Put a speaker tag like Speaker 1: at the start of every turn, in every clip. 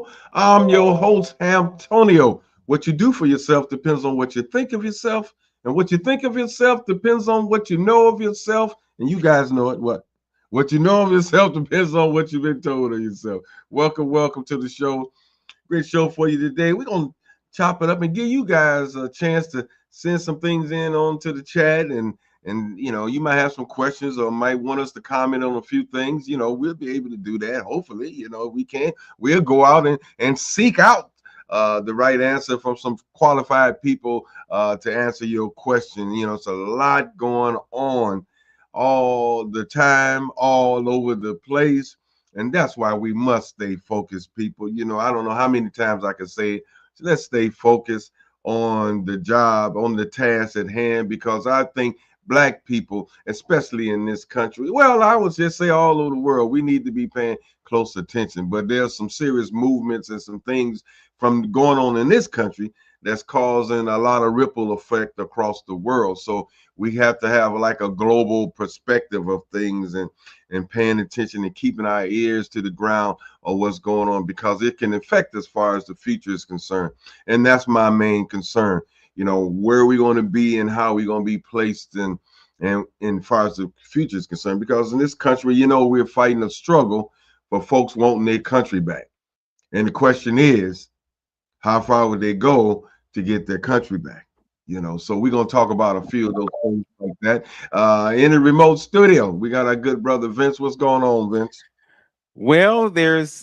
Speaker 1: Show. I'm your host, Hamptonio. What you do for yourself depends on what you think of yourself, and what you think of yourself depends on what you know of yourself. And you guys know it. What you know of yourself depends on what you've been told of yourself. Welcome to the show. Great show for you today. We're gonna chop it up and give you guys a chance to send some things in onto the chat, and you might have some questions or might want us to comment on a few things. We'll be able to do that. Hopefully, we can. We'll go out and seek out the right answer from some qualified people to answer your question. It's a lot going on all the time, all over the place. And that's why we must stay focused, people. I don't know how many times I can say it. So let's stay focused on the job, on the task at hand, because I think Black people, especially in this country, well, I would just say all over the world, we need to be paying close attention. But there's some serious movements and some things from going on in this country that's causing a lot of ripple effect across the world. So we have to have like a global perspective of things, and paying attention and keeping our ears to the ground of what's going on, because it can affect as far as the future is concerned. And that's my main concern. Where are we going to be and how are we going to be placed and as far as the future is concerned, because in this country, we're fighting a struggle for folks wanting their country back. And the question is, how far would they go to get their country back? So we're going to talk about a few of those things like that. In the remote studio, we got our good brother Vince. What's going on, Vince?
Speaker 2: Well,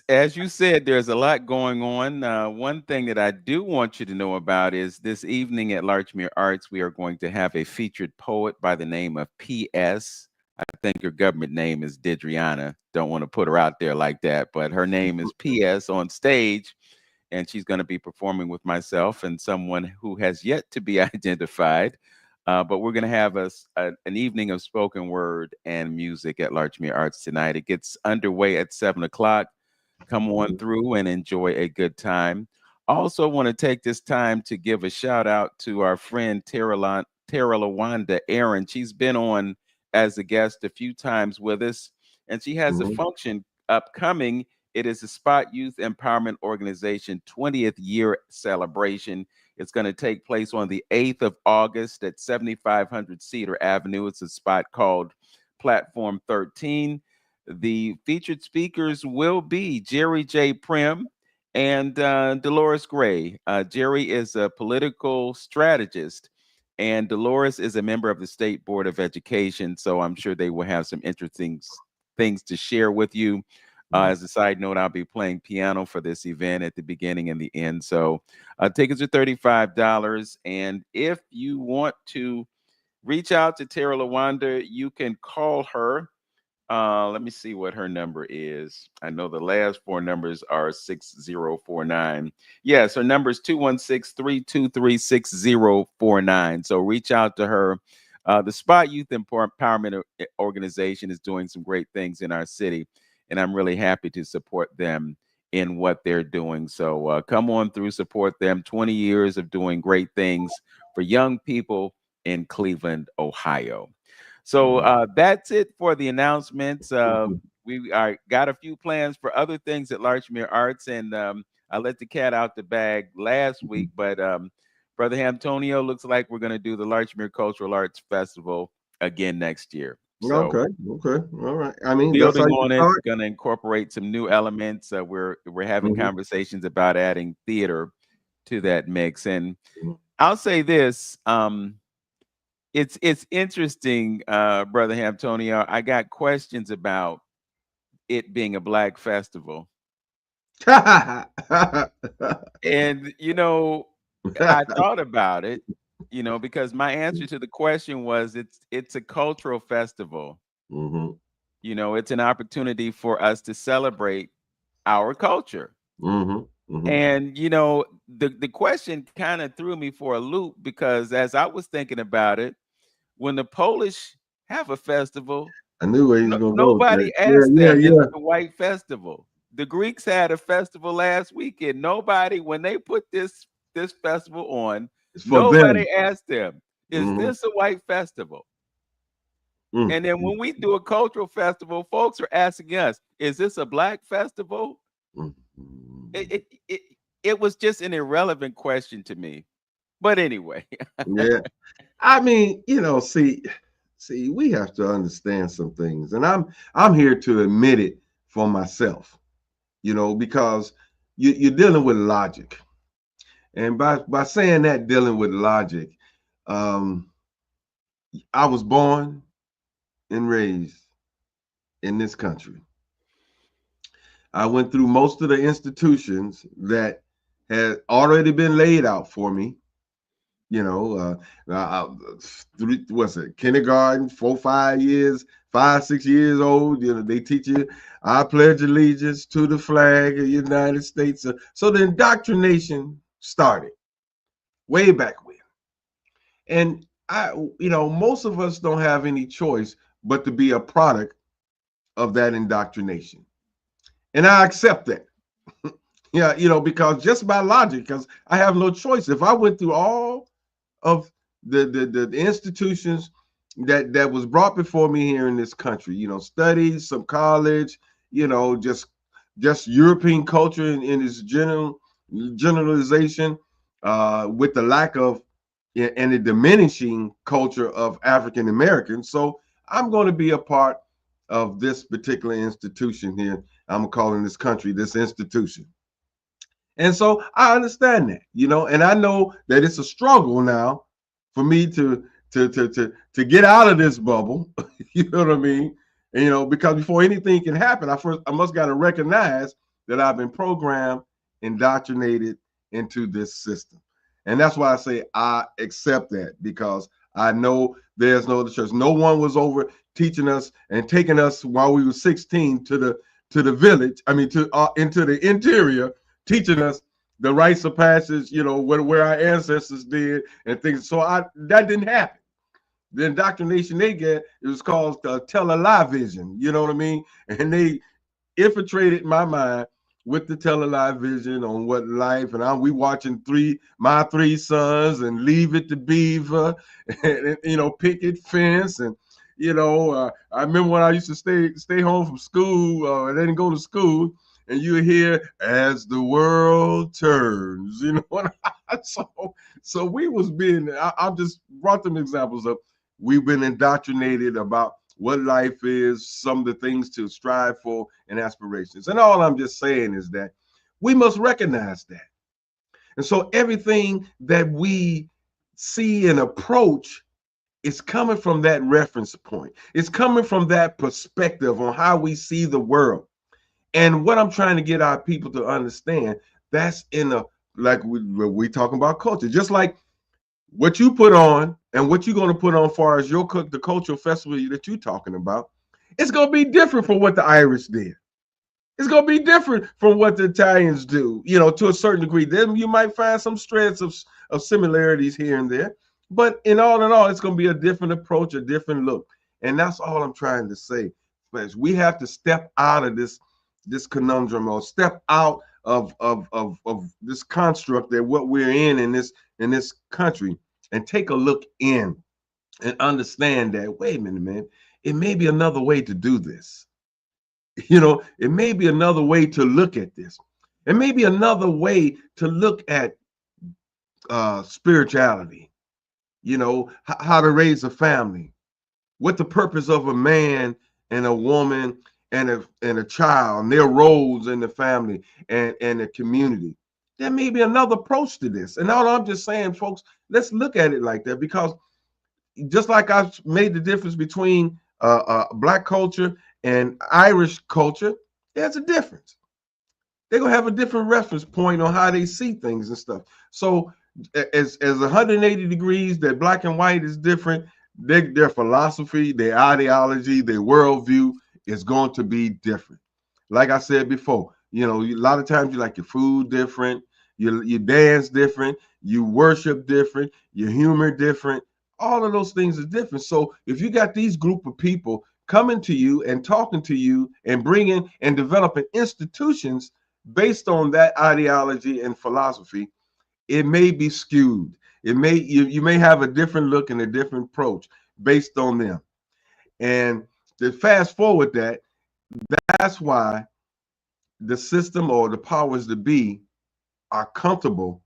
Speaker 2: as you said, there's a lot going on. One thing that I do want you to know about is this evening at Larchmere Arts, we are going to have a featured poet by the name of P.S. I think her government name is Didriana. Don't want to put her out there like that, but her name is P.S. on stage, and she's going to be performing with myself and someone who has yet to be identified. But we're going to have an evening of spoken word and music at Larchmere Arts tonight. It gets underway at 7 o'clock. Come on through and enjoy a good time. Also want to take this time to give a shout out to our friend Tara Lawanda Aaron. She's been on as a guest a few times with us, and she has a function upcoming. It is the Spot Youth Empowerment Organization 20th year celebration. It's going to take place on the 8th of August at 7500 Cedar Avenue. It's a spot called Platform 13. The featured speakers will be Jerry J. Prim and Dolores Gray. Jerry is a political strategist, and Dolores is a member of the State Board of Education. So I'm sure they will have some interesting things to share with you. As a side note, I'll be playing piano for this event at the beginning and the end. So tickets are $35. And if you want to reach out to Tara Lawanda, you can call her. Let me see what her number is. I know the last four numbers are 6049. Yes, her number is 216-323-6049. So reach out to her. The Spot Youth Empowerment Organization is doing some great things in our city, and I'm really happy to support them in what they're doing. So come on through, support them. 20 years of doing great things for young people in Cleveland, Ohio. So that's it for the announcements. We got a few plans for other things at Larchmere Arts, and I let the cat out the bag last week, but Brother Hamptonio, looks like we're going to do the Larchmere Cultural Arts Festival again next year. So
Speaker 1: Okay, all right. I mean, that's how
Speaker 2: building
Speaker 1: you
Speaker 2: on it,
Speaker 1: start.
Speaker 2: going to incorporate some new elements. We're having conversations about adding theater to that mix, and I'll say this: it's interesting, Brother Hamptonio. I got questions about it being a Black festival, and I thought about it, because my answer to the question was it's a cultural festival.
Speaker 1: Mhm,
Speaker 2: It's an opportunity for us to celebrate our culture.
Speaker 1: mhm, mhm.
Speaker 2: And the question kind of threw me for a loop, because as I was thinking about it, when the Polish have a festival,
Speaker 1: I knew where he was gonna go with that.
Speaker 2: nobody
Speaker 1: Yeah,
Speaker 2: asked
Speaker 1: yeah,
Speaker 2: them, is
Speaker 1: yeah.
Speaker 2: it a white festival? The Greeks had a festival last weekend. Nobody, when they put this festival on,
Speaker 1: It's for them.
Speaker 2: nobody asked them, is
Speaker 1: Mhm,
Speaker 2: this a white festival?
Speaker 1: mm,
Speaker 2: And then
Speaker 1: mm,
Speaker 2: when we do a cultural festival, folks are asking us, is this a Black festival?
Speaker 1: mm,
Speaker 2: It it it, it was just an irrelevant question to me. But anyway,
Speaker 1: Yeah. I mean, see, we have to understand some things, and I'm here to admit it for myself, because you're dealing with logic. And by saying that, dealing with logic, um, I was born and raised in this country. I went through most of the institutions that had already been laid out for me. You know, what's it? Kindergarten, 4, 5 years, 5, 6 years old. They teach you, I pledge allegiance to the flag of the United States. So the indoctrination started way back when. And most of us don't have any choice but to be a product of that indoctrination. And I accept that. Yeah, because just by logic, because I have no choice. If I went through all of the institutions that was brought before me here in this country, studies, some college, just European culture in its generalization, with the lack of and the diminishing culture of African Americans. So I'm going to be a part of this particular institution here. I'm calling this country this institution. And so I understand that, and I know that it's a struggle now for me to get out of this bubble. You know what I mean? And, because before anything can happen, I must got to recognize that I've been programmed, indoctrinated into this system. And that's why I say I accept that, because I know there's no other church. No one was over teaching us and taking us while we were 16 to the village. I mean, to into the interior, teaching us the rites of passage, where our ancestors did and things. So that didn't happen. The indoctrination they get, it was called television. You know what I mean? And they infiltrated my mind with the television on what life, and we watching my three sons and Leave It to Beaver, and Picket Fence, and I remember when I used to stay home from school, I didn't go to school, and you hear As the World Turns, so we was being, I just brought them examples of, we've been indoctrinated about what life is, some of the things to strive for and aspirations. And all I'm just saying is that we must recognize that. And so everything that we see and approach is coming from that reference point. It's coming from that perspective on how we see the world. And what I'm trying to get our people to understand, that's like we talking about culture, just like what you put on and what you're going to put on as far as the cultural festival that you're talking about, it's going to be different from what the Irish did. It's going to be different from what the Italians do, to a certain degree. Then you might find some threads of similarities here and there. But in all, it's going to be a different approach, a different look. And that's all I'm trying to say. We have to step out of this conundrum, or step out of this construct that what we're in this country, and take a look in and understand that, wait a minute, man, it may be another way to do this. It may be another way to look at this. It may be another way to look at spirituality, how to raise a family, what the purpose of a man and a woman and a child, and their roles in the family and the community. There may be another approach to this. And all I'm just saying, folks, let's look at it like that, because just like I made the difference between Black culture and Irish culture, there's a difference. They're gonna have a different reference point on how they see things and stuff. So as 180 degrees that Black and white is different, their philosophy, their ideology, their worldview is going to be different. Like I said before, a lot of times you like your food different, you dance different, you worship different, your humor different. All of those things are different. So if you got these group of people coming to you and talking to you and bringing and developing institutions based on that ideology and philosophy, it may be skewed. You may have a different look and a different approach based on them. And to fast forward that's why the system or the powers that be are comfortable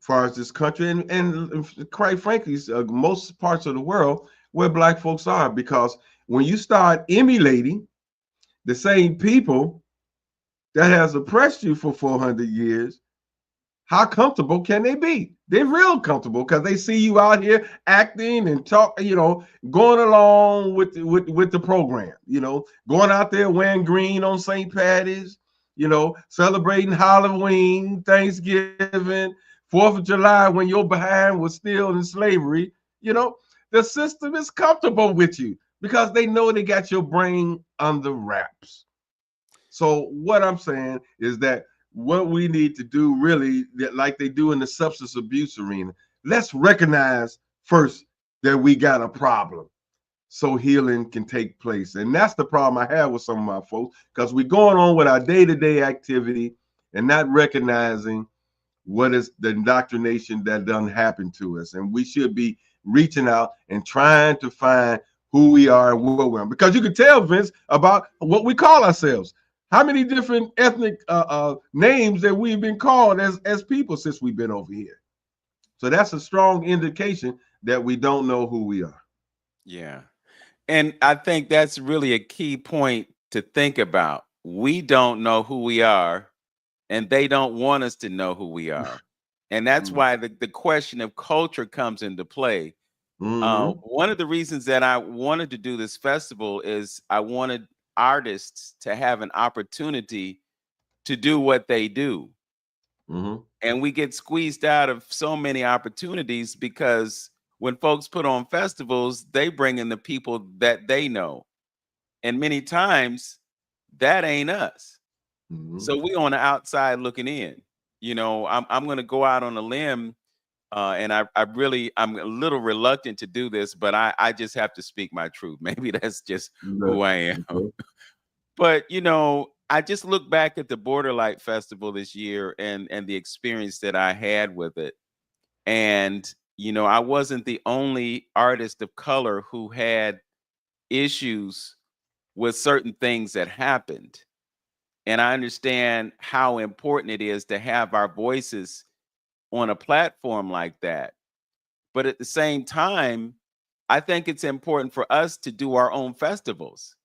Speaker 1: as far as this country and quite frankly, most parts of the world where black folks are. Because when you start emulating the same people that has oppressed you for 400 years, how comfortable can they be? They're real comfortable because they see you out here acting and talk, going along with the program, going out there wearing green on St. Patty's, celebrating Halloween, Thanksgiving, 4th of July when your behind was still in slavery. You know, the system is comfortable with you because they know they got your brain under wraps. So what I'm saying is that what we need to do really, like they do in the substance abuse arena, let's recognize first that we got a problem so healing can take place. And that's the problem I have with some of my folks, because we're going on with our day-to-day activity and not recognizing what is the indoctrination that done happened to us. And we should be reaching out and trying to find who we are and what we're on. Because you can tell, Vince, about what we call ourselves. How many different ethnic names that we've been called as people since we've been over here? So that's a strong indication that we don't know who we are.
Speaker 2: Yeah. And I think that's really a key point to think about. We don't know who we are, and they don't want us to know who we are. And that's why the question of culture comes into play. One of the reasons that I wanted to do this festival is I wanted artists to have an opportunity to do what they do. And we get squeezed out of so many opportunities because when folks put on festivals, they bring in the people that they know. And many times that ain't us. So we on the outside looking in. I'm going to go out on a limb, and I'm a little reluctant to do this, but I just have to speak my truth. Maybe that's just who I am. But I just look back at the Border Light Festival this year and the experience that I had with it. And I wasn't the only artist of color who had issues with certain things that happened. And I understand how important it is to have our voices on a platform like that. But at the same time, I think it's important for us to do our own festivals.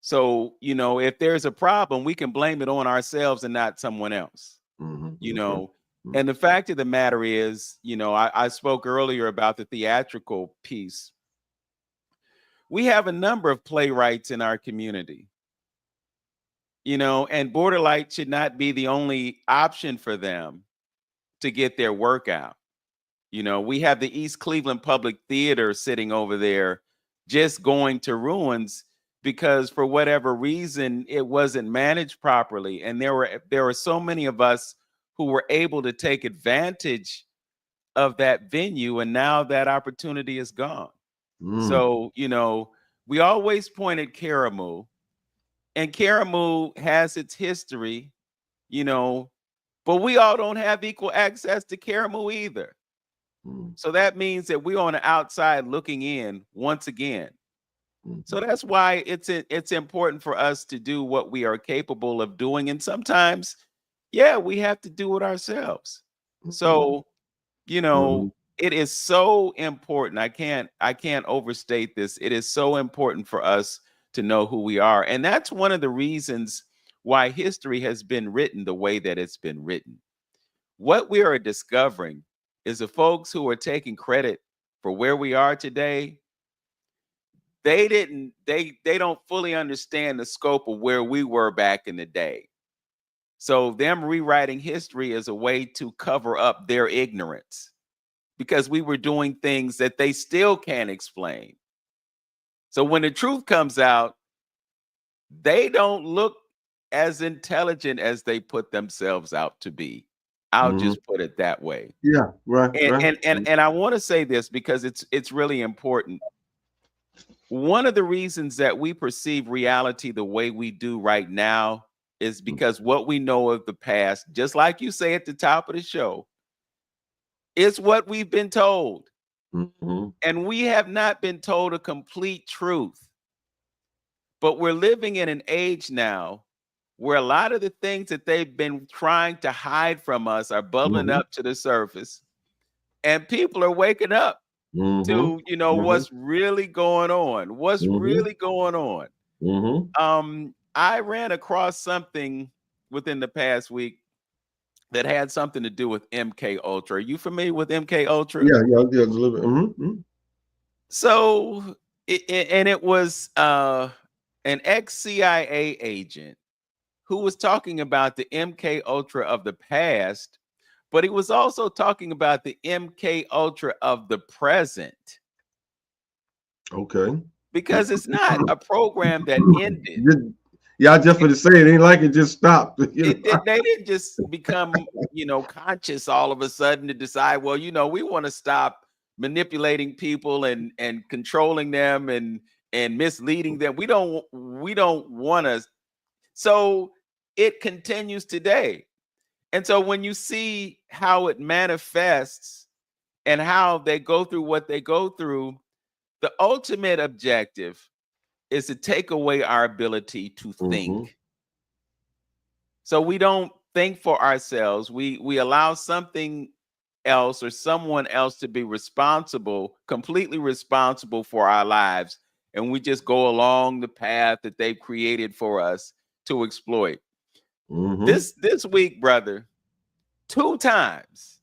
Speaker 2: So, if there's a problem, we can blame it on ourselves and not someone else. And the fact of the matter is, I spoke earlier about the theatrical piece. We have a number of playwrights in our community, and Border Light should not be the only option for them to get their work out. We have the East Cleveland Public Theater sitting over there just going to ruins because for whatever reason it wasn't managed properly. And there were so many of us who were able to take advantage of that venue, and now that opportunity is gone. So, we always point at Karamu, and Karamu has its history, but we all don't have equal access to Karamu either. So that means that we're on the outside looking in once again. So that's why it's important for us to do what we are capable of doing. And sometimes, yeah, we have to do it ourselves. So, it is so important. I can't overstate this. It is so important for us to know who we are. And that's one of the reasons why history has been written the way that it's been written. What we are discovering is the folks who are taking credit for where we are today, they don't fully understand the scope of where we were back in the day. So them rewriting history is a way to cover up their ignorance because we were doing things that they still can't explain. So when the truth comes out, they don't look as intelligent as they put themselves out to be. I'll just put it that way.
Speaker 1: Yeah, right, right.
Speaker 2: And I want to say this because it's really important. One of the reasons that we perceive reality the way we do right now is because what we know of the past, just like you say at the top of the show, is what we've been told. And we have not been told a complete truth. But we're living in an age now where a lot of the things that they've been trying to hide from us are bubbling
Speaker 1: Mm-hmm.
Speaker 2: up to the surface, and people are waking up
Speaker 1: Mm-hmm.
Speaker 2: to, you know,
Speaker 1: Mm-hmm.
Speaker 2: what's really going on. What's
Speaker 1: Mm-hmm.
Speaker 2: really going on?
Speaker 1: Mm-hmm.
Speaker 2: I ran across something within the past week that had something to do with MK Ultra. Are you familiar with MK Ultra?
Speaker 1: Yeah, yeah, yeah, a little bit. Mm-hmm.
Speaker 2: So, and it was an ex-CIA agent who was talking about the MK Ultra of the past, but he was also talking about the MK Ultra of the present,
Speaker 1: Okay.
Speaker 2: because it's not a program that ended.
Speaker 1: Yeah, yeah, I just for to say it ain't like it just stopped. You know?
Speaker 2: They didn't just become, you know, conscious all of a sudden to decide, well, you know, we want to stop manipulating people and controlling them and misleading them. We don't want to. So it continues today. And so when you see how it manifests and how they go through what they go through, the ultimate objective is to take away our ability to think.
Speaker 1: Mm-hmm.
Speaker 2: So we don't think for ourselves. We allow something else or someone else to be responsible, completely responsible for our lives, and we just go along the path that they've created for us to exploit.
Speaker 1: Mm-hmm.
Speaker 2: This week, brother, two times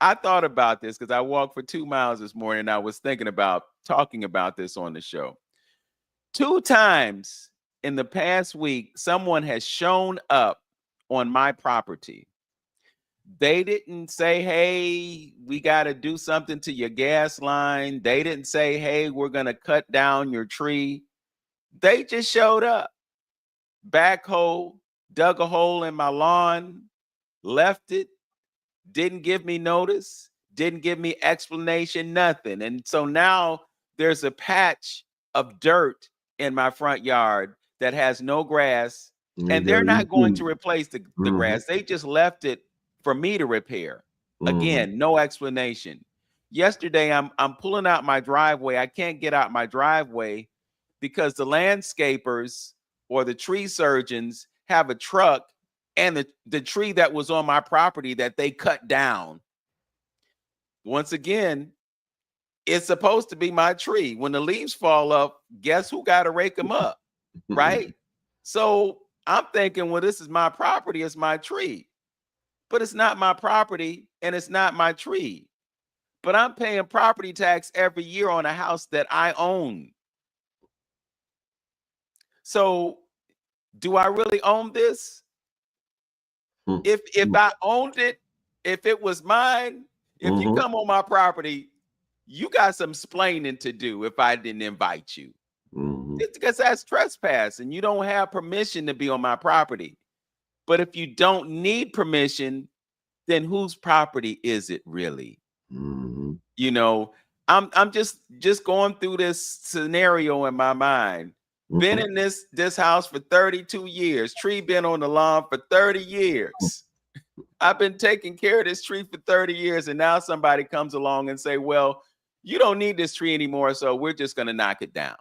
Speaker 2: I thought about this because I walked for 2 miles this morning and I was thinking about talking about this on the show. Two times in the past week, someone has shown up on my property. They didn't say, hey, we got to do something to your gas line. They didn't say, hey, we're going to cut down your tree. They just showed up, backhoe, dug a hole in my lawn, left it, didn't give me notice, didn't give me explanation, nothing. And so now there's a patch of dirt in my front yard that has no grass, and they're not going to replace the
Speaker 1: Mm-hmm.
Speaker 2: grass. They just left it for me to repair.
Speaker 1: Mm-hmm.
Speaker 2: Again, no explanation. Yesterday, I'm pulling out my driveway. I can't get out my driveway because the landscapers or the tree surgeons have a truck, and the tree that was on my property that they cut down. Once again, it's supposed to be my tree. When the leaves fall up, guess who got to rake them up, right? So I'm thinking, well, this is my property, it's my tree, but it's not my property and it's not my tree. But I'm paying property tax every year on a house that I own. So do I really own this? If I owned it, if it was mine, if you
Speaker 1: Mm-hmm.
Speaker 2: come on my property, you got some splaining to do if I didn't invite you.
Speaker 1: Mm-hmm.
Speaker 2: It's because that's trespass and you don't have permission to be on my property. But if you don't need permission, then whose property is it really?
Speaker 1: Mm-hmm.
Speaker 2: You know, I'm just going through this scenario in my mind. Been in this house for 32 years. Tree been on the lawn for 30 years. I've been taking care of this tree for 30 years, and now somebody comes along and say, well, you don't need this tree anymore, so we're just going to knock it down.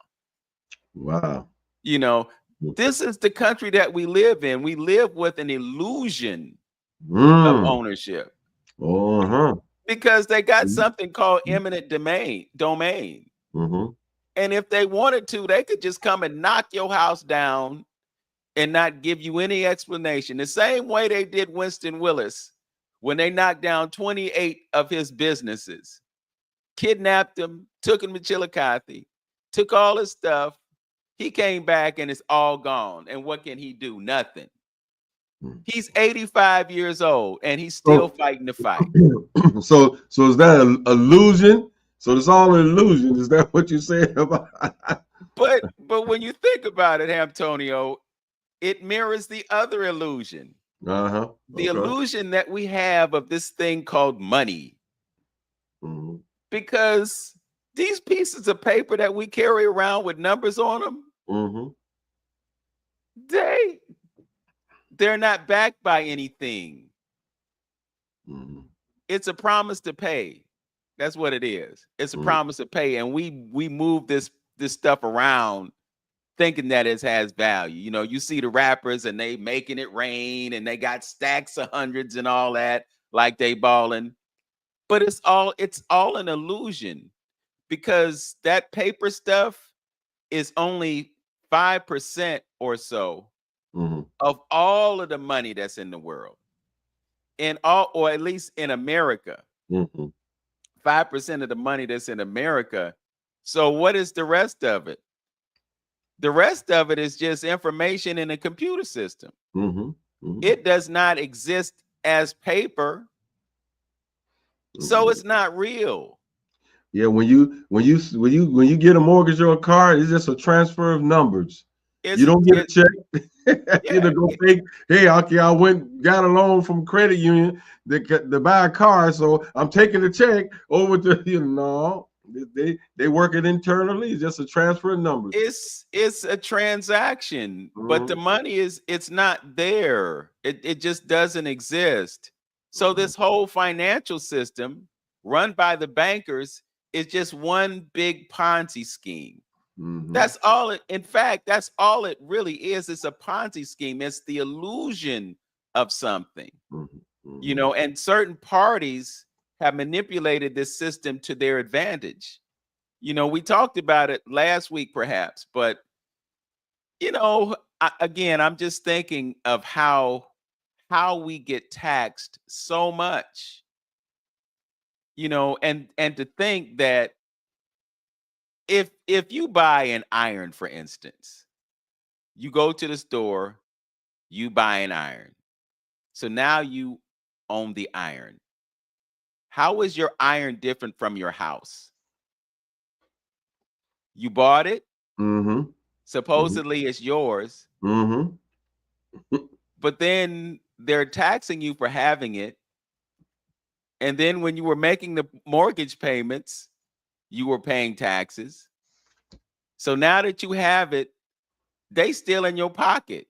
Speaker 1: Wow.
Speaker 2: You know, this is the country that we live in. We live with an illusion of
Speaker 1: Mm.
Speaker 2: ownership
Speaker 1: Uh-huh.
Speaker 2: because they got something called eminent domain.
Speaker 1: Mm-hmm.
Speaker 2: And if they wanted to, they could just come and knock your house down and not give you any explanation. The same way they did Winston Willis when they knocked down 28 of his businesses, kidnapped him, took him to Chillicothe, took all his stuff. He came back and it's all gone. And what can he do? Nothing. He's 85 years old and he's still
Speaker 1: So,
Speaker 2: fighting the fight.
Speaker 1: so is that an illusion? So it's all an illusion. Is that what you said about?
Speaker 2: But when you think about it, Hamptonio, it mirrors the other illusion.
Speaker 1: Uh-huh.
Speaker 2: The
Speaker 1: Okay.
Speaker 2: illusion that we have of this thing called money.
Speaker 1: Mm-hmm.
Speaker 2: Because these pieces of paper that we carry around with numbers on them,
Speaker 1: Mm-hmm.
Speaker 2: they're not backed by anything.
Speaker 1: Mm-hmm.
Speaker 2: It's a promise to pay. That's what it is. It's a
Speaker 1: Mm-hmm.
Speaker 2: promise to pay, and we move this stuff around thinking that it has value. You know, you see the rappers and they making it rain and they got stacks of hundreds and all that, like they balling. But it's all an illusion, because that paper stuff is only 5% or so
Speaker 1: Mm-hmm.
Speaker 2: of all of the money that's in the world. In all, or at least in America,
Speaker 1: Mm-hmm.
Speaker 2: 5% of the money that's in America. So what is the rest of it? The rest of it is just information in a computer system.
Speaker 1: Mm-hmm. Mm-hmm.
Speaker 2: It does not exist as paper, so
Speaker 1: Mm-hmm.
Speaker 2: it's not real.
Speaker 1: Yeah, when you get a mortgage or a car, it's just a transfer of numbers. You
Speaker 2: It's
Speaker 1: don't get a
Speaker 2: it
Speaker 1: check. You
Speaker 2: yeah,
Speaker 1: know, go pay. Hey, okay, I went got a loan from credit union to buy a car, so I'm taking the check over to you. know, they work it internally. It's just a transfer of numbers.
Speaker 2: it's a transaction, but the
Speaker 1: Mm-hmm.
Speaker 2: money it's not there. It just doesn't exist. So
Speaker 1: Mm-hmm.
Speaker 2: this whole financial system run by the bankers is just one big Ponzi scheme.
Speaker 1: Mm-hmm.
Speaker 2: That's all it, in fact, that's all it really is. It's a Ponzi scheme. It's the illusion of something, you
Speaker 1: Mm-hmm.
Speaker 2: know, and certain parties have manipulated this system to their advantage. You know, we talked about it last week, perhaps, but you know, again, I'm just thinking of how we get taxed so much, you know, and to think that if you buy an iron, for instance, you go to the store, you buy an iron. So now you own the iron. How is your iron different from your house? You bought it,
Speaker 1: Mm-hmm.
Speaker 2: supposedly it's yours,
Speaker 1: Mm-hmm.
Speaker 2: but then they're taxing you for having it. And then when you were making the mortgage payments, you were paying taxes. So now that you have it, they still in your pocket.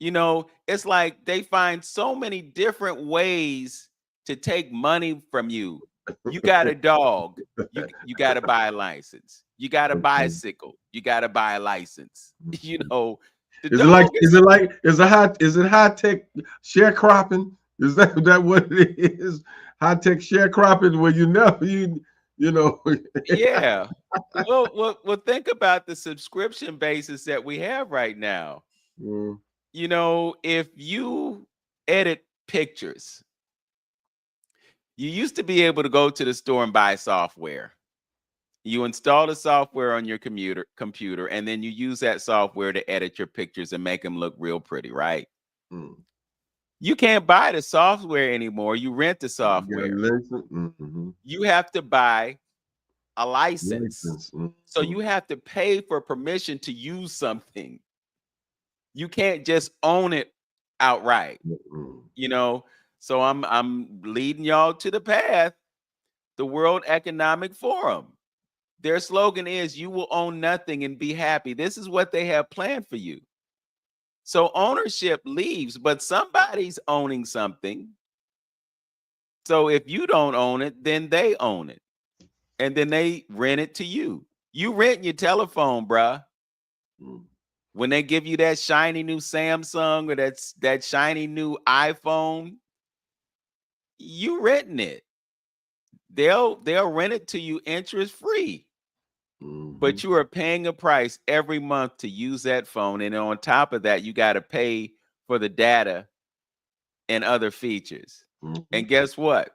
Speaker 2: You know, it's like they find so many different ways to take money from you. You got a dog, you got to buy a license. You got a bicycle, you got to buy a license. You know, the
Speaker 1: Is it like
Speaker 2: dog is
Speaker 1: is it high tech sharecropping? Is that what it is? High tech sharecropping where you know
Speaker 2: yeah. Well, think about the subscription basis that we have right now.
Speaker 1: mm,
Speaker 2: You know, if you edit pictures, you used to be able to go to the store and buy software. You install the software on your computer, and then you use that software to edit your pictures and make them look real pretty, right?
Speaker 1: mm.
Speaker 2: You can't buy the software anymore. You rent the
Speaker 1: You got
Speaker 2: software.
Speaker 1: license, mm-hmm.
Speaker 2: You have to buy a license.
Speaker 1: License,
Speaker 2: So
Speaker 1: mm-hmm.
Speaker 2: you have to pay for permission to use something. You can't just own it outright,
Speaker 1: Mm-hmm.
Speaker 2: you know. So I'm leading y'all to the path. The World Economic Forum. Their slogan is you will own nothing and be happy. This is what they have planned for you. So ownership leaves, but somebody's owning something. So if you don't own it, then they own it. And then they rent it to you. You rent your telephone, bruh.
Speaker 1: Mm-hmm.
Speaker 2: When they give you that shiny new Samsung or that shiny new iPhone, you renting it. They'll rent it to you interest free.
Speaker 1: Mm-hmm.
Speaker 2: But you are paying a price every month to use that phone. And on top of that, you got to pay for the data and other features.
Speaker 1: Mm-hmm.
Speaker 2: And guess what?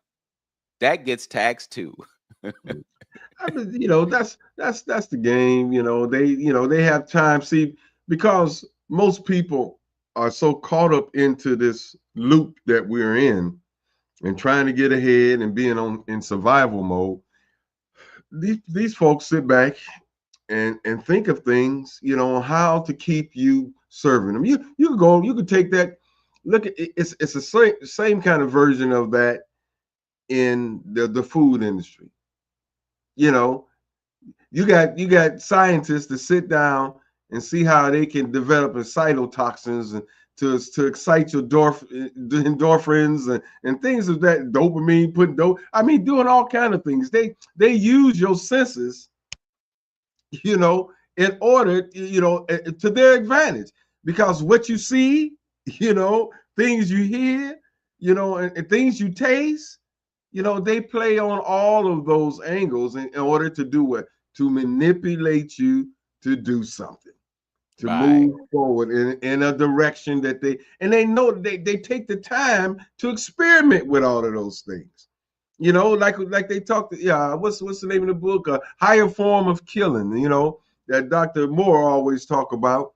Speaker 2: That gets taxed too.
Speaker 1: I mean, that's the game. They have time. See, because most people are so caught up into this loop that we're in and trying to get ahead and being on in survival mode. These folks sit back and think of things, how to keep you serving them. You could take that. Look at it's the same kind of version of that in the food industry. You know, you got scientists to sit down and see how they can develop cytotoxins and to excite your endorphins and things of that dopamine, I mean, doing all kind of things. They use your senses, you know, in order, to their advantage. Because what you see, things you hear, and things you taste, they play on all of those angles in order to do what? To manipulate you to do something, to
Speaker 2: Right.
Speaker 1: move forward in a direction that they know they take the time to experiment with all of those things. Like they talked, yeah, what's the name of the book? A Higher Form of Killing, that Dr. Moore always talk about,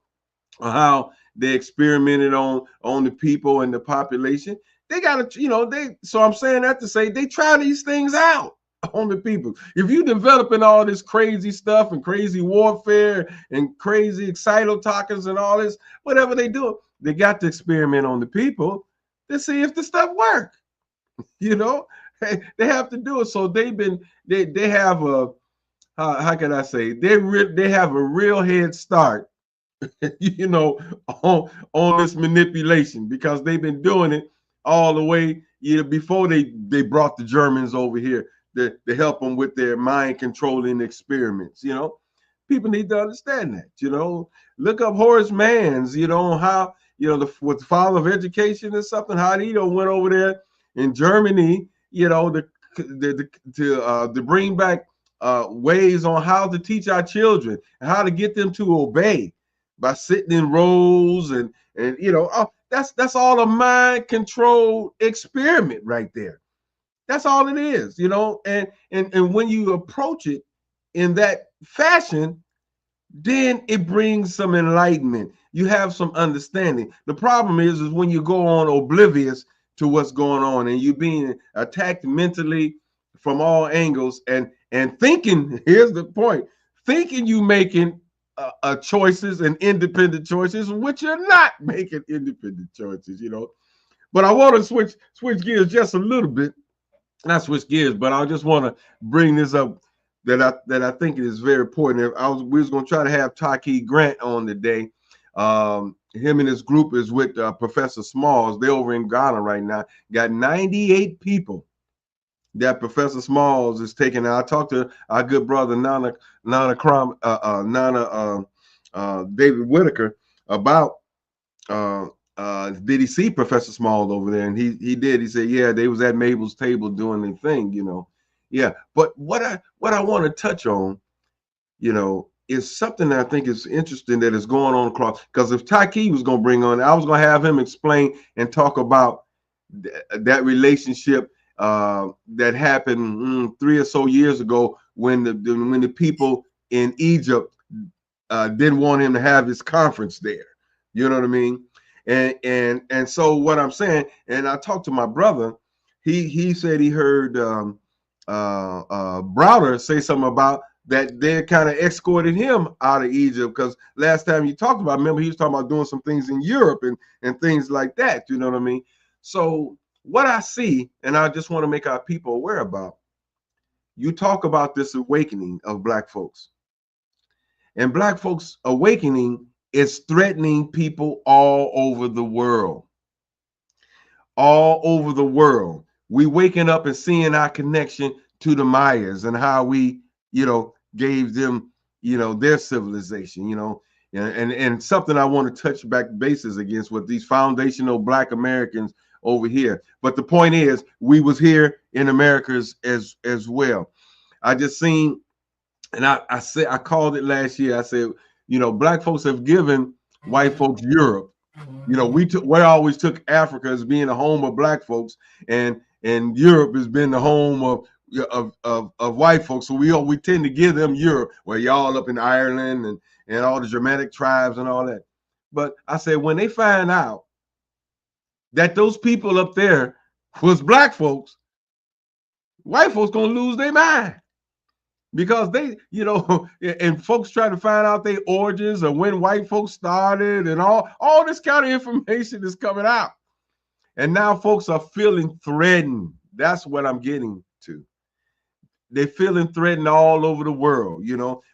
Speaker 1: how they experimented on the people and the population. They got to, so I'm saying that to say they try these things out on the people. If you developing all this crazy stuff and crazy warfare and crazy excitotoxins and all this, whatever they do, they got to experiment on the people to see if the stuff work. They have to do it. So they have a, how can I say, they have a real head start you know, on this manipulation, because they've been doing it all the way, before they brought the Germans over here to help them with their mind controlling experiments. People need to understand that. Look up Horace Mann's, how, with the father of education or something, how he went over there in Germany, to bring back ways on how to teach our children and how to get them to obey by sitting in rows and that's all a mind control experiment right there. That's all it is, and when you approach it in that fashion, then it brings some enlightenment. You have some understanding. The problem is when you go on oblivious to what's going on and you're being attacked mentally from all angles and thinking, here's the point, thinking you making choices and independent choices, which you're not making independent choices, But I want to switch gears just a little bit. Not switch gears, but I just want to bring this up that I think is very important. We was going to try to have Taki Grant on today. Him and his group is with Professor Smalls. They're over in Ghana right now. Got 98 people that Professor Smalls is taking. I talked to our good brother Nana David Whitaker about did he see Professor Smalls over there, and he did. He said, yeah, they was at Mabel's table doing their thing, Yeah, but what I want to touch on, is something that I think is interesting that is going on across. Because if Taki was going to bring on, I was going to have him explain and talk about that relationship that happened 3 or so years ago when the people in Egypt didn't want him to have his conference there. You know what I mean? And so what I'm saying, and I talked to my brother, he said he heard Browder say something about that they kind of escorted him out of Egypt, because last time you talked about, remember, he was talking about doing some things in Europe and things like that. You know what I mean? So what I see, and I just want to make our people aware about, you talk about this awakening of Black folks. And Black folks awakening is threatening people all over the world. All over the world. We waking up and seeing our connection to the Mayas and how we, gave them, their civilization, and something I want to touch back bases against with these foundational Black Americans over here. But the point is, we was here in Americas as well. I just seen, and I said, I called it last year. I said, Black folks have given white folks Europe. We always took Africa as being the home of Black folks, and Europe has been the home of white folks. So we tend to give them Europe, where y'all up in Ireland and all the Germanic tribes and all that. But I said, when they find out that those people up there was Black folks, white folks gonna lose their mind. Because they, and folks trying to find out their origins or when white folks started and all this kind of information is coming out. And now folks are feeling threatened. That's what I'm getting to. They're feeling threatened all over the world.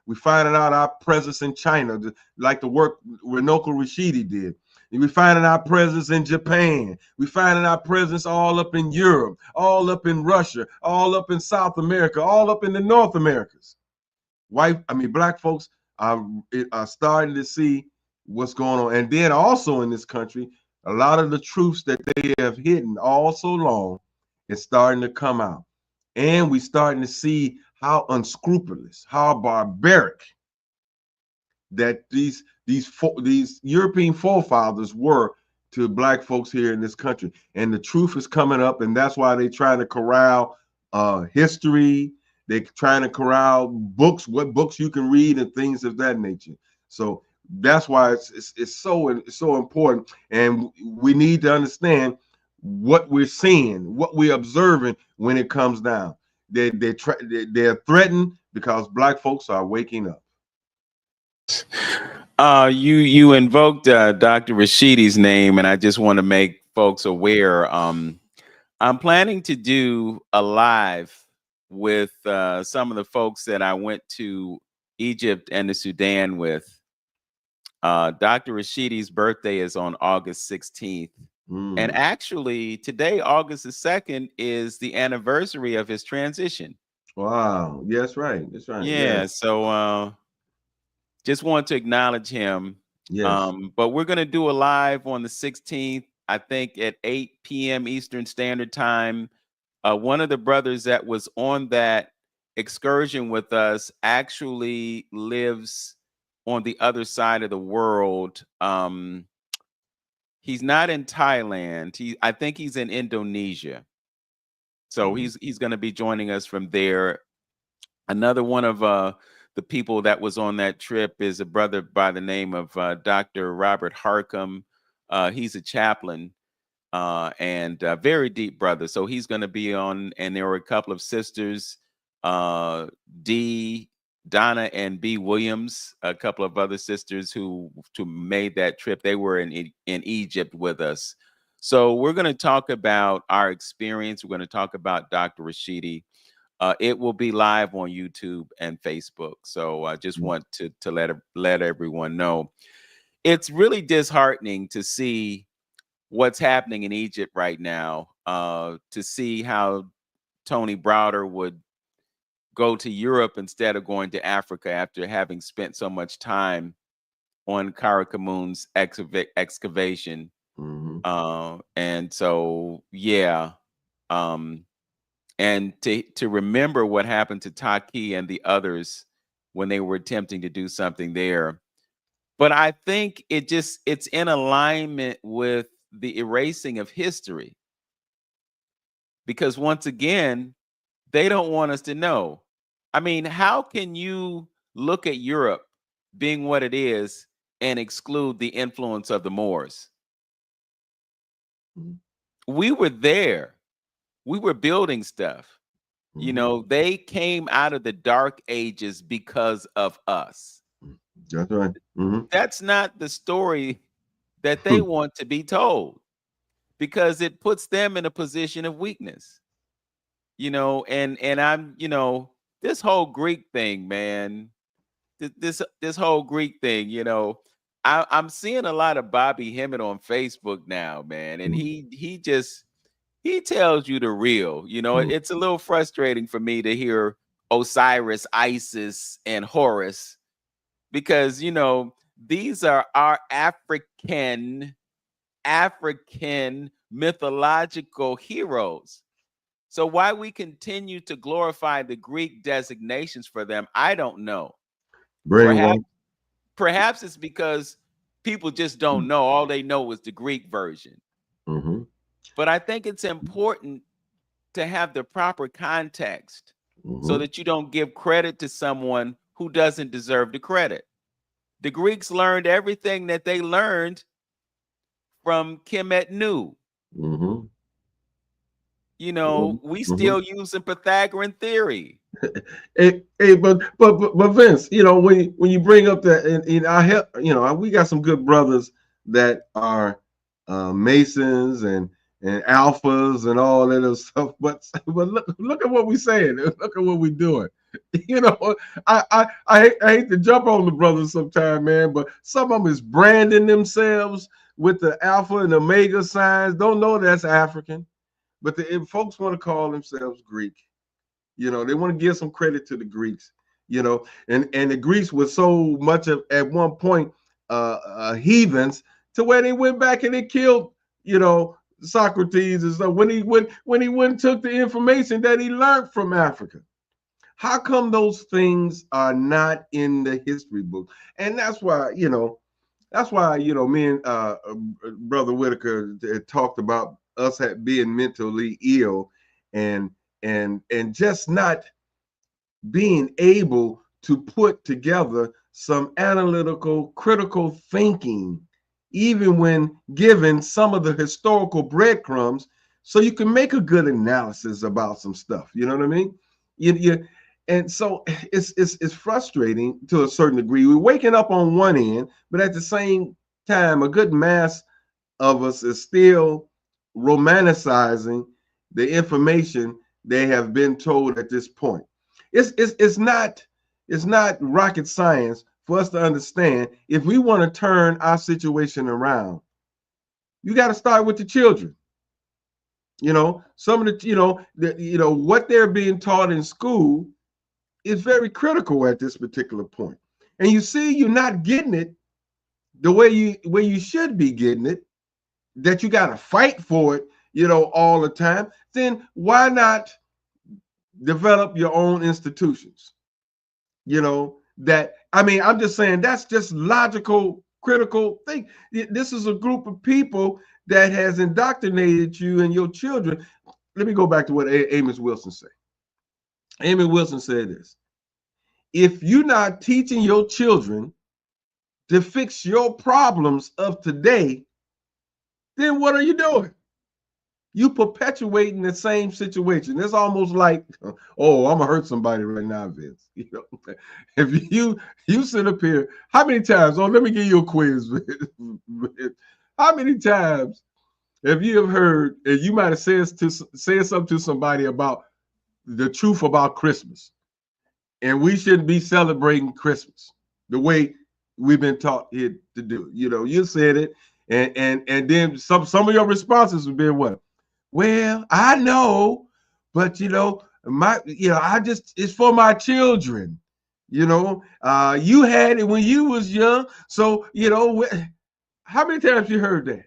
Speaker 1: We're finding out our presence in China, like the work Runoko Rashidi did. We're finding our presence in Japan. We're finding our presence all up in Europe, all up in Russia, all up in South America, all up in the North Americas. Black folks are starting to see what's going on. And then also in this country, a lot of the truths that they have hidden all so long is starting to come out. And we're starting to see how unscrupulous, how barbaric that these European forefathers were to black folks here in this country. And the truth is coming up, and that's why they're trying to corral history. They're trying to corral books, what books you can read, and things of that nature. So that's why it's so important, and we need to understand what we're seeing, what we're observing when it comes down. They're threatened because black folks are waking up.
Speaker 2: You invoked Dr. Rashidi's name, and I just want to make folks aware. I'm planning to do a live with some of the folks that I went to Egypt and the Sudan with. Dr. Rashidi's birthday is on August 16th. And actually, today, August the 2nd, is the anniversary of his transition.
Speaker 1: Wow. Yeah, that's right. That's right.
Speaker 2: Yeah. So just want to acknowledge him.
Speaker 1: Yes.
Speaker 2: But we're going to do a live on the 16th, I think at 8 p.m. Eastern Standard Time. One of the brothers that was on that excursion with us actually lives on the other side of the world. He's not in Thailand. I think he's in Indonesia. So he's going to be joining us from there. Another one of the people that was on that trip is a brother by the name of Dr. Robert Harcum. He's a chaplain and a very deep brother. So he's going to be on. And there were a couple of sisters, Donna and B. Williams, a couple of other sisters who made that trip. They were in Egypt with us. So we're going to talk about our experience. We're going to talk about Dr. Rashidi. It will be live on YouTube and Facebook. So I just want to let everyone know. It's really disheartening to see what's happening in Egypt right now, to see how Tony Browder would go to Europe instead of going to Africa after having spent so much time on Karakoum's excavation. And so, yeah. And to remember what happened to Taki and the others when they were attempting to do something there. But I think it's in alignment with the erasing of history. Because once again, they don't want us to know. I mean, how can you look at Europe being what it is and exclude the influence of the Moors? We were there. We were building stuff. You know, they came out of the dark ages because of us.
Speaker 1: That's right.
Speaker 2: That's not the story that they want to be told, because it puts them in a position of weakness. You know, and I'm, you know, this whole Greek thing, man, this whole Greek thing, you know, I'm seeing a lot of Bobby Hemmett on Facebook now, man, and he tells you the real. You know, it's a little frustrating for me to hear Osiris, Isis, and Horus, because, you know, these are our African mythological heroes. So why we continue to glorify the Greek designations for them, I don't know. Perhaps it's because people just don't know. All they know is the Greek version. But I think it's important to have the proper context so that you don't give credit to someone who doesn't deserve the credit. The Greeks learned everything that they learned from Kemet Nu. You know, we still using Pythagorean theory.
Speaker 1: Hey, but Vince, you know, when you bring up that, and I help, you know, we got some good brothers that are Masons and alphas and all that other stuff. But look at what we're saying. Look at what we're doing. You know, I hate to jump on the brothers sometime, man, but some of them is branding themselves with the alpha and omega signs. Don't know that's African, but if folks want to call themselves Greek, you know, they want to give some credit to the Greeks. And the Greeks was so much of at one point heathens to where they went back and they killed, Socrates and stuff when he went and took the information that he learned from Africa. How come those things are not in the history book? And that's why me and Brother Whitaker talked about us being mentally ill and and just not being able to put together some analytical, critical thinking, even when given some of the historical breadcrumbs, so you can make a good analysis about some stuff. You know what I mean? And so it's frustrating to a certain degree. We're waking up on one end, but at the same time, a good mass of us is still romanticizing the information they have been told at this point. It's not rocket science for us to understand if we want to turn our situation around. You got to start with the children. Some of what they're being taught in school is very critical at this particular point. And you see, you're not getting it the way you should be getting it, that you got to fight for it, all the time. Then why not develop your own institutions? I'm just saying that's just logical, critical thing. This is a group of people that has indoctrinated you and your children. Let me go back to what Amos Wilson said. Amos Wilson said this: if you're not teaching your children to fix your problems of today, then what are you doing? You perpetuating the same situation. It's almost like, oh, I'm gonna hurt somebody right now, Vince. If you sit up here, how many times? Oh, let me give you a quiz. How many times have you ever heard, and you might have said something to somebody about the truth about Christmas, and we shouldn't be celebrating Christmas the way we've been taught here to do? You said it, and then some of your responses have been what? Well, I know, but it's for my children. You had it when you was young, so how many times you heard that?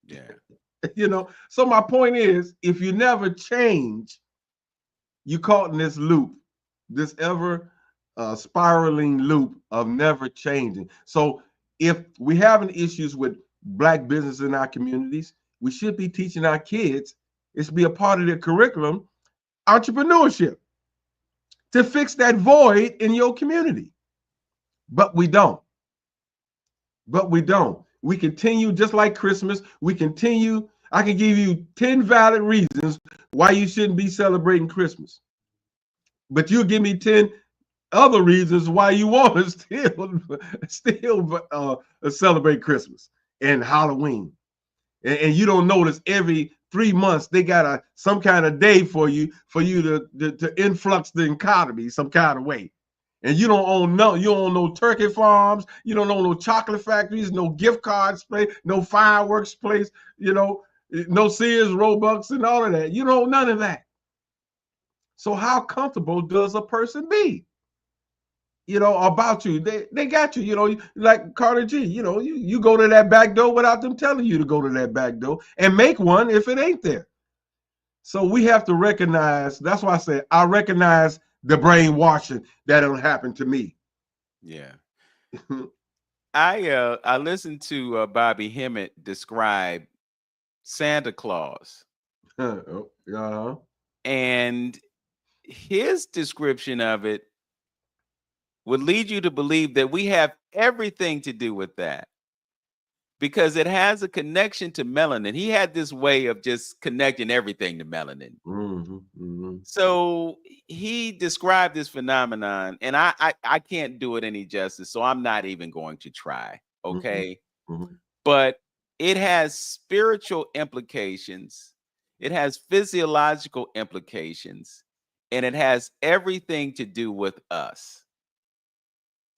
Speaker 2: Yeah.
Speaker 1: So my point is, if you never change, you caught in this loop, this ever spiraling loop of never changing. So if we having issues with Black business in our communities, we should be teaching our kids, it should be a part of their curriculum, entrepreneurship, to fix that void in your community. But we don't. We continue, just like Christmas, we continue. I can give you 10 valid reasons why you shouldn't be celebrating Christmas. But you give me 10 other reasons why you want to still celebrate Christmas and Halloween. And you don't notice every 3 months they got some kind of day for you to influx the economy some kind of way. And you don't own no turkey farms, you don't own no chocolate factories, no gift cards place, no fireworks place, no Sears, Robux, and all of that. You don't none of that. So how comfortable does a person be? About you. They got you, like Carter G, you go to that back door without them telling you to go to that back door and make one if it ain't there. So we have to recognize, that's why I said, I recognize the brainwashing that'll happen to me.
Speaker 2: Yeah. I listened to Bobby Hemmett describe Santa Claus. And his description of it would lead you to believe that we have everything to do with that, because it has a connection to melanin. He had this way of just connecting everything to melanin. So he described this phenomenon, and I can't do it any justice, so I'm not even going to try. Okay. But it has spiritual implications, it has physiological implications, and it has everything to do with us.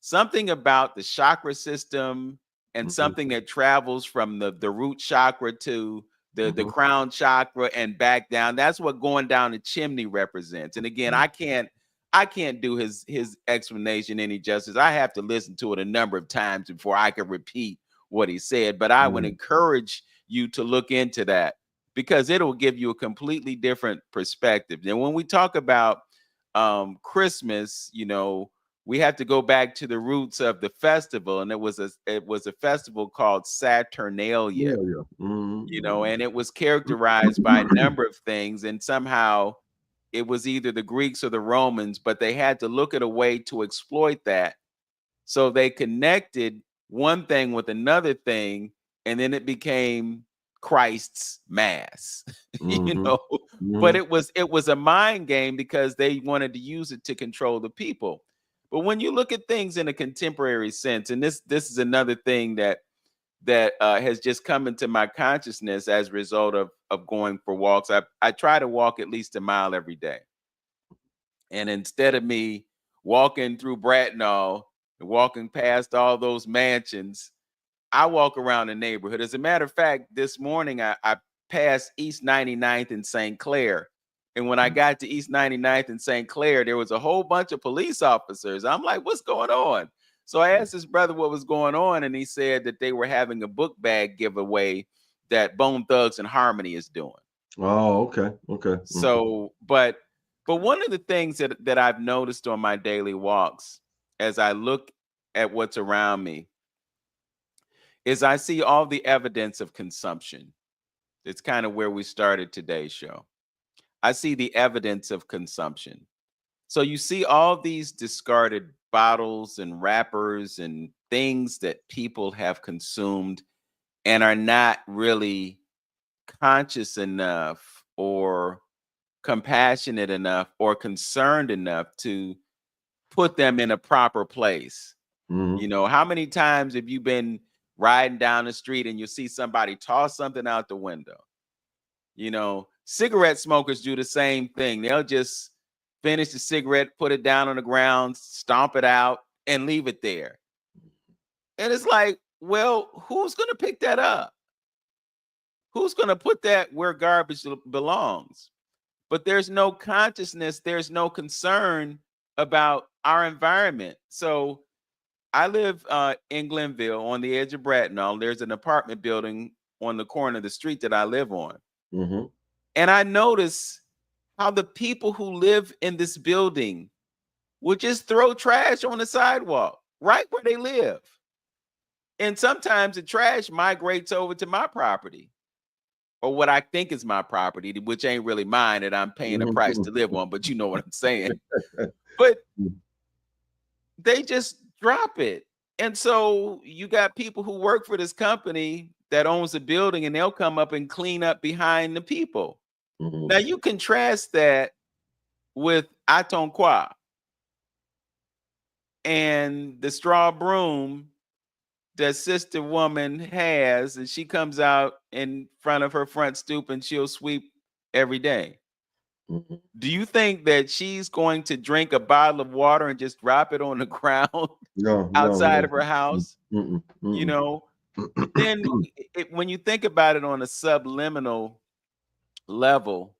Speaker 2: Something about the chakra system and something that travels from the root chakra to the crown chakra and back down. That's what going down the chimney represents. And again, I can't I can't do his explanation any justice. I have to listen to it a number of times before I can repeat what he said. But I would encourage you to look into that, because it'll give you a completely different perspective. And when we talk about Christmas, you know, we have to go back to the roots of the festival, and it was a festival called Saturnalia,
Speaker 1: Yeah, yeah.
Speaker 2: you know, and it was characterized by a number of things, and somehow it was either the Greeks or the Romans, but they had to look at a way to exploit that. So they connected one thing with another thing, and then it became Christ's mass, you know. But it was a mind game because they wanted to use it to control the people. But when you look at things in a contemporary sense, and this is another thing that has just come into my consciousness as a result of going for walks. I try to walk at least a mile every day. And instead of me walking through Bracknell and walking past all those mansions, I walk around the neighborhood. As a matter of fact, this morning I passed East 99th in St. Clair. And when I got to East 99th in St. Clair, there was a whole bunch of police officers. I'm like, what's going on? So I asked his brother what was going on, and he said that they were having a book bag giveaway that Bone Thugs and Harmony is doing.
Speaker 1: Oh, okay. Okay.
Speaker 2: So, but one of the things that I've noticed on my daily walks as I look at what's around me is I see all the evidence of consumption. It's kind of where we started today's show. I see the evidence of consumption. So you see all these discarded bottles and wrappers and things that people have consumed and are not really conscious enough or compassionate enough or concerned enough to put them in a proper place. You know, how many times have you been riding down the street and you see somebody toss something out the window? You know, cigarette smokers do the same thing. They'll just finish the cigarette, put it down on the ground, stomp it out, and leave it there. And it's like, well, who's going to pick that up? Who's going to put that where garbage belongs? But there's no consciousness, there's no concern about our environment. So I live in Glenville on the edge of Bracknell. There's an apartment building on the corner of the street that I live on. And I notice how the people who live in this building will just throw trash on the sidewalk right where they live. And sometimes the trash migrates over to my property, or what I think is my property, which ain't really mine, that I'm paying a price to live on, but you know what I'm saying. But they just drop it. And so you got people who work for this company that owns the building, and they'll come up and clean up behind the people. Now you contrast that with Atonquois and the straw broom that sister woman has, and she comes out in front of her front stoop and she'll sweep every day. Do you think that she's going to drink a bottle of water and just drop it on the ground outside of her house? You know, but then when you think about it on a subliminal level,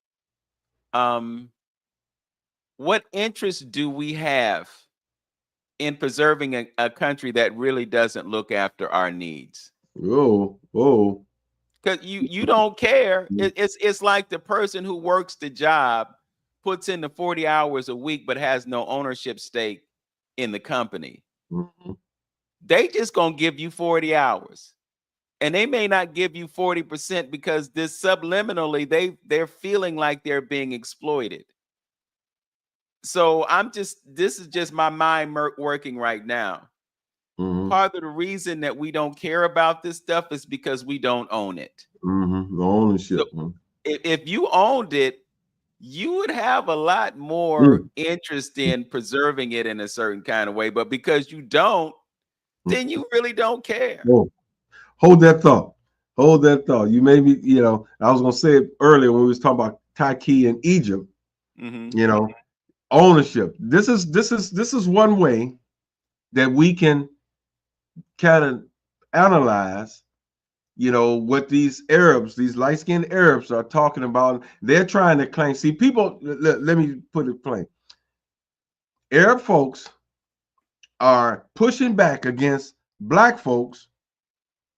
Speaker 2: what interest do we have in preserving a country that really doesn't look after our needs? Because you don't care. It's like the person who works the job, puts in the 40 hours a week, but has no ownership stake in the company. They just gonna give you 40 hours. And they may not give you 40% because this subliminally, they're feeling like they're being exploited. So this is just my mind working right now. Part of the reason that we don't care about this stuff is because we don't own it.
Speaker 1: Ownership.
Speaker 2: So if you owned it, you would have a lot more interest in preserving it in a certain kind of way. But because you don't, then you really don't care.
Speaker 1: Hold that thought. Hold that thought. You made me, you know, I was going to say it earlier when we was talking about Taiki in Egypt, you know, ownership. This is one way that we can kind of analyze, you know, what these Arabs, these light-skinned Arabs are talking about. They're trying to claim, see, people, let me put it plain. Arab folks are pushing back against black folks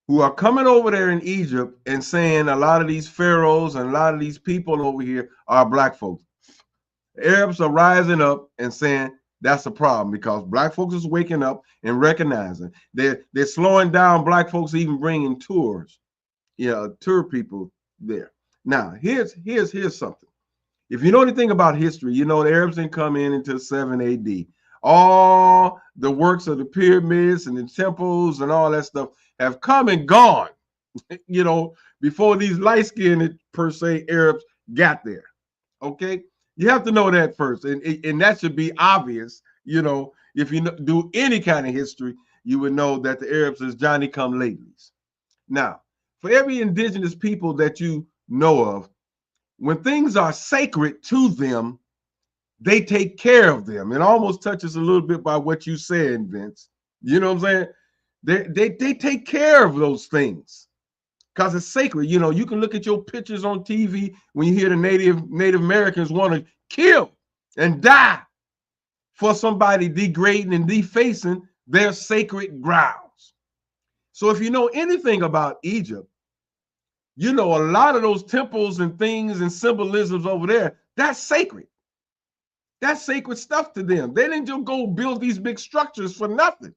Speaker 1: who are coming over there in Egypt and saying a lot of these pharaohs and a lot of these people over here are black folks. Arabs are rising up and saying that's a problem because black folks is waking up and recognizing they're slowing down black folks even bringing tours, tour people there. Now here's something. If you know anything about history, you know the Arabs didn't come in until 7 AD. All the works of the pyramids and the temples and all that stuff have come and gone, before these light-skinned per se Arabs got there. Okay, you have to know that first, and that should be obvious. If you do any kind of history, you would know that the Arabs is Johnny come latelys. Now, for every indigenous people that you know of, when things are sacred to them, they take care of them. It almost touches a little bit by what you said, Vince. You know what I'm saying? They take care of those things because it's sacred. You can look at your pictures on TV when you hear the Native Americans want to kill and die for somebody degrading and defacing their sacred grounds. So if you know anything about Egypt, you know a lot of those temples and things and symbolisms over there, that's sacred. That's sacred stuff to them. They didn't just go build these big structures for nothing.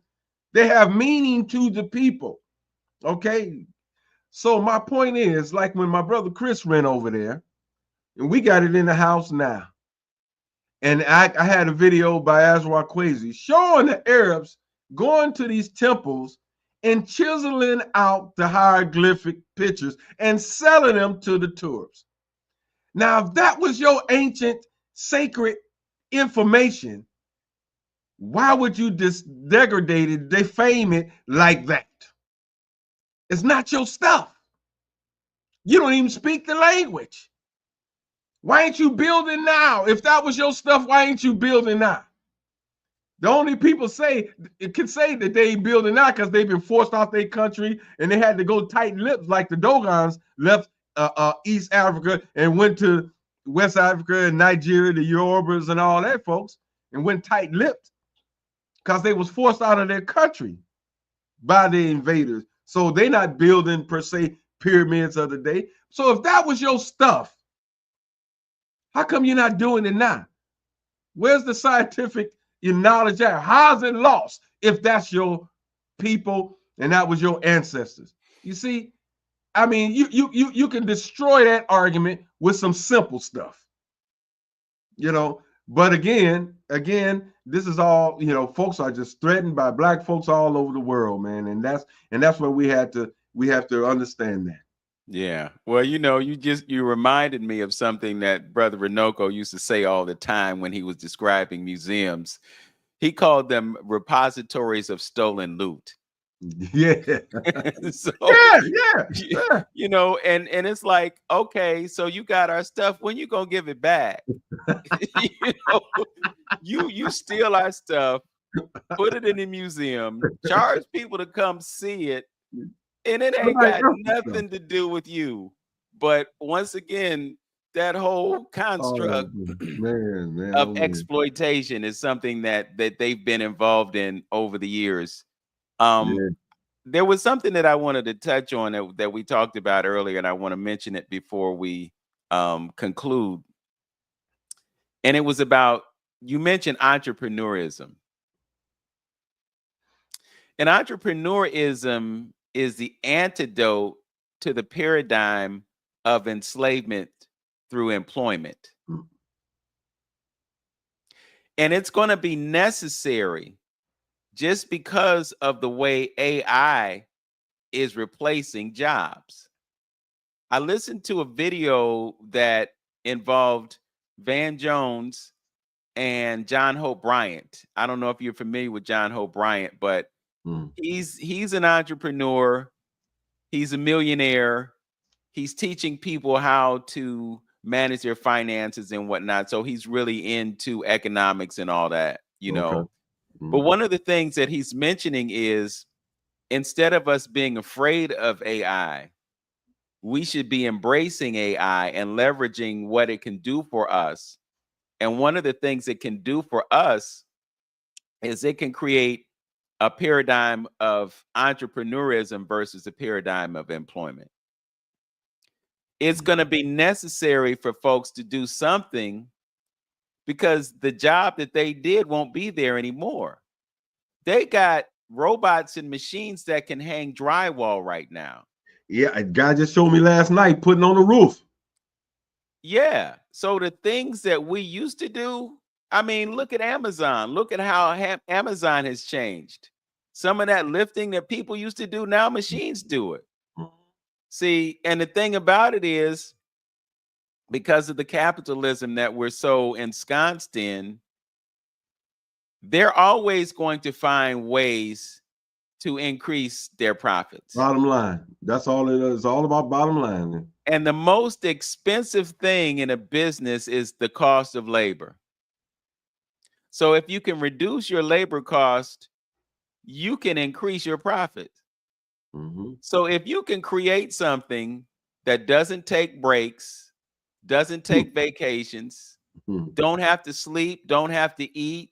Speaker 1: They have meaning to the people. Okay. So my point is, like when my brother Chris ran over there, and we got it in the house now. And I had a video by Azra Quasi showing the Arabs going to these temples and chiseling out the hieroglyphic pictures and selling them to the tourists. Now, if that was your ancient sacred information, why would you degrade it, defame it like that? It's not your stuff. You don't even speak the language. Why ain't you building now? If that was your stuff, why ain't you building now? The only people can say that they ain't building now because they've been forced off their country and they had to go tight-lipped like the Dogons left East Africa and went to West Africa and Nigeria, the Yorubas and all that folks, and went tight-lipped because they was forced out of their country by the invaders. So they're not building per se pyramids of the day. So if that was your stuff, how come you're not doing it now? Where's the scientific knowledge at? How's it lost if that's your people and that was your ancestors? You see, I mean, you can destroy that argument with some simple stuff, But again, this is all, folks are just threatened by black folks all over the world, man, and that's what we have to understand that.
Speaker 2: Yeah. Well, you reminded me of something that Brother Renoko used to say all the time when he was describing museums. He called them repositories of stolen loot.
Speaker 1: Yeah.
Speaker 2: So,
Speaker 1: yeah.
Speaker 2: And it's like, okay, so you got our stuff. When you gonna give it back? You steal our stuff, put it in the museum, charge people to come see it. And it ain't got nothing to do with you. But once again, that whole construct of exploitation is something that they've been involved in over the years. There was something that I wanted to touch on that we talked about earlier, and I want to mention it before we conclude. And it was about, you mentioned entrepreneurism. And entrepreneurism is the antidote to the paradigm of enslavement through employment. And it's going to be necessary just because of the way AI is replacing jobs. I listened to a video that involved Van Jones and John Hope Bryant. I don't know if you're familiar with John Hope Bryant, but he's an entrepreneur. He's a millionaire. He's teaching people how to manage their finances and whatnot. So he's really into economics and all that, But one of the things that he's mentioning is, instead of us being afraid of AI, we should be embracing AI and leveraging what it can do for us. And one of the things it can do for us is it can create a paradigm of entrepreneurism versus a paradigm of employment. It's going to be necessary for folks to do something because the job that they did won't be there anymore. They got robots and machines that can hang drywall right now.
Speaker 1: Yeah, a guy just showed me last night putting on the roof.
Speaker 2: Yeah. So the things that we used to do, I mean, look at Amazon. Look at how Amazon has changed. Some of that lifting that people used to do, now machines do it. See, and the thing about it is, because of the capitalism that we're so ensconced in, they're always going to find ways to increase their profits.
Speaker 1: Bottom line. That's all it is. It's all about bottom line.
Speaker 2: And the most expensive thing in a business is the cost of labor. So if you can reduce your labor cost, you can increase your profit. So if you can create something that doesn't take breaks, doesn't take vacations, don't have to sleep, don't have to eat,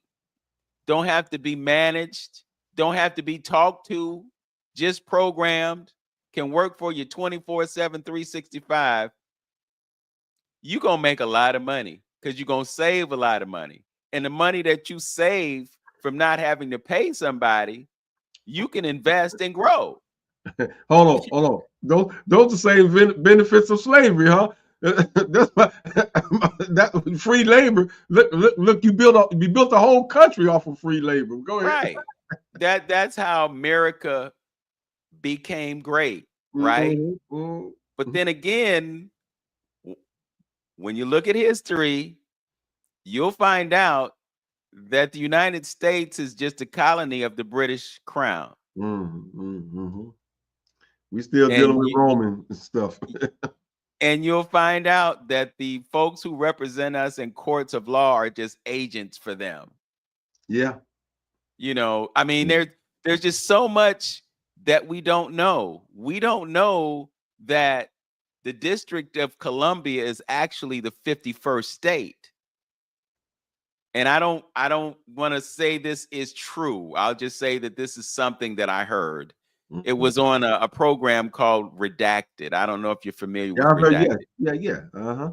Speaker 2: don't have to be managed, don't have to be talked to, just programmed, can work for you 24/7, 365, you're going to make a lot of money because you're going to save a lot of money. And the money that you save from not having to pay somebody, you can invest and grow.
Speaker 1: Hold on. Those are the same benefits of slavery, huh? That's why that free labor. Look, you built a whole country off of free labor. Go ahead.
Speaker 2: Right. That's how America became great, right? But then again, when you look at history, you'll find out that the United States is just a colony of the British Crown.
Speaker 1: We still dealing with Roman stuff.
Speaker 2: And you'll find out that the folks who represent us in courts of law are just agents for them.
Speaker 1: Yeah.
Speaker 2: You know, I mean, there's just so much that we don't know. We don't know that the District of Columbia is actually the 51st state. And I don't want to say this is true. I'll just say that this is something that I heard. It was on a program called Redacted. I don't know if you're familiar with Redacted.
Speaker 1: Yeah.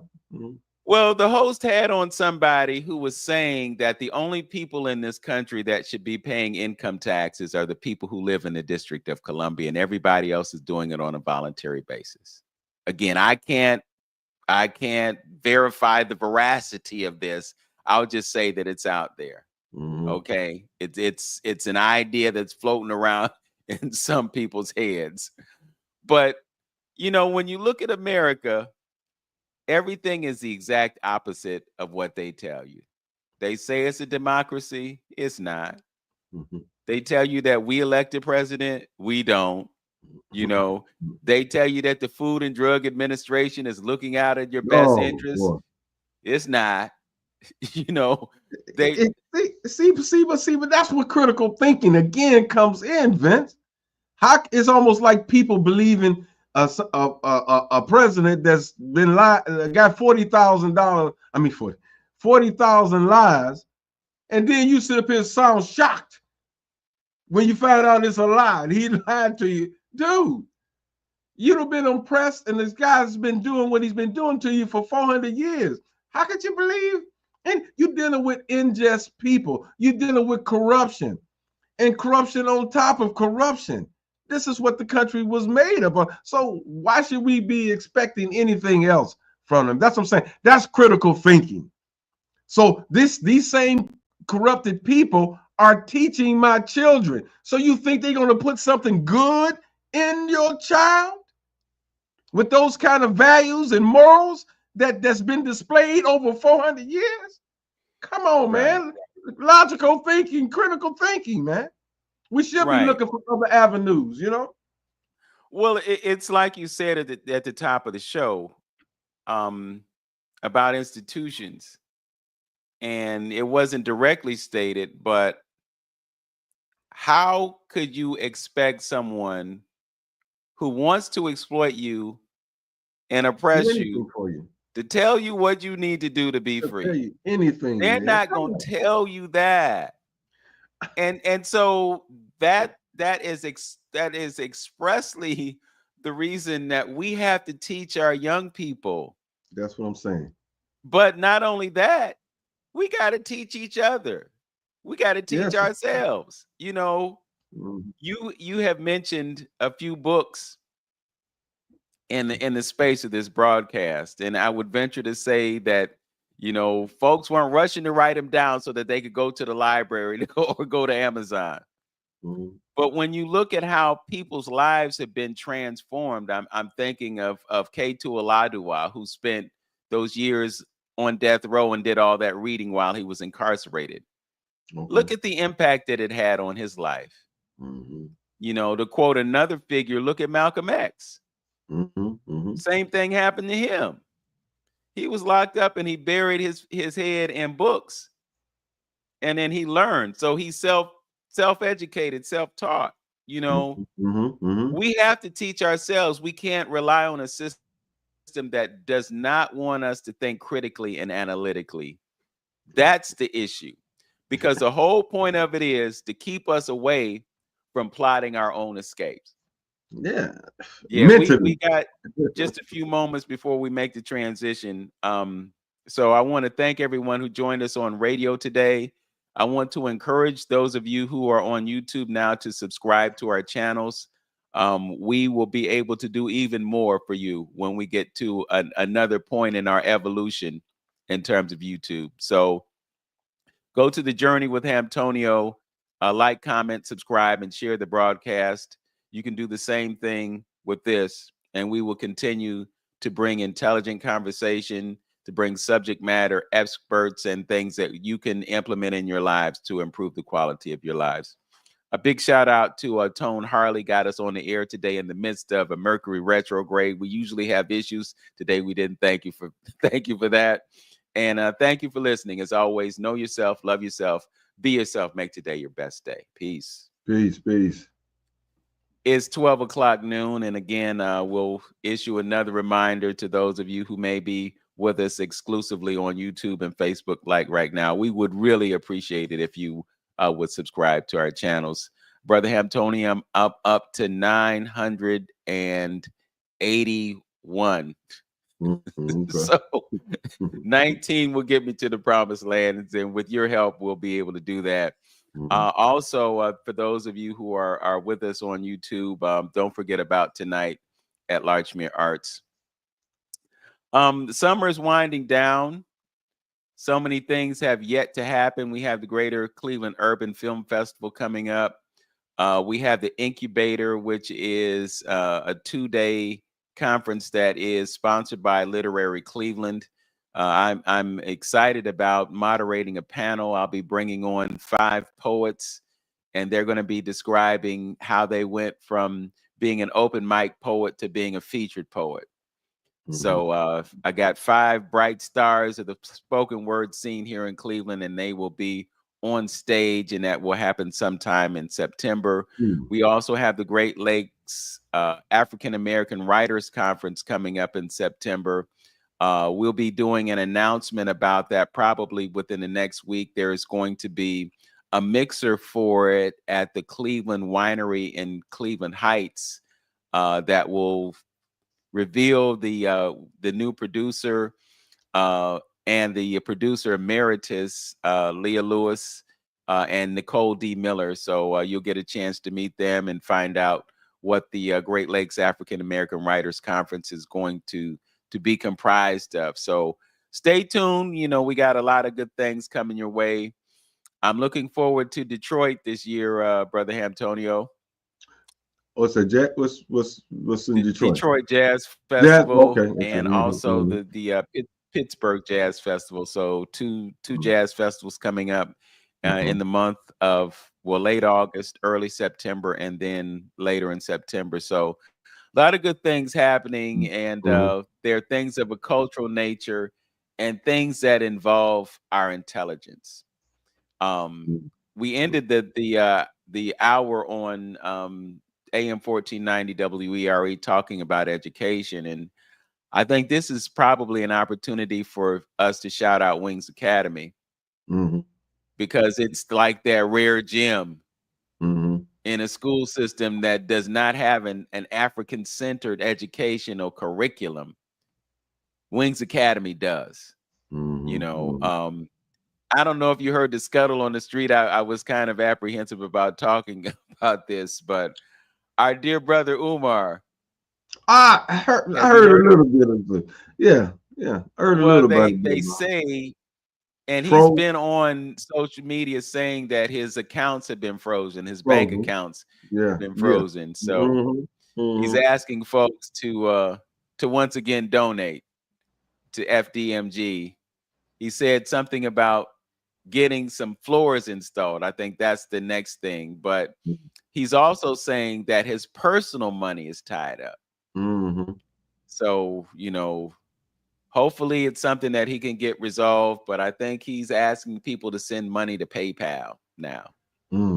Speaker 2: Well, the host had on somebody who was saying that the only people in this country that should be paying income taxes are the people who live in the District of Columbia, and everybody else is doing it on a voluntary basis. Again, I can't verify the veracity of this. I'll just say that it's out there. Okay. It's an idea that's floating around in some people's heads. But you know, when you look at America, everything is the exact opposite of what they tell you. They say it's a democracy. It's not. They tell you that we elected president. We don't. You know, they tell you that the Food and Drug Administration is looking out at your best interest. It's not. You know, they
Speaker 1: see, but that's what critical thinking again comes in, Vince. It's almost like people believing a president that's been got $40,000. I mean, 40,000 lies, and then you sit up here and sound shocked when you find out it's a lie. He lied to you, dude. You'd have been impressed, and this guy's been doing what he's been doing to you for 400 years. How could you believe? And you're dealing with unjust people. You're dealing with corruption, and corruption on top of corruption. This is what the country was made of. So why should we be expecting anything else from them? That's what I'm saying. That's critical thinking. So these same corrupted people are teaching my children. So you think they're going to put something good in your child with those kind of values and morals that's been displayed over 400 years? Come on, man. Logical thinking, critical thinking, man. We should be looking for other avenues, you know?
Speaker 2: Well, it's like you said at the top of the show about institutions. And it wasn't directly stated, but how could you expect someone who wants to exploit you and oppress you to tell you what you need to do to be free?
Speaker 1: Tell you anything.
Speaker 2: They're not going to tell you that. And so that is expressly the reason that we have to teach our young people.
Speaker 1: That's what I'm saying.
Speaker 2: But not only that, we got to teach each other. We got to teach
Speaker 1: Yes, sir.
Speaker 2: ourselves.
Speaker 1: Mhm.
Speaker 2: You have mentioned a few books in the space of this broadcast, and I would venture to say that folks weren't rushing to write them down so that they could go to the library or go to Amazon.
Speaker 1: Mhm.
Speaker 2: But when you look at how people's lives have been transformed, I'm thinking of Ketu Oladuwa, who spent those years on death row and did all that reading while he was incarcerated.
Speaker 1: Okay.
Speaker 2: Look at the impact that it had on his life.
Speaker 1: Mhm.
Speaker 2: To quote another figure, look at Malcolm X.
Speaker 1: Mhm. Mhm.
Speaker 2: Same thing happened to him. He was locked up and he buried his head in books, and then he learned. So he self-educated, self-taught. You know,
Speaker 1: Mhm. Mhm. Mhm.
Speaker 2: we have to teach ourselves. We can't rely on a system that does not want us to think critically and analytically. That's the issue. Because the whole point of it is to keep us away from plotting our own escapes.
Speaker 1: Yeah.
Speaker 2: Yeah, we
Speaker 1: Mentally.
Speaker 2: got just a few moments before we make the transition. So I want to thank everyone who joined us on radio today. I want to encourage those of you who are on YouTube now to subscribe to our channels. We will be able to do even more for you when we get to another point in our evolution in terms of YouTube. So go to the Journey with Hamptonio, like, comment, subscribe, and share the broadcast. You can do the same thing with this, and we will continue to bring intelligent conversation, to bring subject matter experts and things that you can implement in your lives to improve the quality of your lives. A big shout out to Tone Harley, got us on the air today in the midst of a Mercury retrograde. We usually have issues. Today we didn't. Thank you for thank you for that. And thank you for listening. As always, know yourself, love yourself, be yourself, make today your best day. Peace.
Speaker 1: Peace. Peace.
Speaker 2: It's 12 o'clock noon. And again, we'll issue another reminder to those of you who may be with us exclusively on YouTube and Facebook, like right now. We would really appreciate it if you would subscribe to our channels. Brother Hamptoni, I'm up to 981.
Speaker 1: Mhm. Okay.
Speaker 2: So 19 will get me to the promised land, and with your help, we'll be able to do that.
Speaker 1: Mhm.
Speaker 2: Also, for those of you who are with us on YouTube, don't forget about tonight at Larchmere Arts. The summer is winding down. So many things have yet to happen. We have the Greater Cleveland Urban Film Festival coming up. We have the Incubator, which is a 2-day conference that is sponsored by Literary Cleveland. I'm excited about moderating a panel. I'll be bringing on 5 poets, and they're going to be describing how they went from being an open mic poet to being a featured poet.
Speaker 1: Mhm.
Speaker 2: So I got 5 bright stars of the spoken word scene here in Cleveland, and they will be on stage, and that will happen sometime in September.
Speaker 1: Mhm.
Speaker 2: We also have the Great Lakes African American Writers Conference coming up in September. We'll be doing an announcement about that probably within the next week. There is going to be a mixer for it at the Cleveland Winery in Cleveland Heights that will reveal the new producer and the producer emeritus, Leah Lewis and Nicole D. Miller. So you'll get a chance to meet them and find out what the Great Lakes African American Writers Conference is going to be comprised of. So stay tuned. We got a lot of good things coming your way. I'm looking forward to Detroit this year, Brother Hamptonio.
Speaker 1: Oh, so Jack, what's in
Speaker 2: The
Speaker 1: Detroit?
Speaker 2: Detroit Jazz
Speaker 1: Yeah.
Speaker 2: Festival
Speaker 1: Okay. Okay.
Speaker 2: and
Speaker 1: Mhm.
Speaker 2: also
Speaker 1: Mhm.
Speaker 2: the Pittsburgh Jazz Festival. So two jazz festivals coming up
Speaker 1: Okay.
Speaker 2: in the month of, well, late August, early September, and then later in September. So a lot of good things happening, and
Speaker 1: Mhm.
Speaker 2: there are things of a cultural nature and things that involve our intelligence. Um,
Speaker 1: Mhm.
Speaker 2: we ended the hour on AM 1490 WERE talking about education, and I think this is probably an opportunity for us to shout out Wings Academy.
Speaker 1: Mhm.
Speaker 2: because it's like that rare gem
Speaker 1: Mm-hmm.
Speaker 2: in a school system that does not have an African-centered education or curriculum. Wings Academy does. You know,
Speaker 1: Mm-hmm.
Speaker 2: I don't know if you heard the scuttle on the street. I was kind of apprehensive about talking about this, but our dear brother Umar,
Speaker 1: I
Speaker 2: have you
Speaker 1: heard a
Speaker 2: heard of?
Speaker 1: little bit of it. Yeah, yeah. I heard a
Speaker 2: Well,
Speaker 1: little bit
Speaker 2: they
Speaker 1: about it.
Speaker 2: say, and he's
Speaker 1: Froze,
Speaker 2: been on social media saying that his accounts have been frozen, his bank
Speaker 1: frozen.
Speaker 2: accounts have
Speaker 1: Yeah,
Speaker 2: been
Speaker 1: yeah.
Speaker 2: frozen. So
Speaker 1: Mm-hmm.
Speaker 2: he's
Speaker 1: Mm-hmm.
Speaker 2: asking folks to once again donate to FDMG. He said something about getting some floors installed. I think that's the next thing. But he's also saying that his personal money is tied up.
Speaker 1: Mm-hmm.
Speaker 2: So, hopefully it's something that he can get resolved. But I think he's asking people to send money to PayPal now.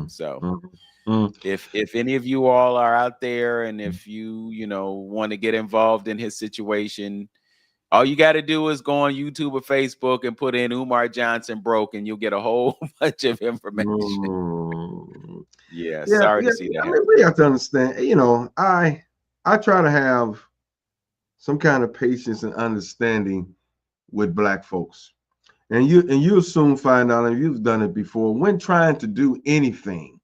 Speaker 2: So
Speaker 1: Mm-hmm.
Speaker 2: if any of you all are out there and if you want to get involved in his situation, all you got to do is go on YouTube or Facebook and put in Umar Johnson broke, and you'll get a whole bunch of information.
Speaker 1: Mm-hmm.
Speaker 2: Yeah,
Speaker 1: Yeah,
Speaker 2: sorry
Speaker 1: yeah.
Speaker 2: to see that
Speaker 1: I mean,
Speaker 2: happen.
Speaker 1: we have to understand. I try to have some kind of patience and understanding with black folks, and you'll soon find out, and you've done it before, when trying to do anything.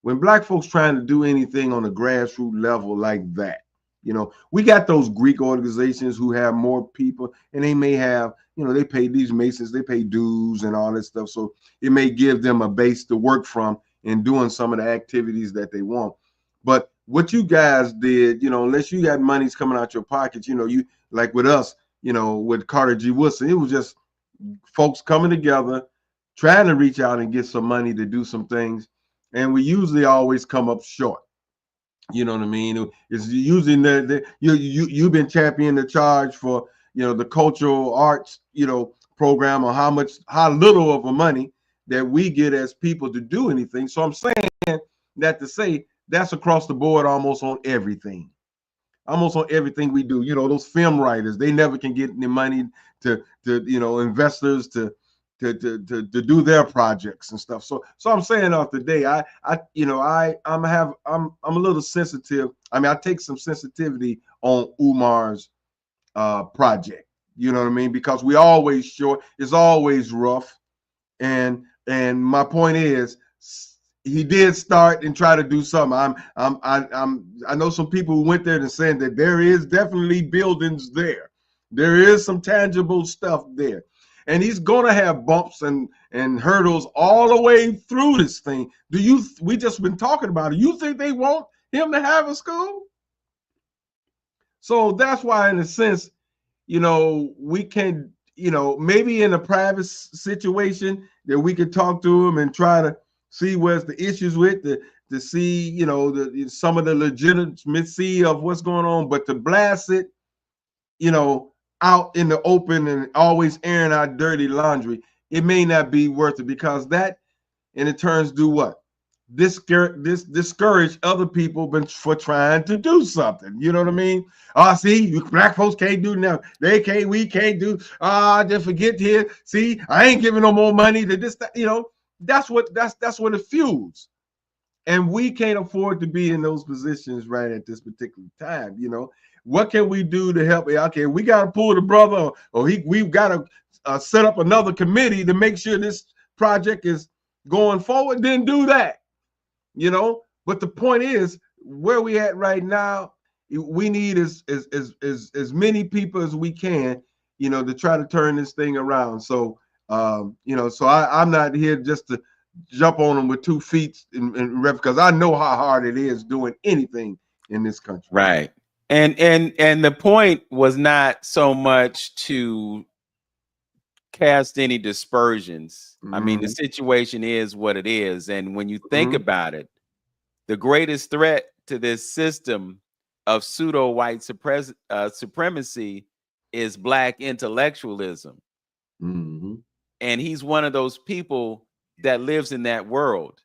Speaker 1: When black folks trying to do anything on a grassroots level like that, we got those Greek organizations who have more people, and they may have, they pay these masons, they pay dues and all this stuff, so it may give them a base to work from in doing some of the activities that they want. But what you guys did, unless you got monies coming out your pockets, you, like with us, with Carter G. Woodson, it was just folks coming together, trying to reach out and get some money to do some things, and we usually always come up short. You know what I mean? It's usually you've been championing the charge for the cultural arts program, or how little of a money that we get as people to do anything. So I'm saying that to say that's across the board, almost on everything we do. Those film writers, they never can get any money to investors to do their projects and stuff. So I'm saying off today, I'm a little sensitive. I mean, I take some sensitivity on Umar's project. You know what I mean? Because we always short, it's always rough. And my point is, he did start and try to do something. I know some people who went there and saying that there is definitely buildings there. There is some tangible stuff there. And he's gonna have bumps and hurdles all the way through this thing. We just been talking about it. You think they want him to have a school? So that's why, in a sense, we can, maybe in a private situation that we could talk to him and try to see where's the issues with to see, some of the legitimacy of what's going on, but to blast it, you know, out in the open and always airing out dirty laundry, it may not be worth it, because that, and it turns do what? This discourage other people for trying to do something. You know what I mean? See, you black folks can't do nothing. They can't, we can't do. Just forget here. See, I ain't giving no more money to this. That's what it fuels. And we can't afford to be in those positions right at this particular time. What can we do to help? Okay, we got to pull the brother, or we've got to set up another committee to make sure this project is going forward. Then do that. But the point is, where we at right now, we need as many people as we can, to try to turn this thing around. So I'm not here just to jump on them with 2 feet and rep, because I know how hard it is doing anything in this country.
Speaker 2: Right. And the point was not so much to cast any dispersions. I mean, the situation is what it is. And when you think about it, the greatest threat to this system of pseudo white supremacy is black intellectualism.
Speaker 1: Mm-hmm.
Speaker 2: And he's one of those people that lives in that world,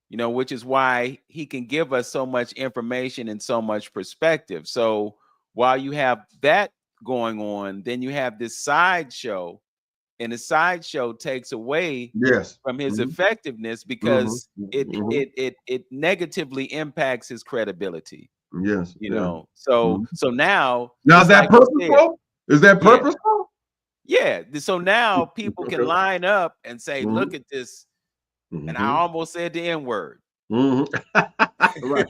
Speaker 2: which is why he can give us so much information and so much perspective. So while you have that going on, then you have this sideshow and the sideshow takes away
Speaker 1: Yes.
Speaker 2: from his
Speaker 1: Mm-hmm.
Speaker 2: effectiveness
Speaker 1: Mm-hmm.
Speaker 2: because
Speaker 1: Mm-hmm.
Speaker 2: it negatively impacts his credibility.
Speaker 1: Yes.
Speaker 2: You
Speaker 1: Yeah.
Speaker 2: know, so
Speaker 1: Mhm.
Speaker 2: now,
Speaker 1: Now, is
Speaker 2: just
Speaker 1: that
Speaker 2: like you said,
Speaker 1: purposeful? Is that
Speaker 2: yeah,
Speaker 1: purposeful?
Speaker 2: yeah. So now people can line up and say,
Speaker 1: Mm-hmm.
Speaker 2: look at this. And I
Speaker 1: Mm-hmm.
Speaker 2: almost said the N-word.
Speaker 1: Mm-hmm. Right.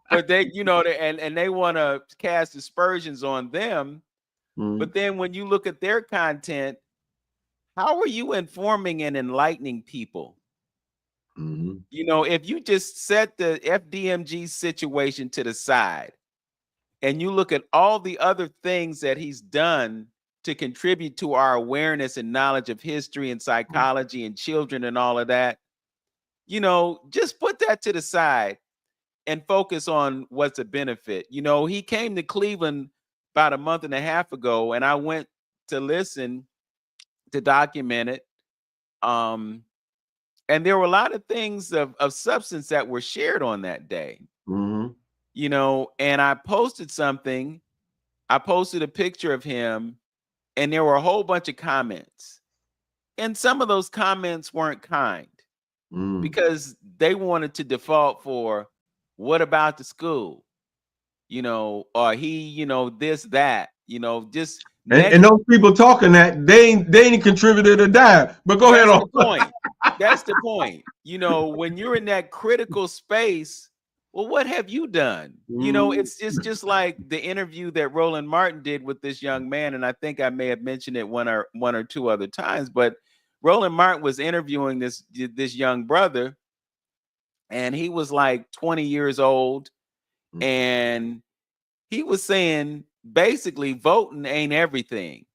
Speaker 2: But they, you know, and they want to cast aspersions on them.
Speaker 1: Mm-hmm.
Speaker 2: But then when you look at their content, how are you informing and enlightening people?
Speaker 1: Mm-hmm.
Speaker 2: You know, if you just set the FDMG situation to the side and you look at all the other things that he's done to contribute to our awareness and knowledge of history and psychology and children and all of that, you know, just put that to the side and focus on what's a benefit. You know, he came to Cleveland about a month and a half ago, and I went to listen to document it. Um, and there were a lot of things of substance that were shared on that day,
Speaker 1: Mm-hmm.
Speaker 2: you know, and I posted something. I posted a picture of him, and there were a whole bunch of comments. And some of those comments weren't kind
Speaker 1: Mm-hmm.
Speaker 2: because they wanted to default for what about the school? You know, or he, you know, this, that, you know, just
Speaker 1: And
Speaker 2: negative.
Speaker 1: those people talking that they ain't contributed a dime. But go ahead
Speaker 2: That's
Speaker 1: on.
Speaker 2: the point. That's the point. You know, when you're in that critical space, well, what have you done? You know,
Speaker 1: Mm-hmm.
Speaker 2: it's just like the interview that Roland Martin did with this young man, and I think I may have mentioned it one or two other times, but Roland Martin was interviewing this young brother, and he was like 20 years old, and he was saying basically voting ain't everything.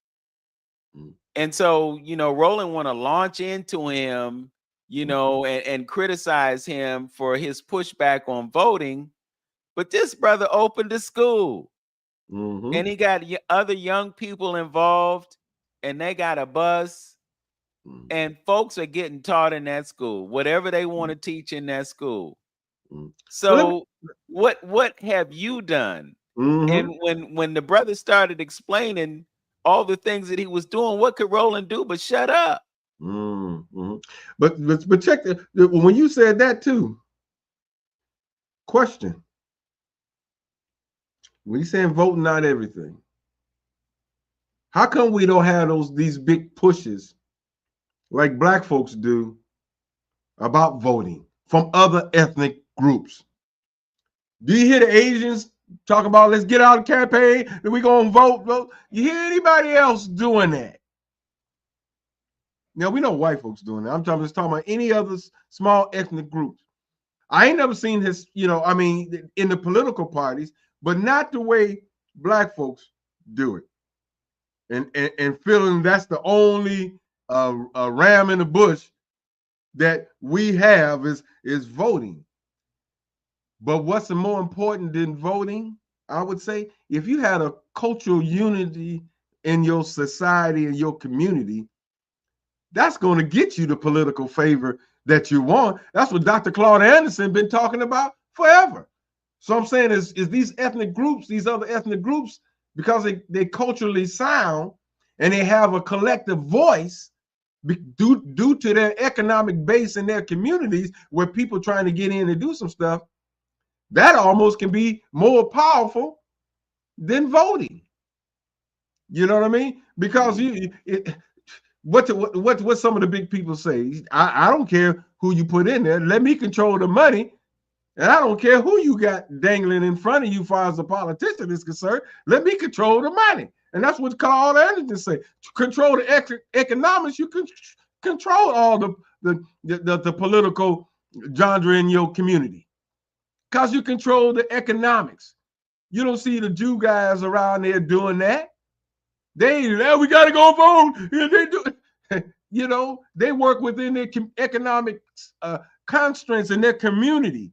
Speaker 2: And so, you know, Roland want to launch into him, you know, and criticize him for his pushback on voting. But this brother opened a school
Speaker 1: Mm-hmm.
Speaker 2: and he got other young people involved, and they got a bus, and folks are getting taught in that school, whatever they want to teach in that school.
Speaker 1: Mm-hmm. Well, let me.
Speaker 2: So what have you done?
Speaker 1: Mm-hmm.
Speaker 2: And when the brother started explaining all the things that he was doing, what could Roland do but shut up?
Speaker 1: Mm-hmm. But check when you said that too. Question: when you saying voting not everything, how come we don't have these big pushes like black folks do about voting from other ethnic groups? Do you hear the Asians talk about let's get out of campaign and we gonna vote? You hear anybody else doing that? Now we know white folks doing that. I'm just talking about any other small ethnic groups. I ain't never seen this, I mean, in the political parties, but not the way black folks do it. And feeling that's the only ram in the bush that we have is voting. But what's more important than voting? I would say if you had a cultural unity in your society and your community, that's going to get you the political favor that you want. That's what Dr. Claude Anderson been talking about forever. So I'm saying is these ethnic groups, these other ethnic groups, because they culturally sound and they have a collective voice due to their economic base in their communities where people trying to get in and do some stuff, that almost can be more powerful than voting. You know what I mean? Because what some of the big people say? I don't care who you put in there. Let me control the money, and I don't care who you got dangling in front of you, as far as the politician is concerned. Let me control the money, and that's what Carl Anderson say. To control the economics, you can control all the political genre in your community, because you control the economics. You don't see the Jew guys around there doing that. We got to go vote. Yeah, they do. They work within their economic constraints in their community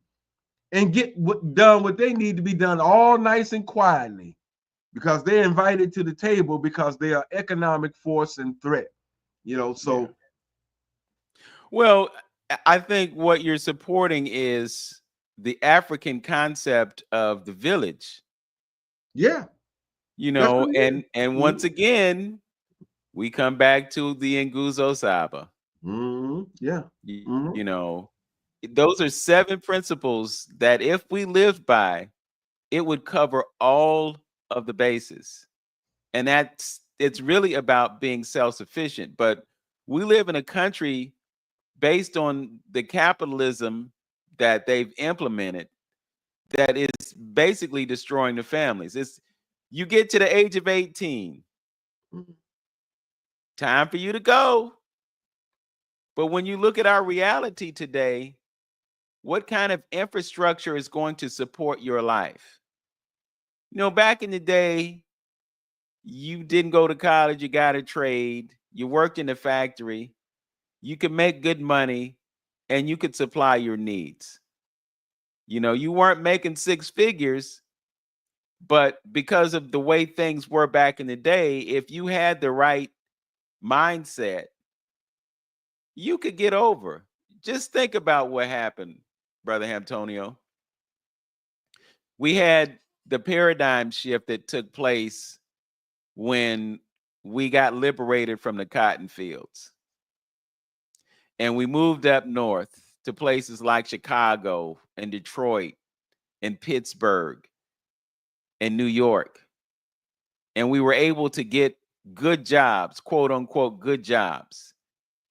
Speaker 1: and get done what they need to be done, all nice and quietly, because they're invited to the table because they are economic force and threat.
Speaker 2: Yeah.
Speaker 1: So
Speaker 2: Well, I think what you're supporting is the African concept of the village,
Speaker 1: yeah,
Speaker 2: you
Speaker 1: that's
Speaker 2: know,
Speaker 1: what it is.
Speaker 2: and once again, we come back to the Nguzo Saba.
Speaker 1: Yeah.
Speaker 2: You know, those are 7 principles that if we lived by, it would cover all of the bases. And it's really about being self-sufficient. But we live in a country based on the capitalism that they've implemented that is basically destroying the families. It's you get to the age of 18, time for you to go. But when you look at our reality today, what kind of infrastructure is going to support your life? You know, back in the day, you didn't go to college, you got a trade, you worked in a factory, you could make good money, and you could supply your needs. You know, you weren't making 6 figures, but because of the way things were back in the day, if you had the right mindset, you could get over. Just think about what happened, Brother Hamptonio. We had the paradigm shift that took place when we got liberated from the cotton fields. And we moved up north to places like Chicago and Detroit and Pittsburgh and New York. And we were able to get good jobs, quote unquote, good jobs.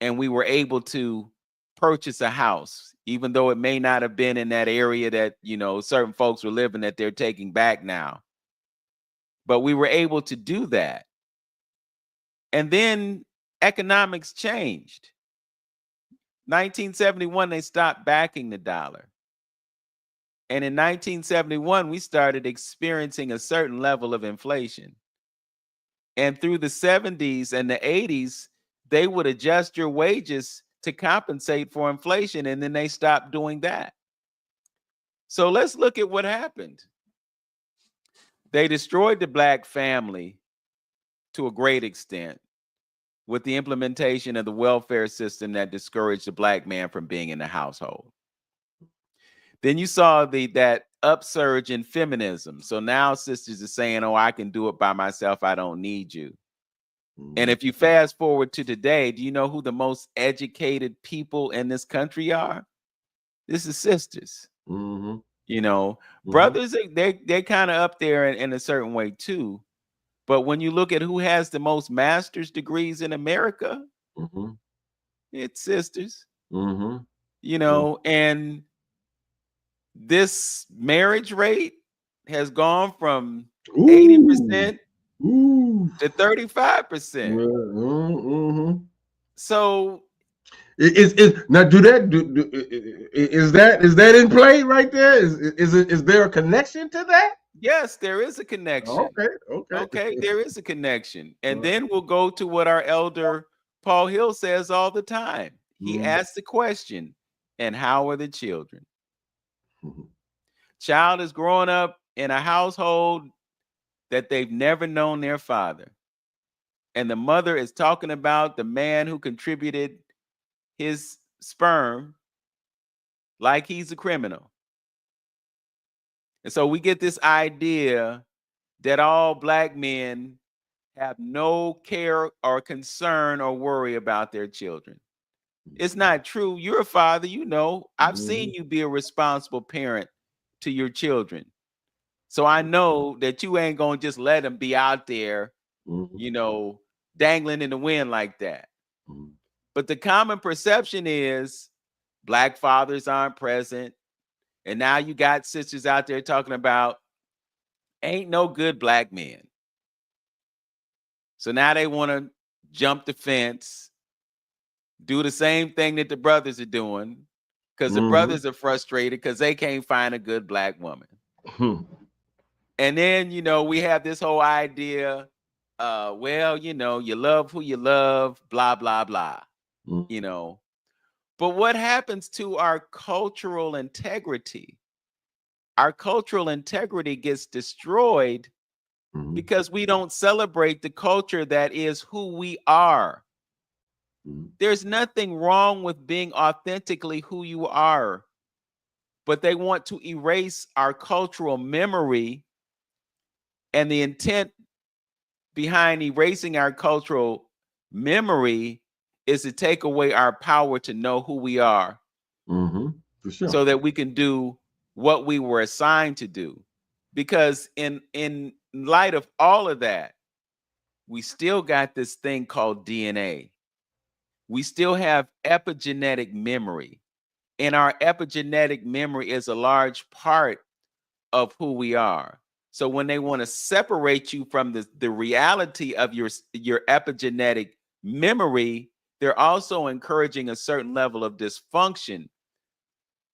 Speaker 2: And we were able to purchase a house, even though it may not have been in that area that, you know, certain folks were living that they're taking back now. But we were able to do that. And then economics changed. 1971, they stopped backing the dollar. And in 1971, we started experiencing a certain level of inflation. And through the 70s and the 80s, they would adjust your wages to compensate for inflation, and then they stopped doing that. So let's look at what happened. They destroyed the Black family to a great extent with the implementation of the welfare system that discouraged the Black man from being in the household. Then you saw that upsurge in feminism. So now sisters are saying, oh, I can do it by myself. I don't need you. And if you fast forward to today, do you know who the most educated people in this country are? This is sisters. You know, brothers, they're kind of up there in a certain way too. But when you look at who has the most master's degrees in America, it's sisters. You know, and this marriage rate has gone from 80% to 35%. So
Speaker 1: is now is that in play right there? Is there a connection to that?
Speaker 2: yes, there is a connection. Okay, there is a connection. And then we'll go to what our elder Paul Hill says all the time. He asks the question, and how are the children? Child is growing up in a household that they've never known their father. And the mother is talking about the man who contributed his sperm like he's a criminal. And so we get this idea that all Black men have no care or concern or worry about their children. It's not true. You're a father, you know. I've seen you be a responsible parent to your children. So I know that you ain't going to just let them be out there, you know, dangling in the wind like that. But the common perception is Black fathers aren't present. And now you got sisters out there talking about ain't no good Black men. So now they want to jump the fence, do the same thing that the brothers are doing, because the brothers are frustrated because they can't find a good Black woman. And then, you know, we have this whole idea, well, you know, you love who you love, blah, blah, blah, you know. But what happens to our cultural integrity? Our cultural integrity gets destroyed because we don't celebrate the culture that is who we are. There's nothing wrong with being authentically who you are, but they want to erase our cultural memory, and the intent behind erasing our cultural Memory is to take away our power to know who we are,
Speaker 1: for sure,
Speaker 2: so that we can do what we were assigned to do. Because in light of all of that, we still got this thing called DNA. We still have epigenetic memory. And our epigenetic memory is a large part of who we are. So when they want to separate you from the reality of your epigenetic memory, they're also encouraging a certain level of dysfunction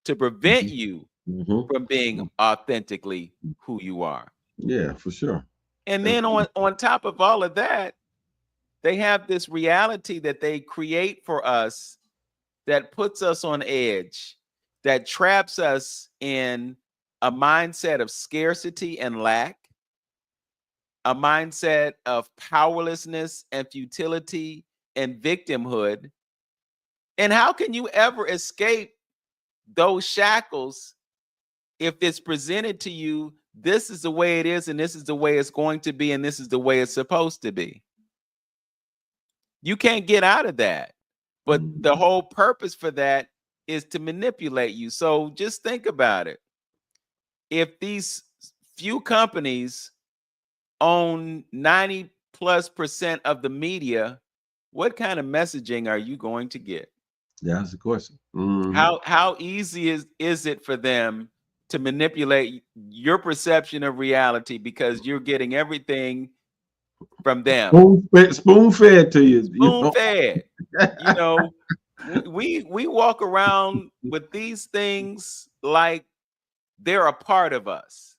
Speaker 2: to prevent you from being authentically who you are.
Speaker 1: Yeah, for sure.
Speaker 2: And then on top of all of that, they have this reality that they create for us that puts us on edge, that traps us in a mindset of scarcity and lack, a mindset of powerlessness and futility and victimhood. And how can you ever escape those shackles if it's presented to you, this is the way it is, and this is the way it's going to be, and this is the way it's supposed to be? You can't get out of that. But the whole purpose for that is to manipulate you. So just think about it. If these few companies own 90+% of the media, what kind of messaging are you going to get?
Speaker 1: Yeah, that's the question.
Speaker 2: How easy is it for them to manipulate your perception of reality, because you're getting everything from them?
Speaker 1: Spoon fed to you.
Speaker 2: Spoon fed. You know, we walk around with these things like they're a part of us.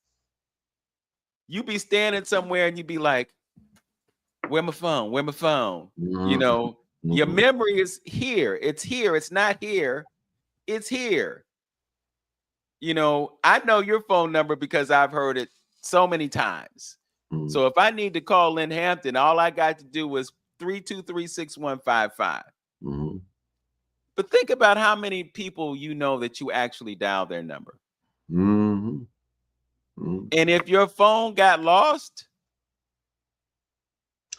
Speaker 2: You be standing somewhere and you be like, where my phone? Where my phone? You know, your memory is here. It's here. It's not here. It's here. You know, I know your phone number because I've heard it so many times. So if I need to call in Hampton, all I got to do was 323-6155. But think about how many people you know that you actually dial their number. And if your phone got lost,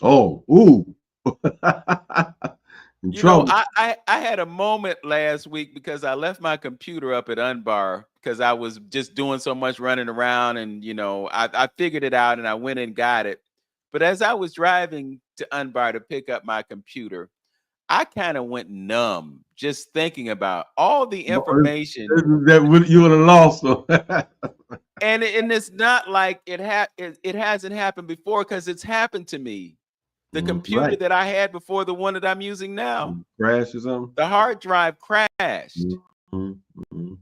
Speaker 2: you know, I had a moment last week because I left my computer up at Unbar because I was just doing so much running around, and you know, I figured it out and I went and got it. But as I was driving to Unbar to pick up my computer, I kind of went numb just thinking about all the information
Speaker 1: that you would have lost them.
Speaker 2: and it's not like it hasn't happened before, because it's happened to me. The computer that I had before, the one that I'm using now,
Speaker 1: crashed or something.
Speaker 2: The hard drive crashed.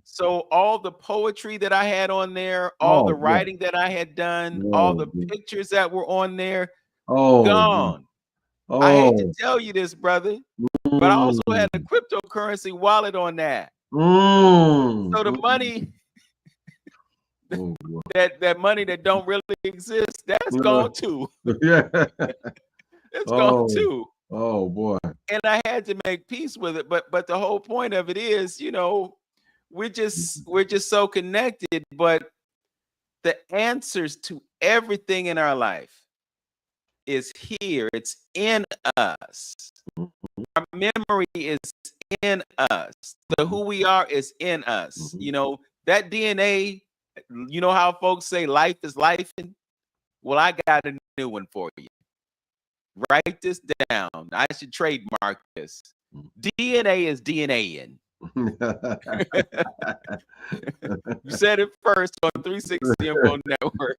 Speaker 2: So all the poetry that I had on there, all the writing that I had done, all the pictures that were on there, gone. I hate to tell you this, brother, but I also had a cryptocurrency wallet on that. So the money, that money that don't really exist, that's gone too.
Speaker 1: Yeah.
Speaker 2: It's gone too.
Speaker 1: Oh boy.
Speaker 2: And I had to make peace with it. But the whole point of it is, you know, we're just so connected, but the answers to everything in our life is here. It's in us. Our memory is in us. The who we are is in us. You know, that DNA, you know how folks say life is life? Well, I got a new one for you. Write this down. I should trademark this. DNA is DNA-ing. You said it first on 360 Info Network.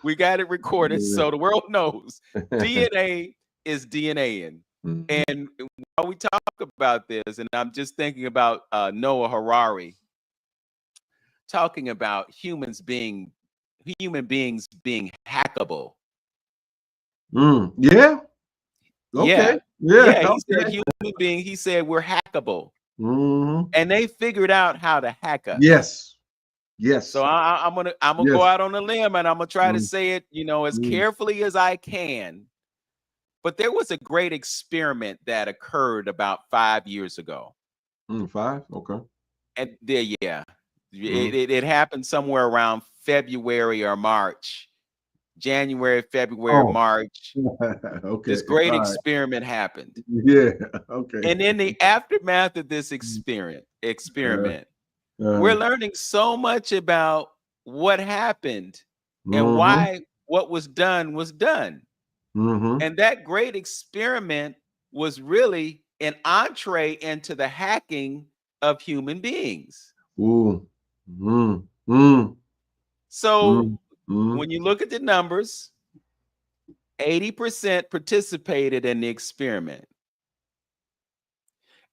Speaker 2: We got it recorded so the world knows. DNA is DNA-ing. And while we talk about this, and I'm just thinking about Noah Harari talking about human beings being hackable.
Speaker 1: Yeah. Okay.
Speaker 2: Yeah. He said human being. He said we're hackable. And they figured out how to hack us.
Speaker 1: Yes.
Speaker 2: So I'm gonna go out on a limb and I'm gonna try to say it, you know, as carefully as I can. But there was a great experiment that occurred about 5 years ago.
Speaker 1: 5? Okay.
Speaker 2: And it happened somewhere around February or March. January, February,
Speaker 1: Oh,
Speaker 2: March,
Speaker 1: okay.
Speaker 2: this great
Speaker 1: All right.
Speaker 2: experiment happened.
Speaker 1: Yeah. Okay.
Speaker 2: And in the aftermath of this
Speaker 1: Uh,
Speaker 2: experiment, we're
Speaker 1: uh,
Speaker 2: learning so much about what happened and
Speaker 1: mm-hmm.
Speaker 2: why what was done was done.
Speaker 1: Mm-hmm.
Speaker 2: And that great experiment was really an entree into the hacking of human beings.
Speaker 1: Ooh. Mm. Mm.
Speaker 2: So
Speaker 1: Mm. Mm.
Speaker 2: when you look at the numbers, 80% participated in the experiment.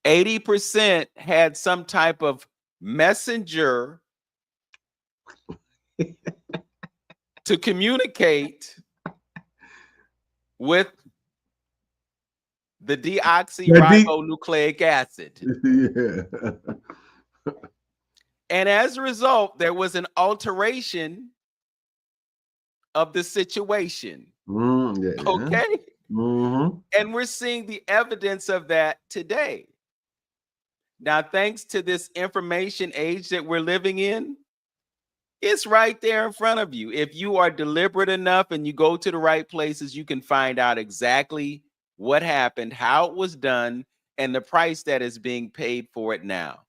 Speaker 2: 80% had some type of messenger to communicate with the
Speaker 1: That deep.
Speaker 2: deoxyribonucleic acid.
Speaker 1: Yeah.
Speaker 2: And as a result, there was an alteration of the situation.
Speaker 1: Mm, yeah.
Speaker 2: Okay.
Speaker 1: Mm-hmm.
Speaker 2: And we're seeing the evidence of that today. Now, thanks to this information age that we're living in, it's right there in front of you. If you are deliberate enough and you go to the right places, you can find out exactly what happened, how it was done, and the price that is being paid for it now.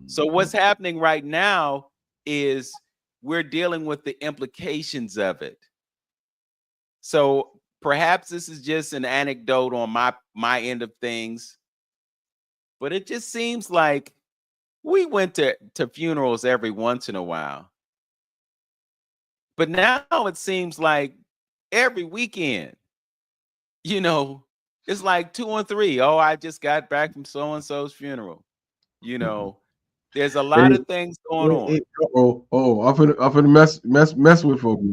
Speaker 2: So,
Speaker 1: Mm-hmm.
Speaker 2: what's happening right now is we're dealing with the implications of it. So, perhaps this is just an anecdote on my end of things, but it just seems like we went to funerals every once in a while. But now it seems like every weekend, you know, it's like 2 and 3. Oh, I just got back from so and so's funeral. You know, there's a lot
Speaker 1: Hey,
Speaker 2: of things going on.
Speaker 1: I'm finna mess with folks.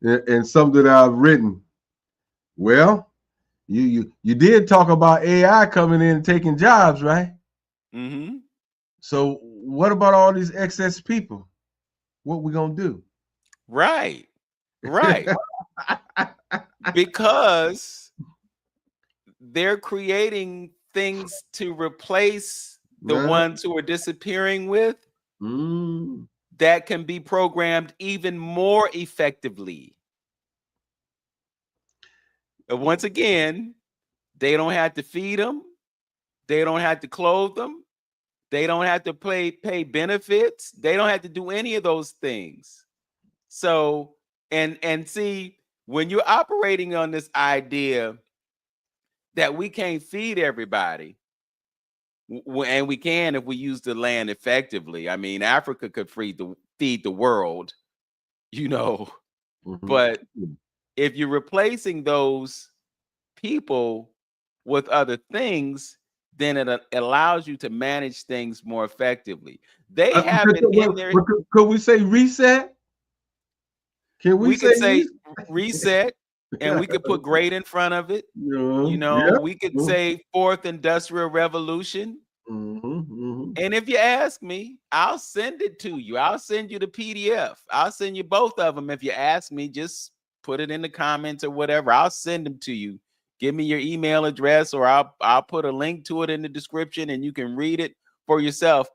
Speaker 1: And something that I've written. Well, you did talk about AI coming in and taking jobs, right?
Speaker 2: Hmm.
Speaker 1: So what about all these excess people? What we gonna do?
Speaker 2: Right, right. Because they're creating things to replace the
Speaker 1: Right?
Speaker 2: ones who are disappearing with
Speaker 1: Mm,
Speaker 2: that can be programmed even more effectively. And once again, they don't have to feed them, they don't have to clothe them, they don't have to pay benefits, they don't have to do any of those things. So, and see, when you're operating on this idea that we can't feed everybody, and we can if we use the land effectively. I mean, Africa could feed the world, you know,
Speaker 1: mhm.
Speaker 2: but if you're replacing those people with other things, then it allows you to manage things more effectively. They have it in their,
Speaker 1: Could we say reset? Can we
Speaker 2: we
Speaker 1: say
Speaker 2: could say reset, and we could put great in front of it. You know,
Speaker 1: Yeah.
Speaker 2: we could say fourth industrial revolution.
Speaker 1: Mm-hmm, mm-hmm.
Speaker 2: And if you ask me, I'll send it to you. I'll send you the PDF. I'll send you both of them. If you ask me, just put it in the comments or whatever. I'll send them to you. Give me your email address, or I'll put a link to it in the description and you can read it for yourself.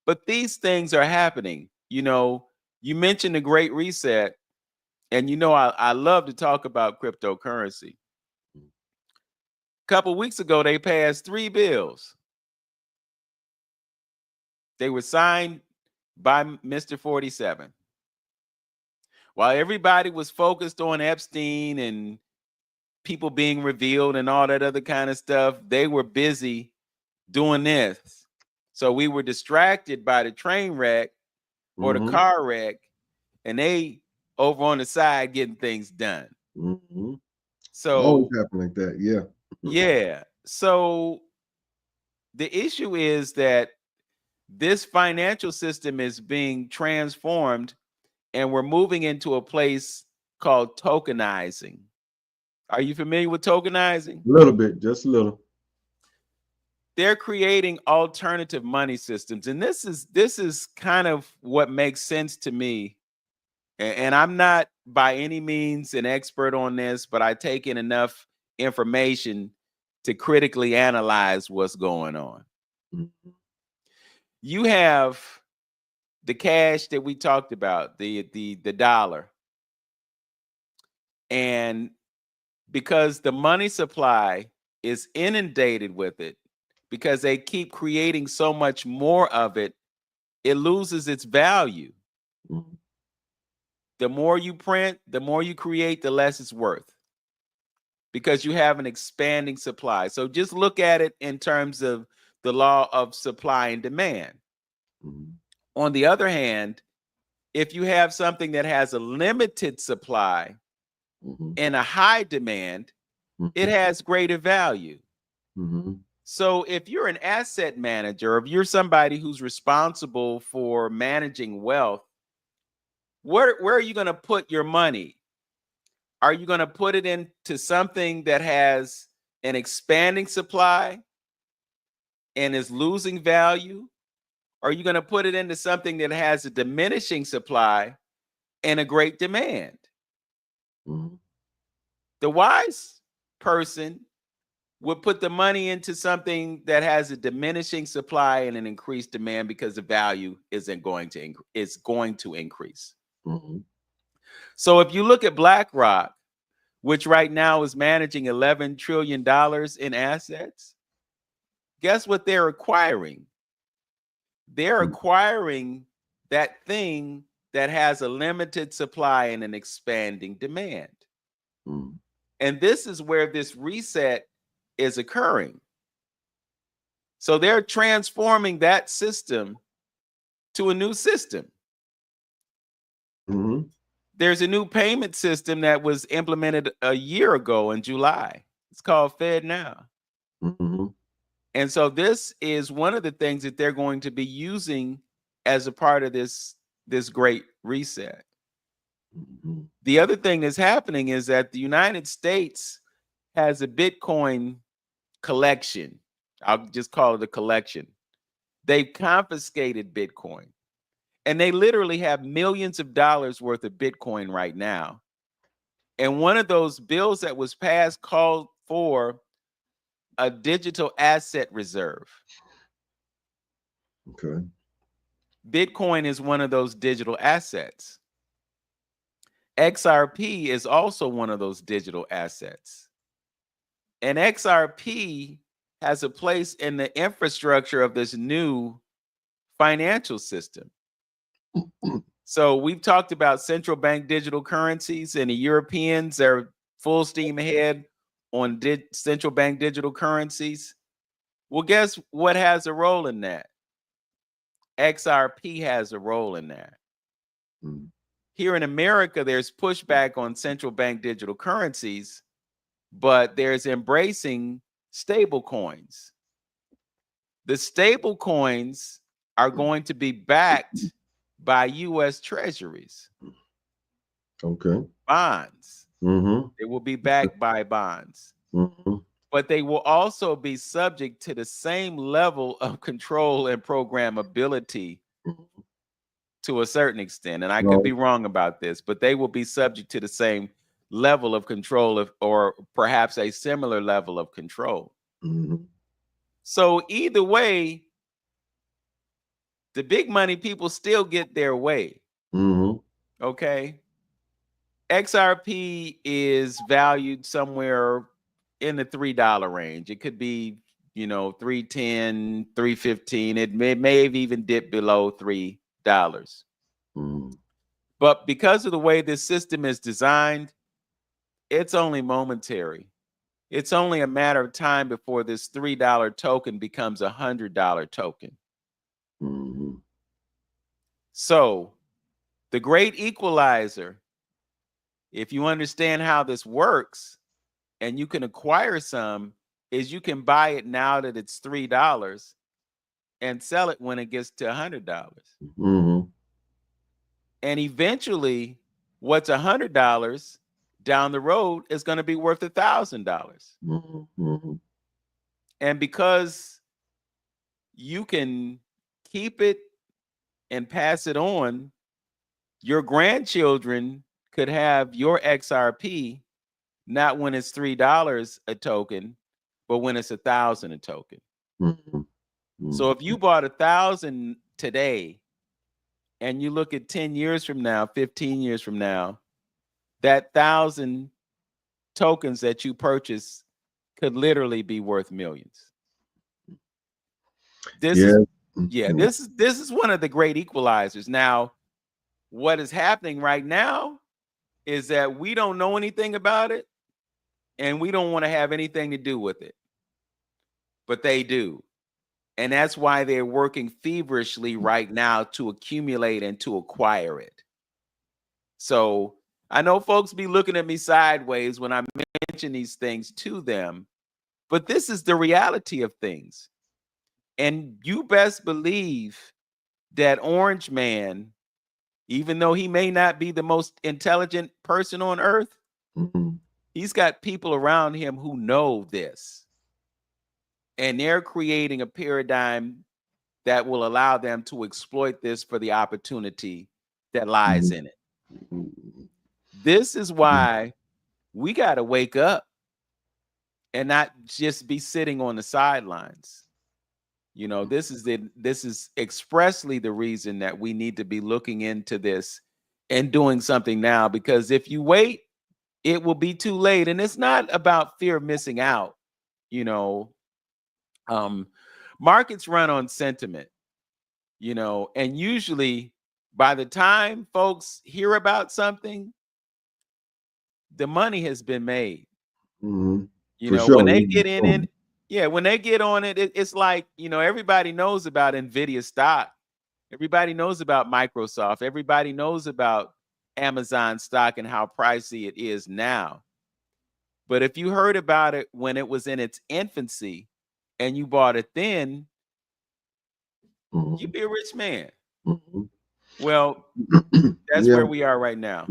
Speaker 2: But these things are happening. You know, you mentioned the Great Reset, and you know I love to talk about cryptocurrency. A couple weeks ago, they passed 3 bills. They were signed by Mr. 47. While everybody was focused on Epstein and people being revealed and all that other kind of stuff, they were busy doing this. So we were distracted by the train wreck or the
Speaker 1: Mm-hmm.
Speaker 2: car wreck, and they over on the side getting things done.
Speaker 1: Mm-hmm. Always
Speaker 2: So,
Speaker 1: happen like that. Yeah.
Speaker 2: yeah. So the issue is that this financial system is being transformed, and we're moving into a place called tokenizing. Are you familiar with tokenizing?
Speaker 1: A little bit, just a little.
Speaker 2: They're creating alternative money systems, and this is kind of what makes sense to me. And I'm not by any means an expert on this, but I take in enough information to critically analyze what's going on.
Speaker 1: Mhm.
Speaker 2: You have the cash that we talked about, the dollar. And because the money supply is inundated with it, because they keep creating so much more of it, it loses its value.
Speaker 1: Mm-hmm.
Speaker 2: The more you print, the more you create, the less it's worth, because you have an expanding supply. So just look at it in terms of the law of supply and demand.
Speaker 1: Mm-hmm.
Speaker 2: On the other hand, if you have something that has a limited supply
Speaker 1: Mm-hmm.
Speaker 2: and a high demand, it has greater value.
Speaker 1: Mm-hmm.
Speaker 2: So if you're an asset manager, if you're somebody who's responsible for managing wealth, where are you going to put your money? Are you going to put it into something that has an expanding supply and is losing value? Or are you going to put it into something that has a diminishing supply and a great demand?
Speaker 1: Mm-hmm.
Speaker 2: The wise person would put the money into something that has a diminishing supply and an increased demand, because the value isn't going to it's going to increase.
Speaker 1: Mm-hmm.
Speaker 2: So if you look at BlackRock, which right now is managing $11 trillion in assets, guess what they're acquiring? They're acquiring that thing that has a limited supply and an expanding demand.
Speaker 1: Mm-hmm.
Speaker 2: And this is where this reset is occurring. So they're transforming that system to a new system.
Speaker 1: Mm-hmm.
Speaker 2: There's a new payment system that was implemented a year ago in July. It's called FedNow.
Speaker 1: Mm-hmm.
Speaker 2: And so this is one of the things that they're going to be using as a part of this great reset.
Speaker 1: Mm-hmm.
Speaker 2: The other thing that's happening is that the United States has a Bitcoin collection. I'll just call it a collection. They've confiscated Bitcoin, and they literally have millions of dollars worth of Bitcoin right now. And one of those bills that was passed called for a digital asset reserve.
Speaker 1: Okay.
Speaker 2: Bitcoin is one of those digital assets. XRP is also one of those digital assets. And XRP has a place in the infrastructure of this new financial system. So we've talked about central bank digital currencies, and the Europeans are full steam ahead on central bank digital currencies. Well, guess what has a role in that? XRP has a role in that.
Speaker 1: Mm-hmm.
Speaker 2: Here in America, there's pushback on central bank digital currencies, but there's embracing stable coins. The stable coins are going to be backed by US treasuries,
Speaker 1: Okay.
Speaker 2: bonds.
Speaker 1: Mm-hmm.
Speaker 2: They will be backed by bonds,
Speaker 1: Mm-hmm.
Speaker 2: but they will also be subject to the same level of control and programmability to a certain extent. And I could
Speaker 1: No.
Speaker 2: be wrong about this, but they will be subject to the same level of control, or perhaps a similar level of control.
Speaker 1: Mm-hmm.
Speaker 2: So either way, the big money people still get their way.
Speaker 1: Mm-hmm.
Speaker 2: Okay. XRP is valued somewhere in the $3 range. It could be, 310, 315. It may have even dipped below $3.
Speaker 1: Mm-hmm.
Speaker 2: But because of the way this system is designed, it's only momentary. It's only a matter of time before this $3 token becomes a $100 token.
Speaker 1: Mm-hmm.
Speaker 2: So the great equalizer, if you understand how this works and you can acquire some, is you can buy it now that it's $3 and sell it when it gets to $100.
Speaker 1: Mm-hmm.
Speaker 2: And eventually, what's $100 down the road is going to be worth $1,000.
Speaker 1: Mm-hmm.
Speaker 2: And because you can keep it and pass it on, your grandchildren could have your XRP not when it's $3 a token, but when it's 1,000 a token.
Speaker 1: Mm-hmm.
Speaker 2: So if you bought 1,000 today and you look at 10 years from now, 15 years from now, that 1,000 tokens that you purchase could literally be worth millions. This
Speaker 1: Yeah.
Speaker 2: is this is one of the great equalizers. Now, what is happening right now is that we don't know anything about it and we don't want to have anything to do with it. But they do. And that's why they're working feverishly right now to accumulate and to acquire it. So I know folks be looking at me sideways when I mention these things to them, but this is the reality of things. And you best believe that Orange Man, even though he may not be the most intelligent person on earth, he's got people around him who know this. And they're creating a paradigm that will allow them to exploit this for the opportunity that lies in it. This is why we got to wake up and not just be sitting on the sidelines. You know, this is expressly the reason that we need to be looking into this and doing something now, because if you wait, it will be too late. And it's not about fear of missing out. You know, markets run on sentiment, you know, and usually by the time folks hear about something, the money has been made. You
Speaker 1: For
Speaker 2: know,
Speaker 1: sure.
Speaker 2: when they get in it, when they get on it, it's like, you know, everybody knows about Nvidia stock. Everybody knows about Microsoft. Everybody knows about Amazon stock and how pricey it is now. But if you heard about it when it was in its infancy and you bought it then, you'd be a rich man. Well, that's
Speaker 1: Yeah.
Speaker 2: where we are right now.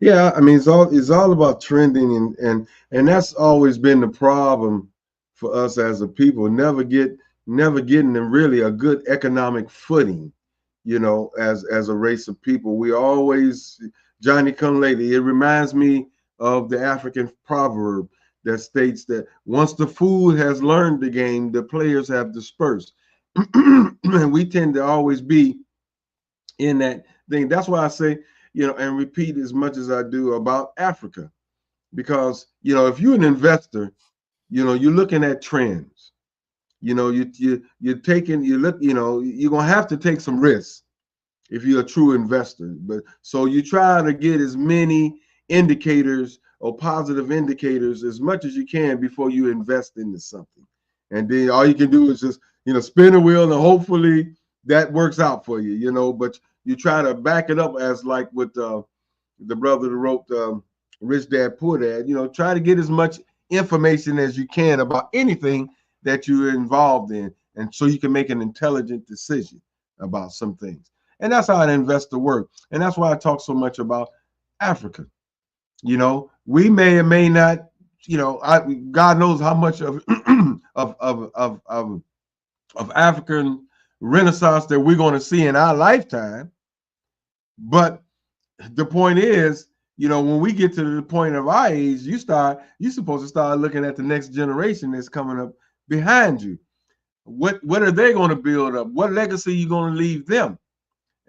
Speaker 1: Yeah, I mean it's all about trending, and that's always been the problem for us as a people. Never getting in really a good economic footing, you know, as a race of people. We always Johnny come lately. It reminds me of the African proverb that states that once the fool has learned the game, the players have dispersed. And we tend to always be in that thing. That's why I say, you know, and repeat as much as I do about Africa, because you know, if you're an investor, you know, you're looking at trends. You know, you're taking you look, you know, you're gonna have to take some risks if you're a true investor. But so you try to get as many indicators or positive indicators as much as you can before you invest into something. And then all you can do is just, you know, spin the wheel and hopefully that works out for you, you know, but you try to back it up as like with the brother that wrote Rich Dad Poor Dad, you know, try to get as much information as you can about anything that you're involved in. And so you can make an intelligent decision about some things. And that's how an investor works. And that's why I talk so much about Africa. You know, we may or may not, you know, God knows how much of of African Renaissance that we're going to see in our lifetime. But the point is, you know, when we get to the point of our age, you're supposed to start looking at the next generation that's coming up behind you. What are they going to build up? What legacy are you going to leave them?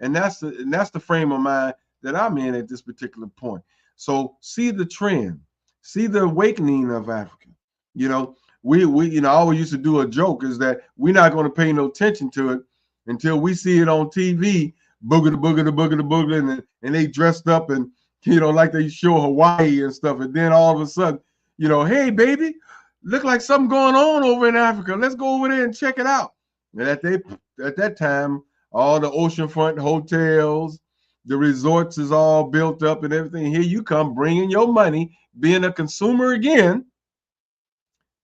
Speaker 1: And that's the frame of mind that I'm in at this particular point. So see the trend, see the awakening of Africa. You know, we you know, I always used to do a joke is that we're not going to pay no attention to it until we see it on TV, booger the booger the booger the booger, and they dressed up and, you know, like they show Hawaii and stuff, and then all of a sudden, you know, hey baby, look like something going on over in Africa. Let's go over there and check it out. And at that time, all the oceanfront hotels, the resorts is all built up and everything. Here you come bringing your money, being a consumer again.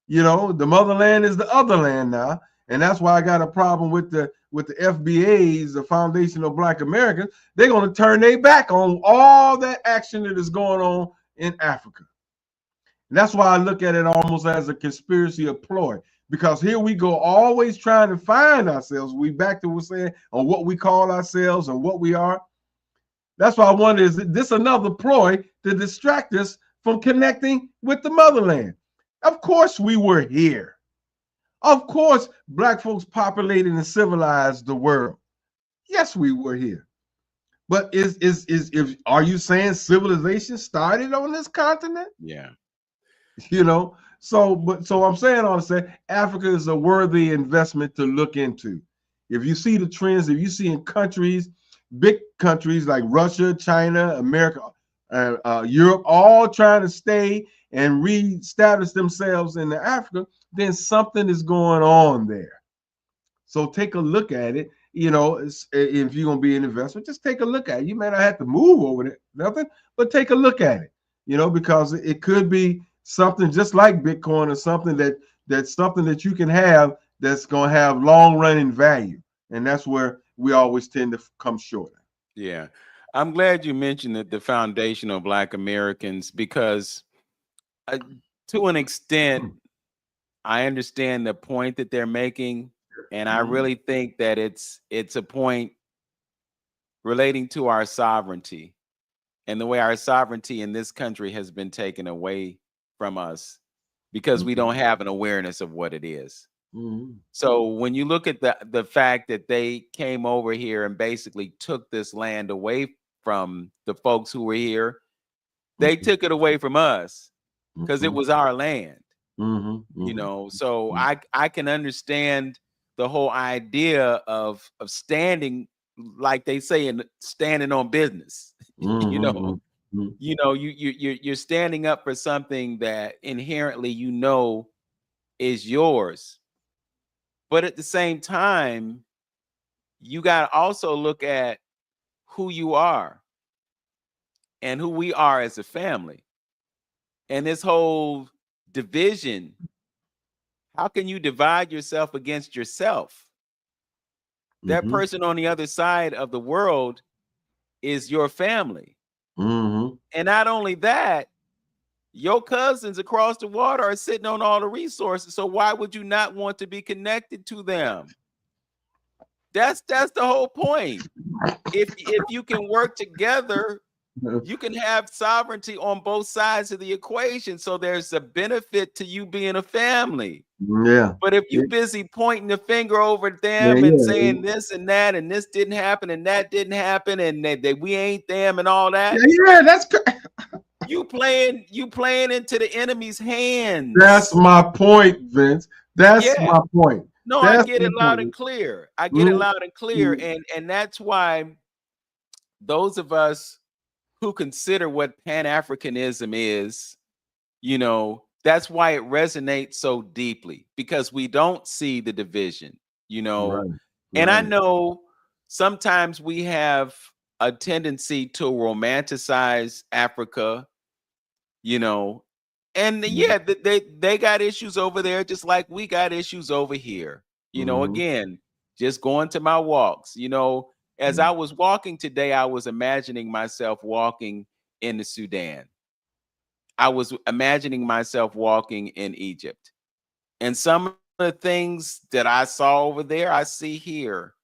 Speaker 1: You know, the motherland is the other land now, and that's why I got a problem with the FBAs, the Foundation of Black Americans. They're going to turn their back on all that action that is going on in Africa. And that's why I look at it almost as a conspiracy of ploy, because here we go, always trying to find ourselves. We back to what we're saying on what we call ourselves and what we are. That's why I wonder, is this another ploy to distract us from connecting with the motherland? Of course we were here. Of course, Black folks populated and civilized the world. Yes, we were here. But are you saying civilization started on this continent?
Speaker 2: Yeah.
Speaker 1: you know. So I'm saying all to say Africa is a worthy investment to look into. If you see the trends, if you see in countries, big countries like Russia, China, America, Europe, all trying to stay and reestablish themselves in Africa, then something is going on there. So take a look at it. If you're gonna be an investor, just take a look at it. You may not have to move over there, nothing, but take a look at it. Because it could be something just like Bitcoin or something that's something that you can have that's gonna have long running value, and that's where we always tend to come short.
Speaker 2: Yeah. I'm glad you mentioned that the foundation of Black Americans because uh, to an extent, I understand the point that they're making, and I
Speaker 1: Mhm.
Speaker 2: really think that it's a point relating to our sovereignty and the way our sovereignty in this country has been taken away from us because we don't have an awareness of what it is.
Speaker 1: Mhm.
Speaker 2: So when you look at the fact that they came over here and basically took this land away from the folks who were here, they
Speaker 1: Mhm.
Speaker 2: took it away from us because it
Speaker 1: Mhm.
Speaker 2: was our land.
Speaker 1: Mhm. Mhm.
Speaker 2: So
Speaker 1: Mhm.
Speaker 2: I can understand the whole idea of standing, like they say, in standing on business. you know
Speaker 1: Mhm. Mhm.
Speaker 2: you're standing up for something that inherently is yours, but at the same time you got to also look at who you are and who we are as a family, and this whole division. How can you divide yourself against yourself? That
Speaker 1: Mhm.
Speaker 2: person on the other side of the world is your family.
Speaker 1: Mhm.
Speaker 2: And not only that, your cousins across the water are sitting on all the resources. So why would you not want to be connected to them? That's the whole point. If you can work together, you can have sovereignty on both sides of the equation. So there's a benefit to you being a family.
Speaker 1: Yeah.
Speaker 2: But if you
Speaker 1: Yeah.
Speaker 2: busy pointing the finger over
Speaker 1: Yeah.
Speaker 2: them and
Speaker 1: Yeah.
Speaker 2: saying this and that, and this didn't happen and that didn't happen, and that we ain't them and all
Speaker 1: Yeah.
Speaker 2: that,
Speaker 1: Yeah.
Speaker 2: you playing into the enemy's
Speaker 1: That's
Speaker 2: hands.
Speaker 1: my point, Vince. That's
Speaker 2: Yeah.
Speaker 1: my point.
Speaker 2: No, I
Speaker 1: That's
Speaker 2: get
Speaker 1: my
Speaker 2: it loud and
Speaker 1: point.
Speaker 2: clear. I get it
Speaker 1: Mhm.
Speaker 2: loud and clear.
Speaker 1: Mhm.
Speaker 2: And that's why those of us who consider what Pan-Africanism is, that's why it resonates so deeply because we don't see the division, you know.
Speaker 1: Right.
Speaker 2: And I
Speaker 1: Right.
Speaker 2: know sometimes we have a tendency to romanticize Africa, you know. And
Speaker 1: Mhm.
Speaker 2: yeah, they got issues over there just like we got issues over here.
Speaker 1: Mhm.
Speaker 2: Again, just going to my walks, as I was walking today, I was imagining myself walking in the Sudan. I was imagining myself walking in Egypt. And some of the things that I saw over there, I see here.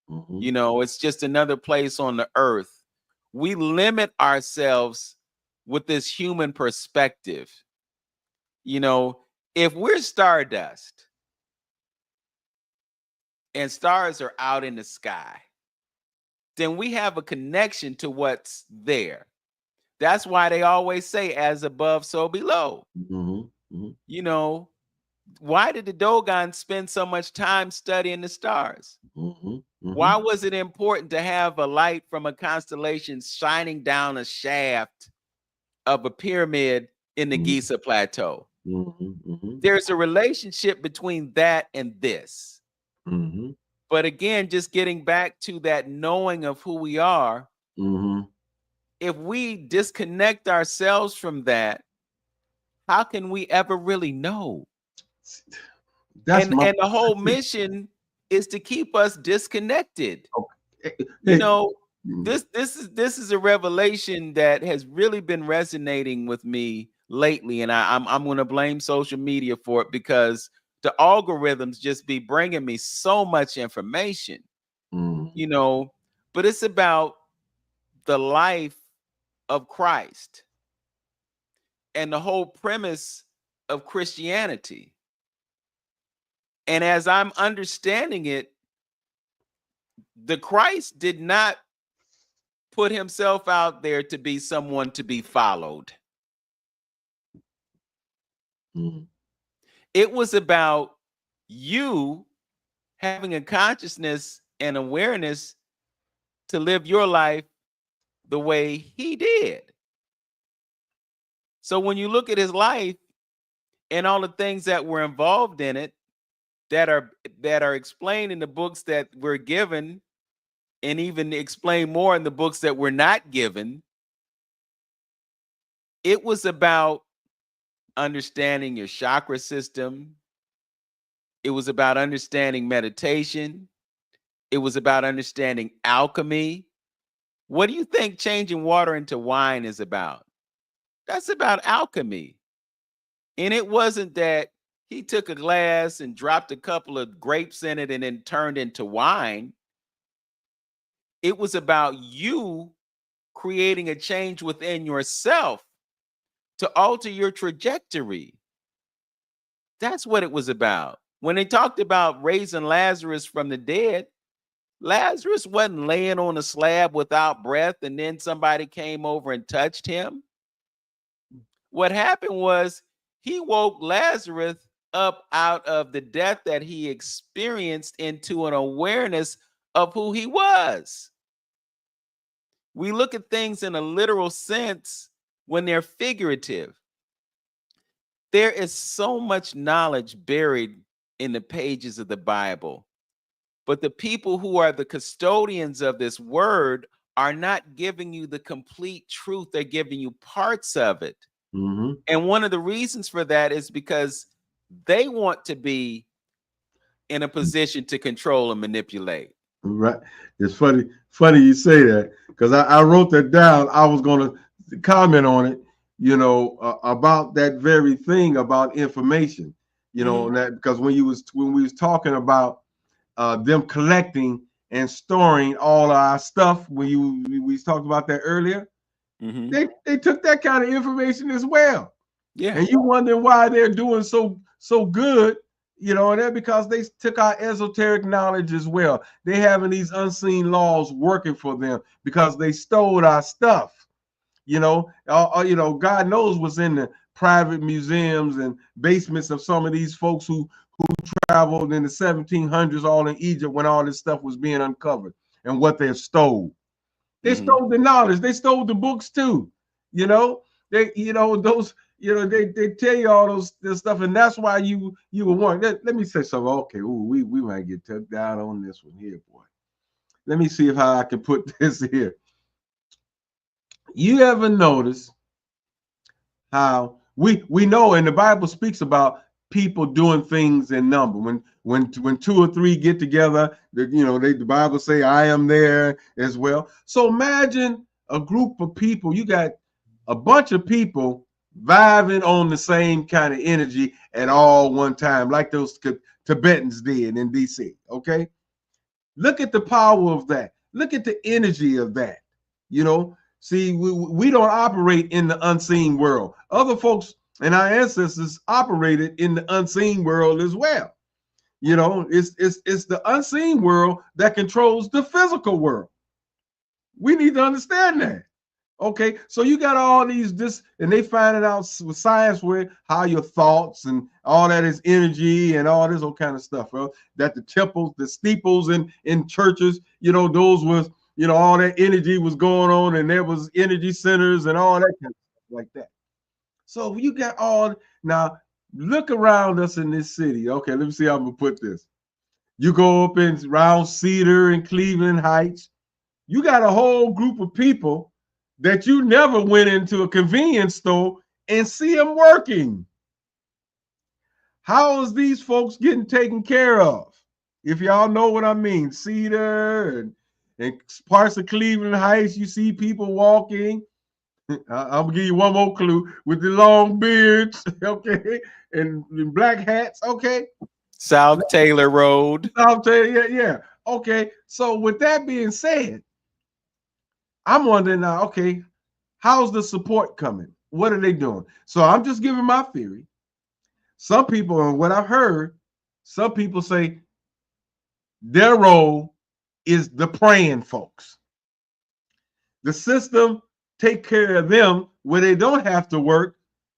Speaker 1: Mhm.
Speaker 2: It's just another place on the earth. We limit ourselves with this human perspective. You know, if we're stardust and stars are out in the sky, then we have a connection to what's there. That's why they always say, as above, so below.
Speaker 1: Mhm. Mhm.
Speaker 2: You know, why did the Dogon spend so much time studying the stars?
Speaker 1: Mhm.
Speaker 2: Why
Speaker 1: Mhm.
Speaker 2: was it important to have a light from a constellation shining down a shaft of a pyramid in the
Speaker 1: Mhm.
Speaker 2: Giza Plateau?
Speaker 1: Mhm. Mhm.
Speaker 2: There's a relationship between that and this.
Speaker 1: Mhm.
Speaker 2: But again, just getting back to that knowing of who we are,
Speaker 1: Mhm.
Speaker 2: if we disconnect ourselves from that, how can we ever really know?
Speaker 1: That's
Speaker 2: And
Speaker 1: my
Speaker 2: and the whole mission is to keep us disconnected.
Speaker 1: okay.
Speaker 2: You
Speaker 1: Hey.
Speaker 2: know, this is a revelation that has really been resonating with me lately, and I'm going to blame social media for it because the algorithms just be bringing me so much information,
Speaker 1: Mhm.
Speaker 2: you know. But it's about the life of Christ and the whole premise of Christianity. And as I'm understanding it, the Christ did not put himself out there to be someone to be followed.
Speaker 1: Mhm.
Speaker 2: It was about you having a consciousness and awareness to live your life the way he did. So when you look at his life and all the things that were involved in it that are explained in the books that we're given, and even explained more in the books that we're not given, it was about understanding your chakra system. It was about understanding meditation. It was about understanding alchemy. What do you think changing water into wine is about? That's about alchemy. And it wasn't that he took a glass and dropped a couple of grapes in it and then turned into wine. It was about you creating a change within yourself to alter your trajectory. That's what it was about. When they talked about raising Lazarus from the dead, Lazarus wasn't laying on a slab without breath and then somebody came over and touched him. What happened was he woke Lazarus up out of the death that he experienced into an awareness of who he was. We look at things in a literal sense when they're figurative. There is so much knowledge buried in the pages of the Bible, but the people who are the custodians of this word are not giving you the complete truth. They're giving you parts of it.
Speaker 1: Mhm.
Speaker 2: And one of the reasons for that is because they want to be in a position to control and manipulate.
Speaker 1: Right. It's funny you say that because I wrote that down. I was going to comment on it, about that very thing about information,
Speaker 2: Mm-hmm.
Speaker 1: and that because when we was talking about them collecting and storing all our stuff when we talked about that earlier,
Speaker 2: Mm-hmm.
Speaker 1: they took that kind of information as well.
Speaker 2: Yeah.
Speaker 1: And you wonder why they're doing so good, and that because they took our esoteric knowledge as well. They having these unseen laws working for them because they stole our stuff. God knows what's in the private museums and basements of some of these folks who traveled in the 1700s, all in Egypt when all this stuff was being uncovered, and what they stole. They
Speaker 2: Mm-hmm.
Speaker 1: stole the knowledge. They stole the books too. You know, those. They tell you all this stuff, and that's why you were warned. Let me say something. Okay, we might get took down on this one here, boy. Let me see if how I can put this here. You ever notice how we know, and the Bible speaks about people doing things in number. When two or three get together, the Bible say I am there as well. So imagine a group of people. You got a bunch of people vibing on the same kind of energy at all one time, like those Tibetans did in DC. Okay, look at the power of that. Look at the energy of that. See, we don't operate in the unseen world. Other folks and our ancestors operated in the unseen world as well. It's the unseen world that controls the physical world. We need to understand that. Okay, so you got all this, and they find it out with science where how your thoughts and all that is energy and all this kind of stuff, bro. That the temples, the steeples in churches, those was, all that energy was going on, and there was energy centers and all that kind of stuff like that. So you got all now. Look around us in this city. Okay, let me see how I'm gonna put this. You go up in around Cedar and Cleveland Heights. You got a whole group of people that you never went into a convenience store and see them working. How is these folks getting taken care of? If y'all know what I mean, Cedar and parts of Cleveland Heights, you see people walking. I'm gonna give you one more clue with the long beards, okay, and black hats, okay.
Speaker 2: South Taylor Road.
Speaker 1: I'll tell you, yeah. Okay, so with that being said, I'm wondering now, okay, how's the support coming? What are they doing? So I'm just giving my theory. Some people, and what I've heard, some people say their role is the praying folks. The system take care of them where they don't have to work.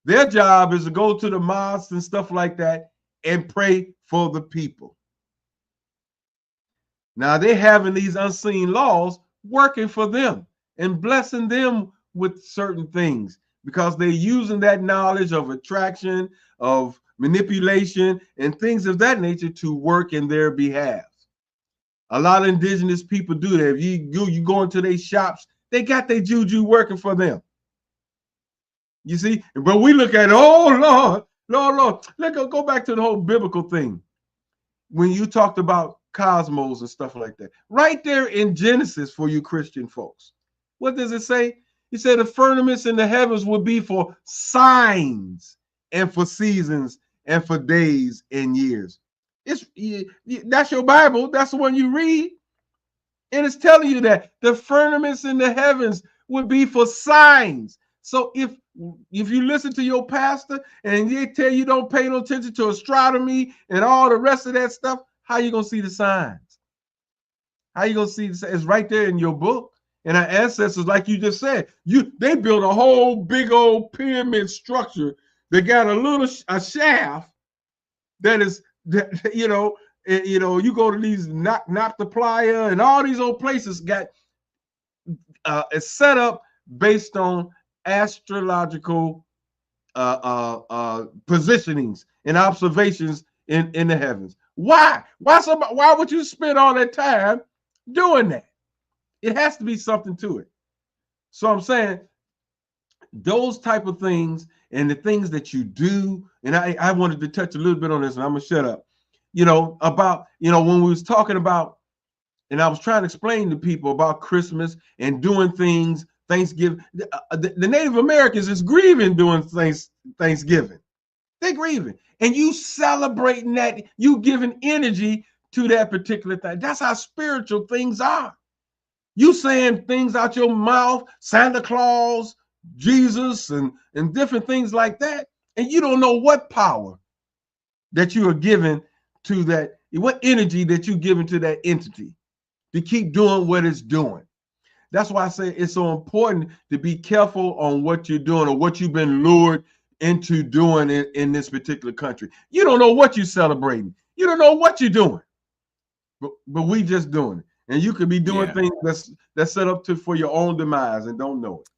Speaker 1: Their job is to go to the mosques and stuff like that and pray for the people. Now they're having these unseen laws working for them and blessing them with certain things because they're using that knowledge of attraction, of manipulation, and things of that nature to work in their behalf. A lot of indigenous people do that. If you go into their shops, they got their juju working for them. You see, but we look at, oh Lord, Lord, Lord. Let's go back to the whole biblical thing. When you talked about cosmos and stuff like that, right there in Genesis for you Christian folks, what does it say? He said the firmaments in the heavens will be for signs and for seasons and for days and years. That's your Bible. That's the one you read. And it's telling you that the firmaments in the heavens would be for signs. So if you listen to your pastor and they tell you don't pay no attention to astronomy and all the rest of that stuff, how you gonna see the signs? How you gonna see the signs? It's right there in your book. And our ancestors, like you just said, they built a whole big old pyramid structure that got a shaft that is, you you go to these Noctiplaya and all these old places got it's set up based on astrological positionings and observations in the heavens. Why would you spend all that time doing that? It has to be something to it. So I'm saying those type of things and the things that you do, and I wanted to touch a little bit on this, and I'm gonna shut up. About when we was talking about, and I was trying to explain to people about Christmas and doing things, Thanksgiving. The Native Americans is grieving doing things Thanksgiving. They're grieving. And you celebrating that, you giving energy to that particular thing. That's how spiritual things are. You saying things out your mouth, Santa Claus, Jesus, and different things like that. And you don't know what power that you are giving to that, what energy that you're giving to that entity to keep doing what it's doing. That's why I say it's so important to be careful on what you're doing or what you've been lured into doing in this particular country. You don't know what you're celebrating. You don't know what you're doing. But we just doing it. And you could be doing things that's set up for your own demise and don't know it.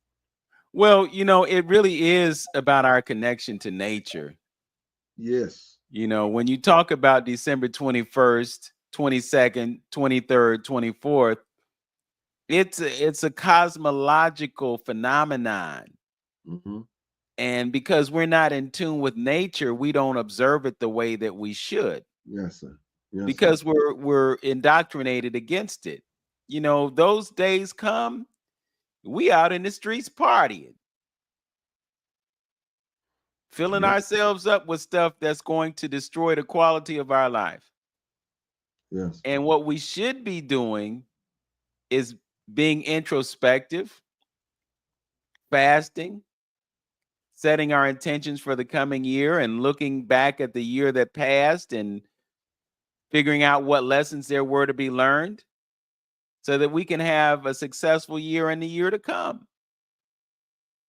Speaker 2: Well, it really is about our connection to nature.
Speaker 1: Yes.
Speaker 2: When you talk about December 21st, 22nd, 23rd, 24th, it's a cosmological phenomenon.
Speaker 1: Mm-hmm.
Speaker 2: And because we're not in tune with nature, we don't observe it the way that we should.
Speaker 1: Yes, sir. Yes,
Speaker 2: because
Speaker 1: sir.
Speaker 2: we're indoctrinated against it. Those days come, we out in the streets partying, filling ourselves up with stuff that's going to destroy the quality of our life.
Speaker 1: Yes.
Speaker 2: And what we should be doing is being introspective, fasting, setting our intentions for the coming year and looking back at the year that passed and figuring out what lessons there were to be learned so that we can have a successful year in the year to come.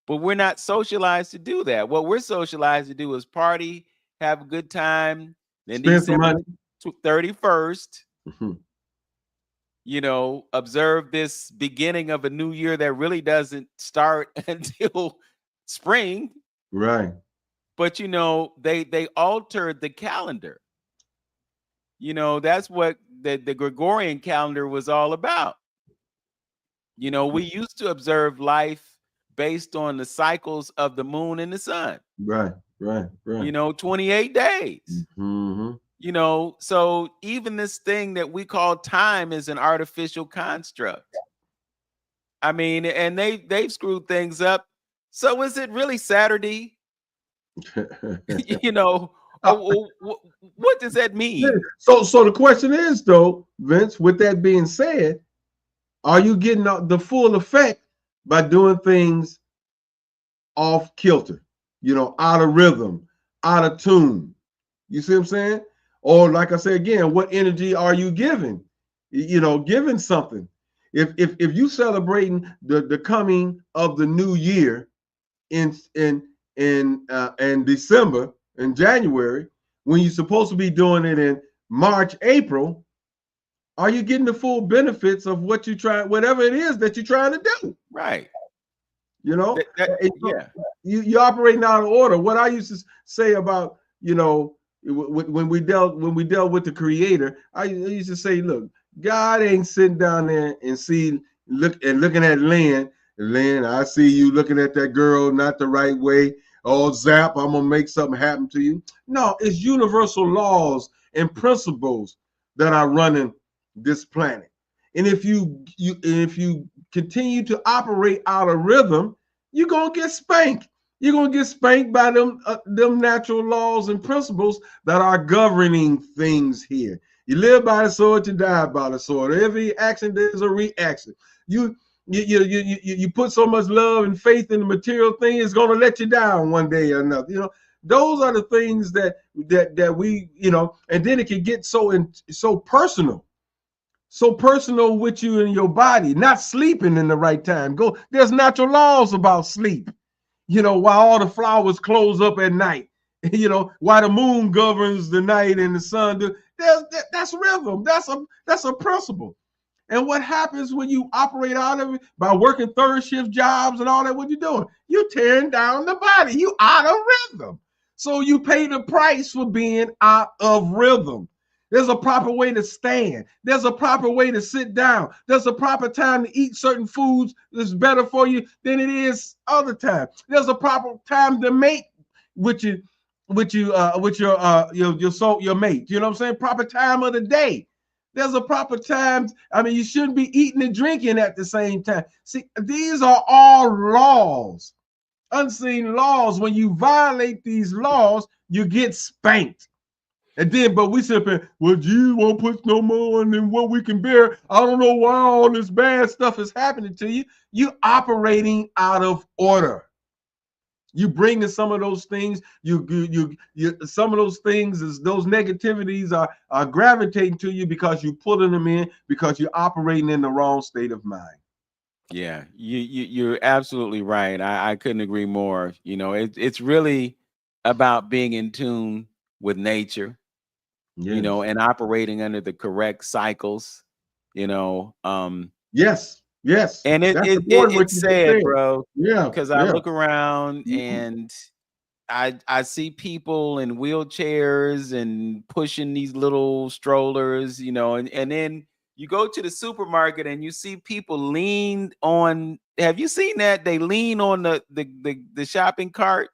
Speaker 2: But we're not socialized to do that. What we're socialized to do is party, have a good time. Then December 31st, observe this beginning of a new year that really doesn't start until spring.
Speaker 1: Right.
Speaker 2: But, they altered the calendar. That's what the Gregorian calendar was all about. We used to observe life based on the cycles of the moon and the sun.
Speaker 1: Right.
Speaker 2: 28 days.
Speaker 1: Mm-hmm.
Speaker 2: So even this thing that we call time is an artificial construct. I mean, and they've screwed things up. So is it really Saturday? What does that mean?
Speaker 1: So the question is, though, Vince, with that being said, are you getting the full effect by doing things off kilter, out of rhythm, out of tune? You see what I'm saying? Or like I say again, what energy are you giving? Giving something. If you celebrating the coming of the new year in in December and January when you're supposed to be doing it in March, April, are you getting the full benefits of what you try, whatever it is that you're trying to do?
Speaker 2: Right.
Speaker 1: You know,
Speaker 2: Yeah.
Speaker 1: you're operating out of order. What I used to say about, when we dealt with the Creator, I used to say, look, God ain't sitting down there and looking at Lynn. Lynn, I see you looking at that girl not the right way. Oh, zap! I'm gonna make something happen to you. No, it's universal laws and principles that are running this planet. And if you continue to operate out of rhythm, you're gonna get spanked. You're gonna get spanked by them natural laws and principles that are governing things here. You live by the sword, you die by the sword. Every action there's a reaction. You put so much love and faith in the material thing, it's gonna let you down one day or another. Those are the things that we, and then it can get so personal, with you and your body, not sleeping in the right time. There's natural laws about sleep. While all the flowers close up at night, why the moon governs the night and the sun that's rhythm. That's a principle. And what happens when you operate out of it by working third shift jobs and all that? What you doing? You're tearing down the body. You out of rhythm. So you pay the price for being out of rhythm. There's a proper way to stand. There's a proper way to sit down. There's a proper time to eat certain foods that's better for you than it is other time. There's a proper time to mate with your mate. You know what I'm saying? Proper time of the day. There's a proper time. I mean, you shouldn't be eating and drinking at the same time. See, these are all laws, unseen laws. When you violate these laws, you get spanked. And then, but we sit there, well, Jesus won't put no more than what we can bear. I don't know why all this bad stuff is happening to you. You operating out of order. You bring in some of those things. Some of those things is those negativities are gravitating to you because you pulling them in because you're operating in the wrong state of mind.
Speaker 2: Yeah, you're absolutely right. I couldn't agree more. It's really about being in tune with nature,
Speaker 1: Yes.
Speaker 2: and operating under the correct cycles, you know.
Speaker 1: Yes. Yes.
Speaker 2: And
Speaker 1: That's important what
Speaker 2: it's
Speaker 1: you just
Speaker 2: sad,
Speaker 1: said.
Speaker 2: bro,
Speaker 1: Yeah.
Speaker 2: because I
Speaker 1: Yeah.
Speaker 2: look around
Speaker 1: Mhm.
Speaker 2: and I see people in wheelchairs and pushing these little strollers, and then you go to the supermarket and you see people lean on. Have you seen that? They lean on the shopping cart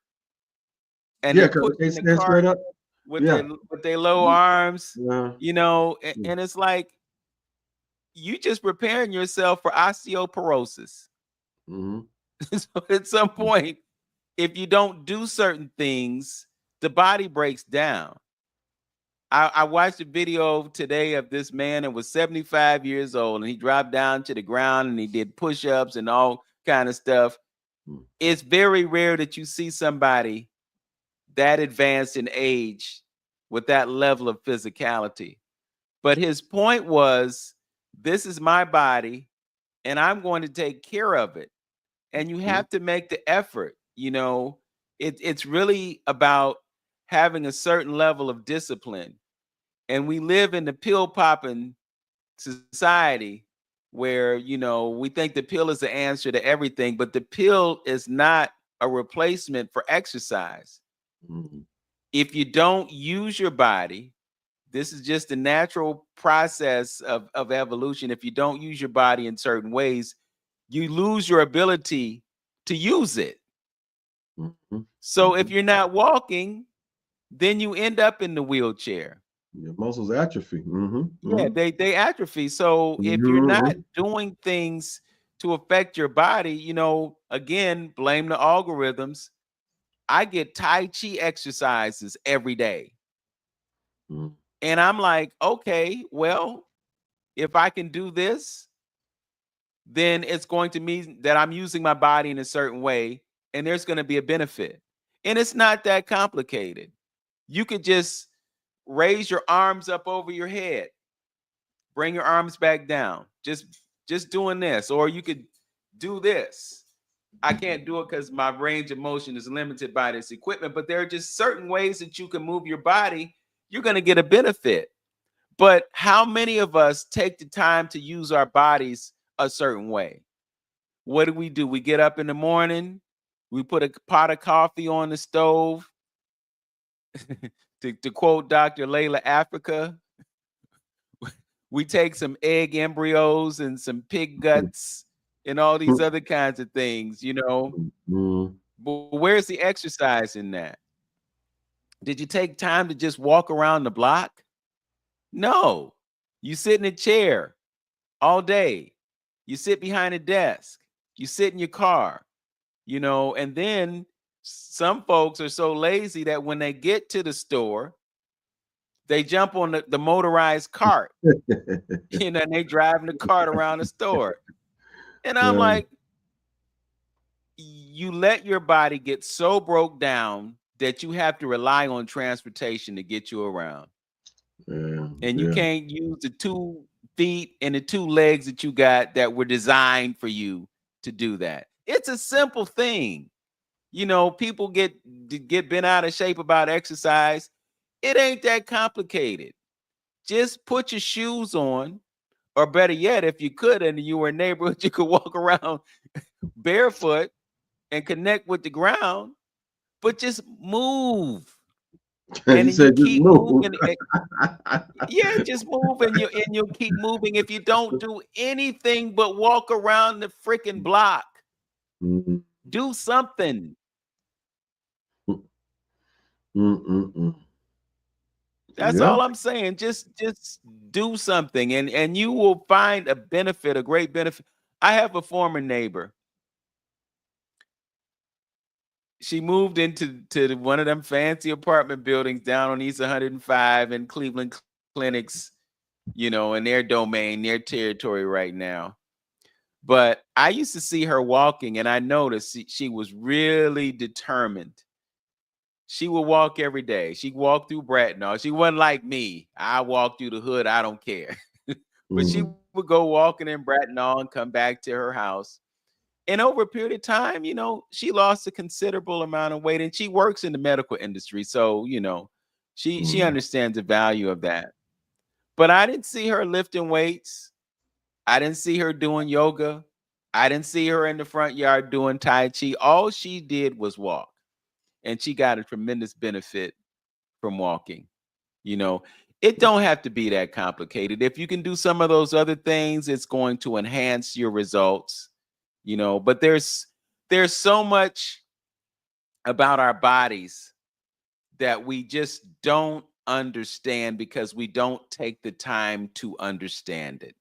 Speaker 2: and
Speaker 1: Yeah,
Speaker 2: they're
Speaker 1: because they can't
Speaker 2: pushing the
Speaker 1: stand straight
Speaker 2: cart
Speaker 1: up.
Speaker 2: with
Speaker 1: Yeah.
Speaker 2: their low arms,
Speaker 1: Yeah.
Speaker 2: and it's like you just preparing yourself for osteoporosis.
Speaker 1: Mm-hmm.
Speaker 2: So at some point, if you don't do certain things, the body breaks down. I watched a video today of this man that was 75 years old and he dropped down to the ground and he did push-ups and all kind of stuff. It's very rare that you see somebody that advanced in age with that level of physicality. But his point was, this is my body and I'm going to take care of it. And you have to make the effort. It's really about having a certain level of discipline. And we live in the pill popping society where, we think the pill is the answer to everything, but the pill is not a replacement for exercise.
Speaker 1: Mm-hmm.
Speaker 2: If you don't use your body, this is just a natural process of evolution. If you don't use your body in certain ways, you lose your ability to use it.
Speaker 1: Mm-hmm.
Speaker 2: So if you're not walking, then you end up in the wheelchair.
Speaker 1: Your muscles atrophy. Mm-hmm.
Speaker 2: Yeah,
Speaker 1: Mm-hmm.
Speaker 2: they atrophy. So if you're not
Speaker 1: Mm-hmm.
Speaker 2: doing things to affect your body, again, blame the algorithms. I get Tai Chi exercises every day.
Speaker 1: Mm-hmm.
Speaker 2: And I'm like, okay, well, if I can do this, then it's going to mean that I'm using my body in a certain way and there's going to be a benefit. And it's not that complicated. You could just raise your arms up over your head, bring your arms back down. Just doing this, or you could do this. I can't do it because my range of motion is limited by this equipment. But there are just certain ways that you can move your body. You're going to get a benefit. But how many of us take the time to use our bodies a certain way? What do? We get up in the morning, we put a pot of coffee on the stove. to quote Dr. Layla Africa, we take some egg embryos and some pig guts and all these other kinds of things, you know. But where's the exercise in that? Did you take time to just walk around the block? No. You sit in a chair all day. You sit behind a desk. You sit in your car, you know, and then some folks are so lazy that when they get to the store, they jump on the motorized cart, you know, and they driving the cart around the store. And I'm like, you let your body get so broke down that you have to rely on transportation to get you around. And you can't use the 2 feet and the 2 legs that you got that were designed for you to do that. It's a simple thing. You know, people get bent out of shape about exercise. It ain't that complicated. Just put your shoes on, or better yet, if you could, and you were in a neighborhood, you could walk around barefoot and connect with the ground, but just move. And then you keep moving. Yeah, just move, and you'll keep moving. If you don't do anything but walk around the freaking block, do something. That's all I'm saying. Just do something, and you will find a benefit, a great benefit. I have a former neighbor. She moved into one of them fancy apartment buildings down on East 105 in Cleveland Clinics, you know, in their domain, their territory right now. But I used to see her walking, and I noticed she was really determined. She would walk every day. She walked through Bracknell. She wasn't like me. I walk through the hood. I don't care. But she would go walking in Bracknell and come back to her house. And over a period of time, you know, she lost a considerable amount of weight, and she works in the medical industry. So, you know, she understands the value of that. But I didn't see her lifting weights. I didn't see her doing yoga. I didn't see her in the front yard doing Tai Chi. All she did was walk. And she got a tremendous benefit from walking. You know, it don't have to be that complicated. If you can do some of those other things, it's going to enhance your results. You know, but there's so much about our bodies that we just don't understand because we don't take the time to understand it.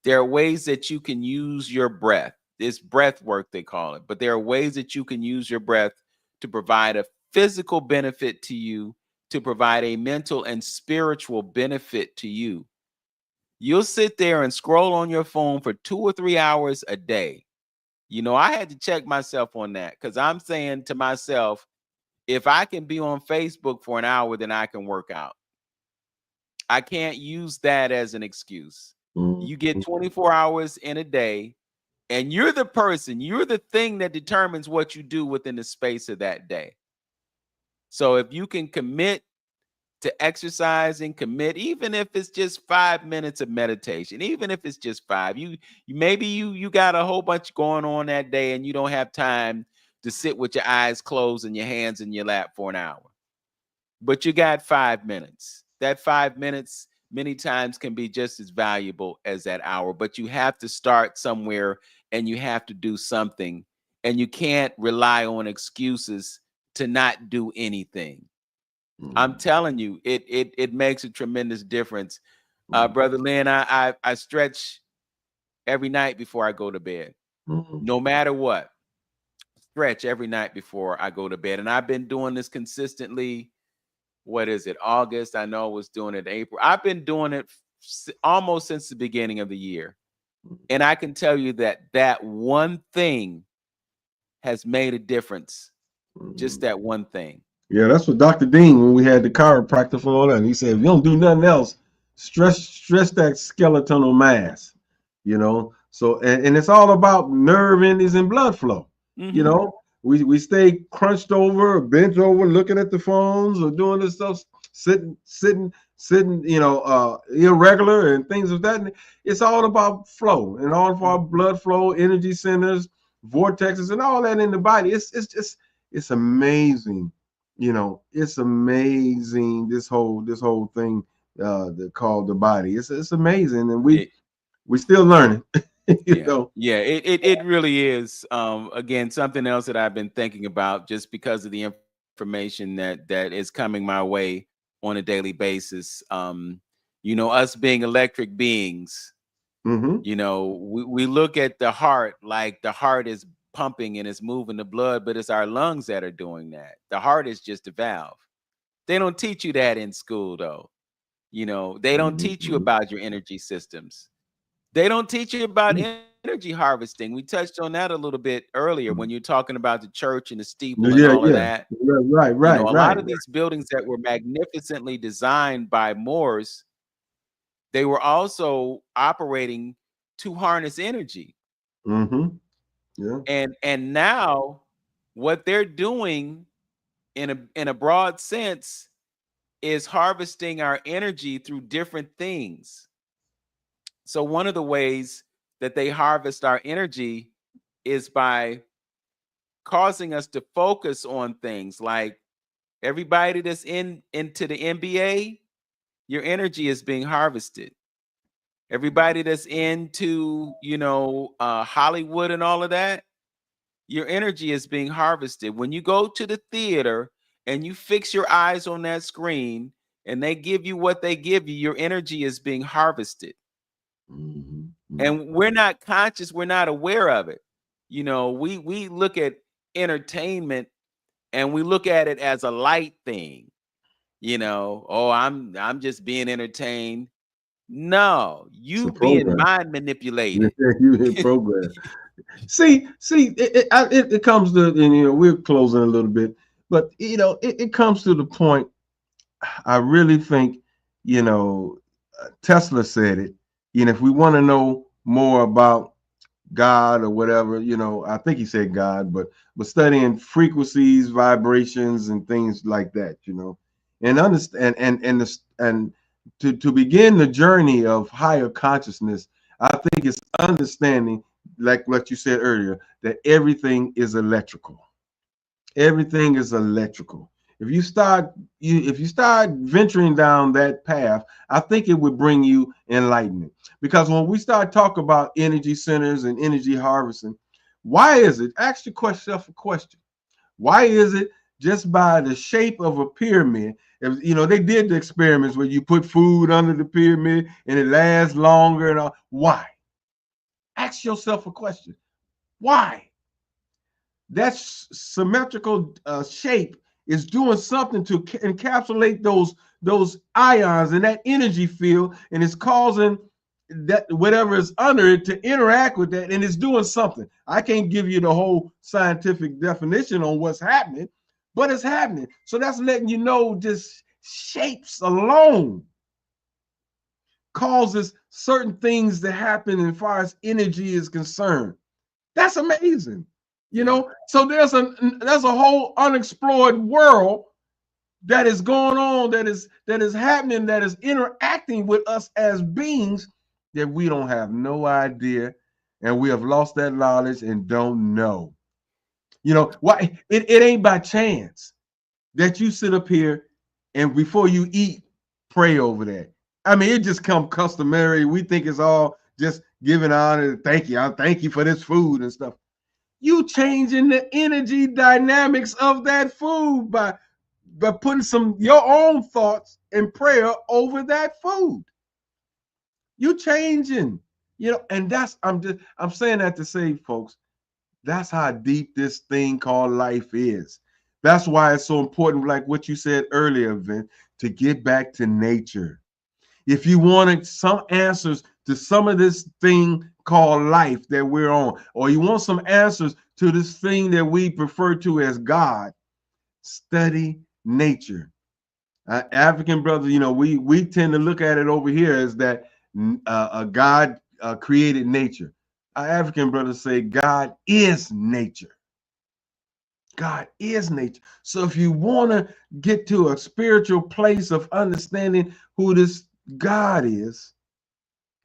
Speaker 2: There are ways that you can use your breath. It's breath work, they call it. But there are ways that you can use your breath to provide a physical benefit to you, to provide a mental and spiritual benefit to you. You'll sit there and scroll on your phone for 2 or 3 hours a day. You know, I had to check myself on that because I'm saying to myself, if I can be on Facebook for an hour, then I can work out. I can't use that as an excuse. You get 24 hours in a day, and you're the person, you're the thing that determines what you do within the space of that day. So if you can commit to exercising, commit, even if it's just 5 minutes of meditation, even if it's just 5, you got a whole bunch going on that day and you don't have time to sit with your eyes closed and your hands in your lap for an hour, but you got 5 minutes. That 5 minutes many times can be just as valuable as that hour, but you have to start somewhere and you have to do something, and you can't rely on excuses to not do anything. I'm telling you, it makes a tremendous difference. Brother Lynn, I stretch every night before I go to bed. No matter what. Stretch every night before I go to bed. And I've been doing this consistently. What is it? August. I know I was doing it in April. I've been doing it almost since the beginning of the year. And I can tell you that one thing has made a difference. Just that one thing.
Speaker 1: Yeah, that's what Dr. Dean, when we had the chiropractor for all that, he said, if you don't do nothing else, stress that skeletal mass, you know. So, and it's all about nerve endings and blood flow. You
Speaker 2: Mm-hmm.
Speaker 1: know, we stay crunched over, bent over, looking at the phones or doing this stuff, sitting, irregular and things of that. It's all about flow and all of our blood flow, energy centers, vortexes, and all that in the body. It's amazing. It's amazing. This whole thing called the body. It's amazing, and
Speaker 2: It,
Speaker 1: we still learning. you
Speaker 2: yeah,
Speaker 1: know.
Speaker 2: yeah, it really is. Again, something else that I've been thinking about just because of the information that is coming my way on a daily basis. Us being electric beings,
Speaker 1: Mm-hmm.
Speaker 2: we look at the heart like the heart is pumping and it's moving the blood, but it's our lungs that are doing that. The heart is just a valve. They don't teach you that in school, though. They don't teach you
Speaker 1: Mm-hmm.
Speaker 2: about your energy systems. They don't teach you about energy harvesting. We touched on that a little bit earlier when you're talking about the church and the steeple and all
Speaker 1: Yeah,
Speaker 2: of
Speaker 1: yeah.
Speaker 2: that.
Speaker 1: Right,
Speaker 2: A
Speaker 1: right,
Speaker 2: lot
Speaker 1: right,
Speaker 2: of
Speaker 1: right.
Speaker 2: these buildings that were magnificently designed by Moors, they were also operating to harness energy.
Speaker 1: Mm-hmm. Yeah.
Speaker 2: And now what they're doing in a broad sense is harvesting our energy through different things. So one of the ways that they harvest our energy is by causing us to focus on things like everybody that's into the NBA, your energy is being harvested. Everybody that's into, Hollywood and all of that, your energy is being harvested. When you go to the theater and you fix your eyes on that screen and they give you what they give you, your energy is being harvested.
Speaker 1: Mm-hmm.
Speaker 2: And we're not conscious, we're not aware of it. We look at entertainment and we look at it as a light thing. Oh, I'm just being entertained. No,
Speaker 1: It's a
Speaker 2: you being
Speaker 1: program.
Speaker 2: mind
Speaker 1: Yeah,
Speaker 2: manipulated.
Speaker 1: you hit program. See, it comes to, and we're closing a little bit, but it comes to the point. I really think, you know, Tesla said it. If we want to know more about God or whatever, I think he said God, but studying frequencies, vibrations, and things like that, and understand and to begin the journey of higher consciousness, I think it's understanding, like what you said earlier, that everything is electrical. Everything is electrical. If you start venturing down that path, I think it would bring you enlightenment. Because when we start talking about energy centers and energy harvesting, why is it? Ask yourself a question. Why is it just by the shape of a pyramid? If they did the experiments where you put food under the pyramid and it lasts longer and all. Why? Ask yourself a question. Why? That symmetrical shape is doing something to encapsulate those ions in that energy field, and it's causing that whatever is under it to interact with that, and it's doing something. I can't give you the whole scientific definition on what's happening, but it's happening. So that's letting you know just shapes alone causes certain things to happen as far as energy is concerned. That's amazing.
Speaker 2: Yeah.
Speaker 1: So there's a whole unexplored world that is going on, that is happening, that is interacting with us as beings that we don't have no idea, and we have lost that knowledge and don't know. Why it ain't by chance that you sit up here and before you eat, pray over that. I mean, it just come customary. We think it's all just giving honor. Thank you. I thank you for this food and stuff. You changing the energy dynamics of that food by putting some your own thoughts and prayer over that food. You changing, and I'm saying that to say, folks, that's how deep this thing called life is. That's why it's so important, like what you said earlier, Vin, to get back to nature. If you wanted some answers to some of this thing called life that we're on, or you want some answers to this thing that we refer to as God, study nature. African brothers, we tend to look at it over here as that God created nature. our African brothers say God is nature. God is nature. So if you want to get to a spiritual place of understanding who this God is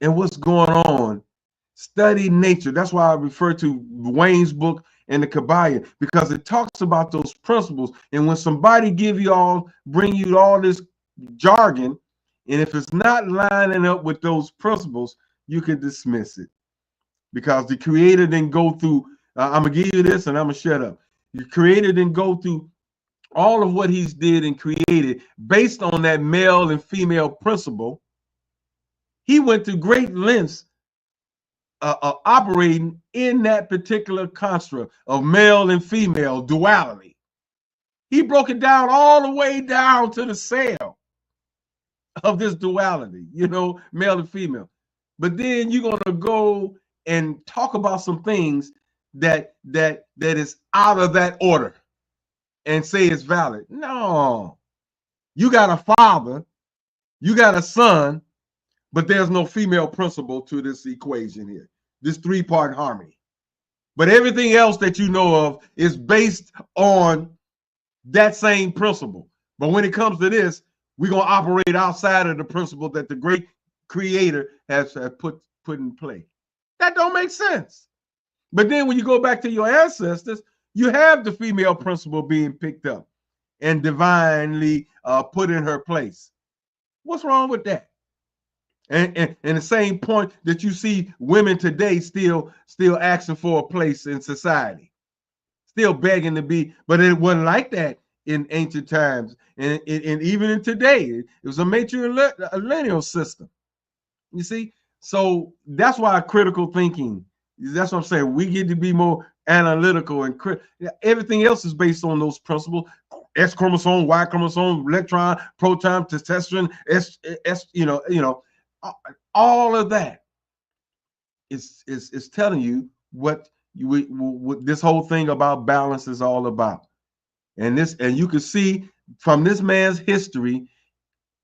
Speaker 1: and what's going on, study nature. That's why I refer to Wayne's book and the Kabbalah, because it talks about those principles. And when somebody bring you all this jargon, and if it's not lining up with those principles, you can dismiss it, because the creator didn't go through, I'm gonna give you this and I'm gonna shut up. The creator didn't go through all of what he's did and created based on that male and female principle. He went to great lengths operating in that particular construct of male and female duality. He broke it down all the way down to the cell of this duality, male and female. But then you're gonna go and talk about some things that is out of that order and say it's valid. No, you got a father, you got a son, but there's no female principle to this equation here, this three-part harmony. But everything else that you know of is based on that same principle. But when it comes to this, we're going to operate outside of the principle that the great creator has put in play. That don't make sense. But then when you go back to your ancestors, you have the female principle being picked up and divinely put in her place. What's wrong with that? And the same point that you see women today still asking for a place in society, still begging to be, but it wasn't like that in ancient times, and even in today, it was a matrilineal system. You see, so that's why critical thinking. That's what I'm saying. We get to be more analytical and everything else is based on those principles. X chromosome, Y chromosome, electron, proton, testosterone, all of that is telling you what this whole thing about balance is all about. And you can see from this man's history,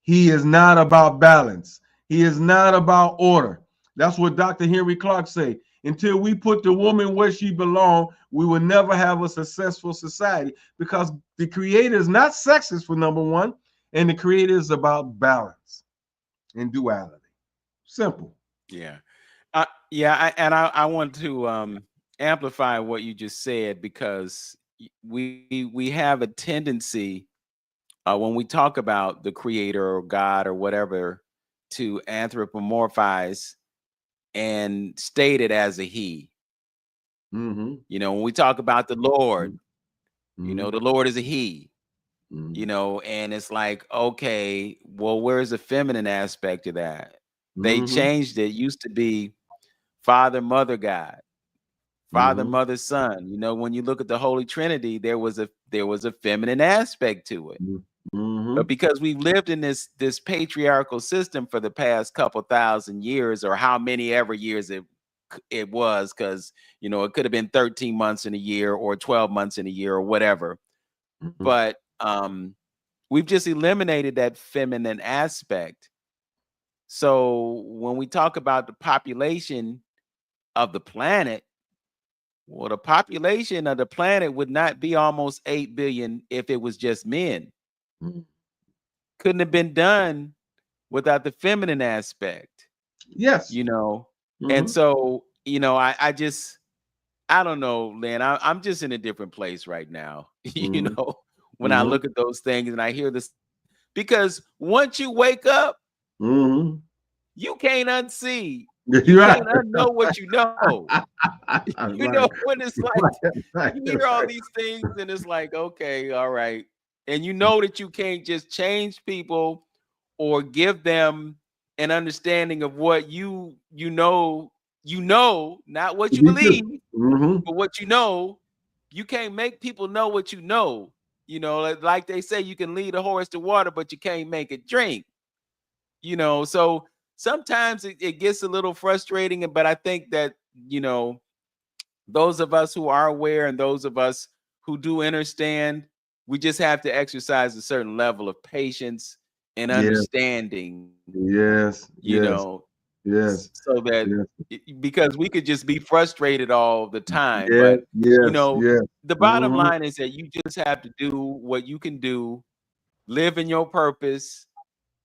Speaker 1: he is not about balance. He is not about order. That's what Dr. Henry Clark say. Until we put the woman where she belongs, we will never have a successful society, because the creator is not sexist, for number one, and the creator is about balance and duality. Simple.
Speaker 2: Yeah. I want to amplify what you just said, because we have a tendency when we talk about the creator or God or whatever to anthropomorphize and state it as a he.
Speaker 1: Mm-hmm.
Speaker 2: When we talk about the Lord,
Speaker 1: Mm-hmm.
Speaker 2: the Lord is a he.
Speaker 1: Mm-hmm.
Speaker 2: And it's like, okay, well, where's the feminine aspect of that? They
Speaker 1: Mm-hmm.
Speaker 2: changed it. It used to be Father, Mother, God, Father,
Speaker 1: Mm-hmm.
Speaker 2: Mother, Son. When you look at the Holy Trinity, there was a feminine aspect to it.
Speaker 1: Mm-hmm.
Speaker 2: But because we've lived in this patriarchal system for the past couple thousand years, or how many ever years it was, because it could have been 13 months in a year or 12 months in a year or whatever.
Speaker 1: Mm-hmm.
Speaker 2: But we've just eliminated that feminine aspect. So when we talk about the population of the planet, well, the population of the planet would not be almost 8 billion if it was just men.
Speaker 1: Mm-hmm.
Speaker 2: Couldn't have been done without the feminine aspect,
Speaker 1: Yes.
Speaker 2: And
Speaker 1: Mm-hmm.
Speaker 2: so, I don't know, Lynn. I'm just in a different place right now,
Speaker 1: Mm-hmm.
Speaker 2: when I look at those things and I hear this, because once you wake up,
Speaker 1: Mm-hmm.
Speaker 2: you can't unsee. You
Speaker 1: You're right.
Speaker 2: can't unknow what you know.
Speaker 1: Right.
Speaker 2: When it's like
Speaker 1: Right.
Speaker 2: you hear all these things and it's like, okay, all right. And you know that you can't just change people or give them an understanding of what not what you
Speaker 1: Me too.
Speaker 2: believe,
Speaker 1: Mm-hmm.
Speaker 2: but what you know. You can't make people know what you know. Like they say, you can lead a horse to water, but you can't make it drink. So sometimes it gets a little frustrating, but I think that, those of us who are aware and those of us who do understand, we just have to exercise a certain level of patience and
Speaker 1: Yeah.
Speaker 2: understanding,
Speaker 1: Yes.
Speaker 2: you
Speaker 1: Yes.
Speaker 2: know.
Speaker 1: Yes.
Speaker 2: so that
Speaker 1: Yes.
Speaker 2: because we could just be frustrated all the time.
Speaker 1: Yes.
Speaker 2: But
Speaker 1: Yes. Yes.
Speaker 2: the bottom
Speaker 1: Mm-hmm.
Speaker 2: line is that you just have to do what you can do, live in your purpose,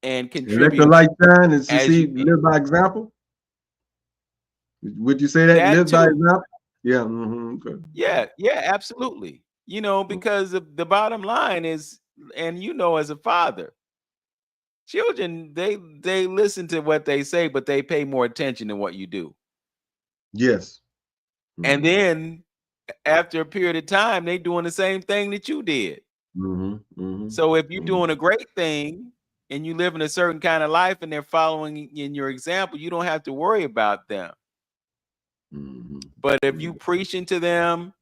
Speaker 2: and
Speaker 1: And let the
Speaker 2: contribute
Speaker 1: light shine and
Speaker 2: as you
Speaker 1: succeed.
Speaker 2: can.
Speaker 1: Live by example. Would you say that?
Speaker 2: That
Speaker 1: Live by
Speaker 2: too.
Speaker 1: example. Yeah. Mm-hmm. Okay.
Speaker 2: Yeah, yeah, absolutely. Because the bottom line is, and as a father, children, they listen to what they say, but they pay more attention to what you do.
Speaker 1: Yes.
Speaker 2: And
Speaker 1: Mm-hmm.
Speaker 2: then after a period of time, they doing the same thing that you did.
Speaker 1: Mm-hmm. Mm-hmm.
Speaker 2: So if you're
Speaker 1: Mm-hmm.
Speaker 2: doing a great thing and you live in a certain kind of life and they're following in your example, you don't have to worry about them.
Speaker 1: Mm-hmm.
Speaker 2: But if you
Speaker 1: Mm-hmm.
Speaker 2: preaching to them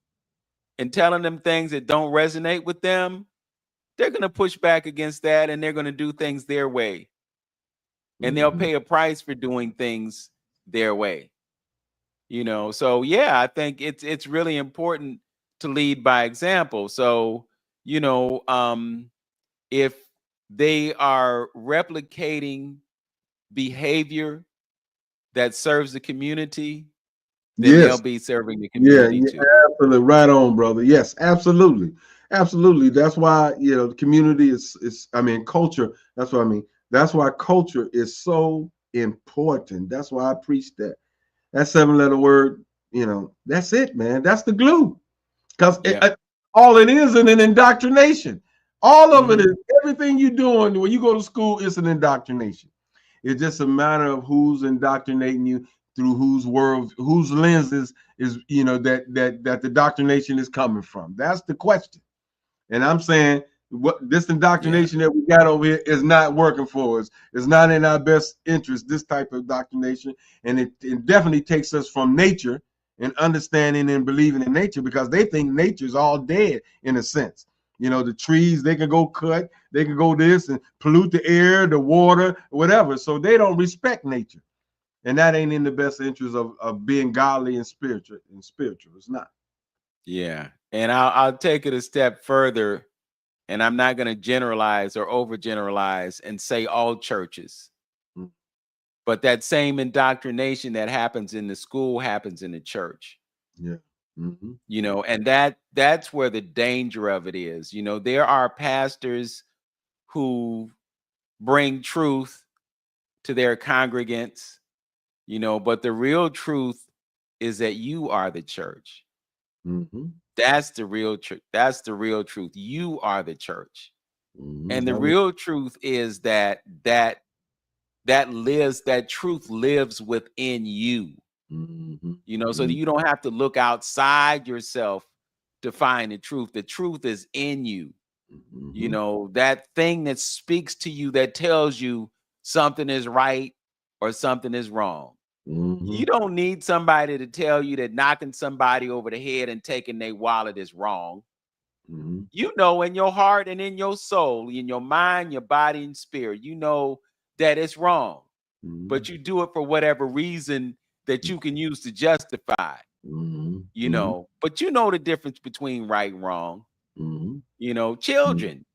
Speaker 2: and telling them things that don't resonate with them, they're going to push back against that and they're going to do things their way. And they'll
Speaker 1: Mm-hmm.
Speaker 2: pay a price for doing things their way. So yeah, I think it's really important to lead by example. So, you know, um if they are replicating behavior that serves the community, then they'll
Speaker 1: Yes.
Speaker 2: be serving the
Speaker 1: Yeah,
Speaker 2: community
Speaker 1: yeah,
Speaker 2: too.
Speaker 1: absolutely. Right on, brother. Yes, absolutely. Absolutely. That's why, the community is I mean, culture, that's what I mean. That's why culture is so important. That's why I preach that. That seven-letter word, that's it, man. That's the glue. Because
Speaker 2: Yeah.
Speaker 1: all it is an indoctrination. All of it
Speaker 2: Hmm.
Speaker 1: is everything you're doing when you go to school is an indoctrination. It's just a matter of who's indoctrinating you through whose world, whose lenses is that the indoctrination is coming from. That's the question. And I'm saying what this
Speaker 2: Yeah.
Speaker 1: indoctrination that we got over here is not working for us. It's not in our best interest, this type of indoctrination. And it definitely takes us from nature and understanding and believing in nature because they think nature is all dead in a sense. The trees, they can go cut, they can go this and pollute the air, the water, whatever. So they don't respect nature. And that ain't in the best interest of being godly and spiritual. It's not.
Speaker 2: Yeah. And I'll take it a step further, and I'm not going to generalize or overgeneralize and say all churches.
Speaker 1: Mm.
Speaker 2: But that same indoctrination that happens in the school happens in the church.
Speaker 1: Yeah. Mm-hmm.
Speaker 2: And that's where the danger of it is. There are pastors who bring truth to their congregants, but the real truth is that you are the church.
Speaker 1: Mm-hmm.
Speaker 2: That's the real truth. That's the real truth. You are the church. And the
Speaker 1: Mm-hmm.
Speaker 2: real truth is that truth lives within you.
Speaker 1: Mm-hmm.
Speaker 2: So that
Speaker 1: Mm-hmm.
Speaker 2: you don't have to look outside yourself to find the truth. The truth is in you.
Speaker 1: Mm-hmm.
Speaker 2: That thing that speaks to you that tells you something is right or something is wrong.
Speaker 1: Mm-hmm.
Speaker 2: You don't need somebody to tell you that knocking somebody over the head and taking their wallet is wrong.
Speaker 1: Mm-hmm.
Speaker 2: In your heart and in your soul, in your mind, your body, and spirit, that it's wrong.
Speaker 1: Mm-hmm.
Speaker 2: But you do it for whatever reason that you can use to justify,
Speaker 1: Mm-hmm.
Speaker 2: But you know the difference between right and wrong.
Speaker 1: Mm-hmm.
Speaker 2: Children,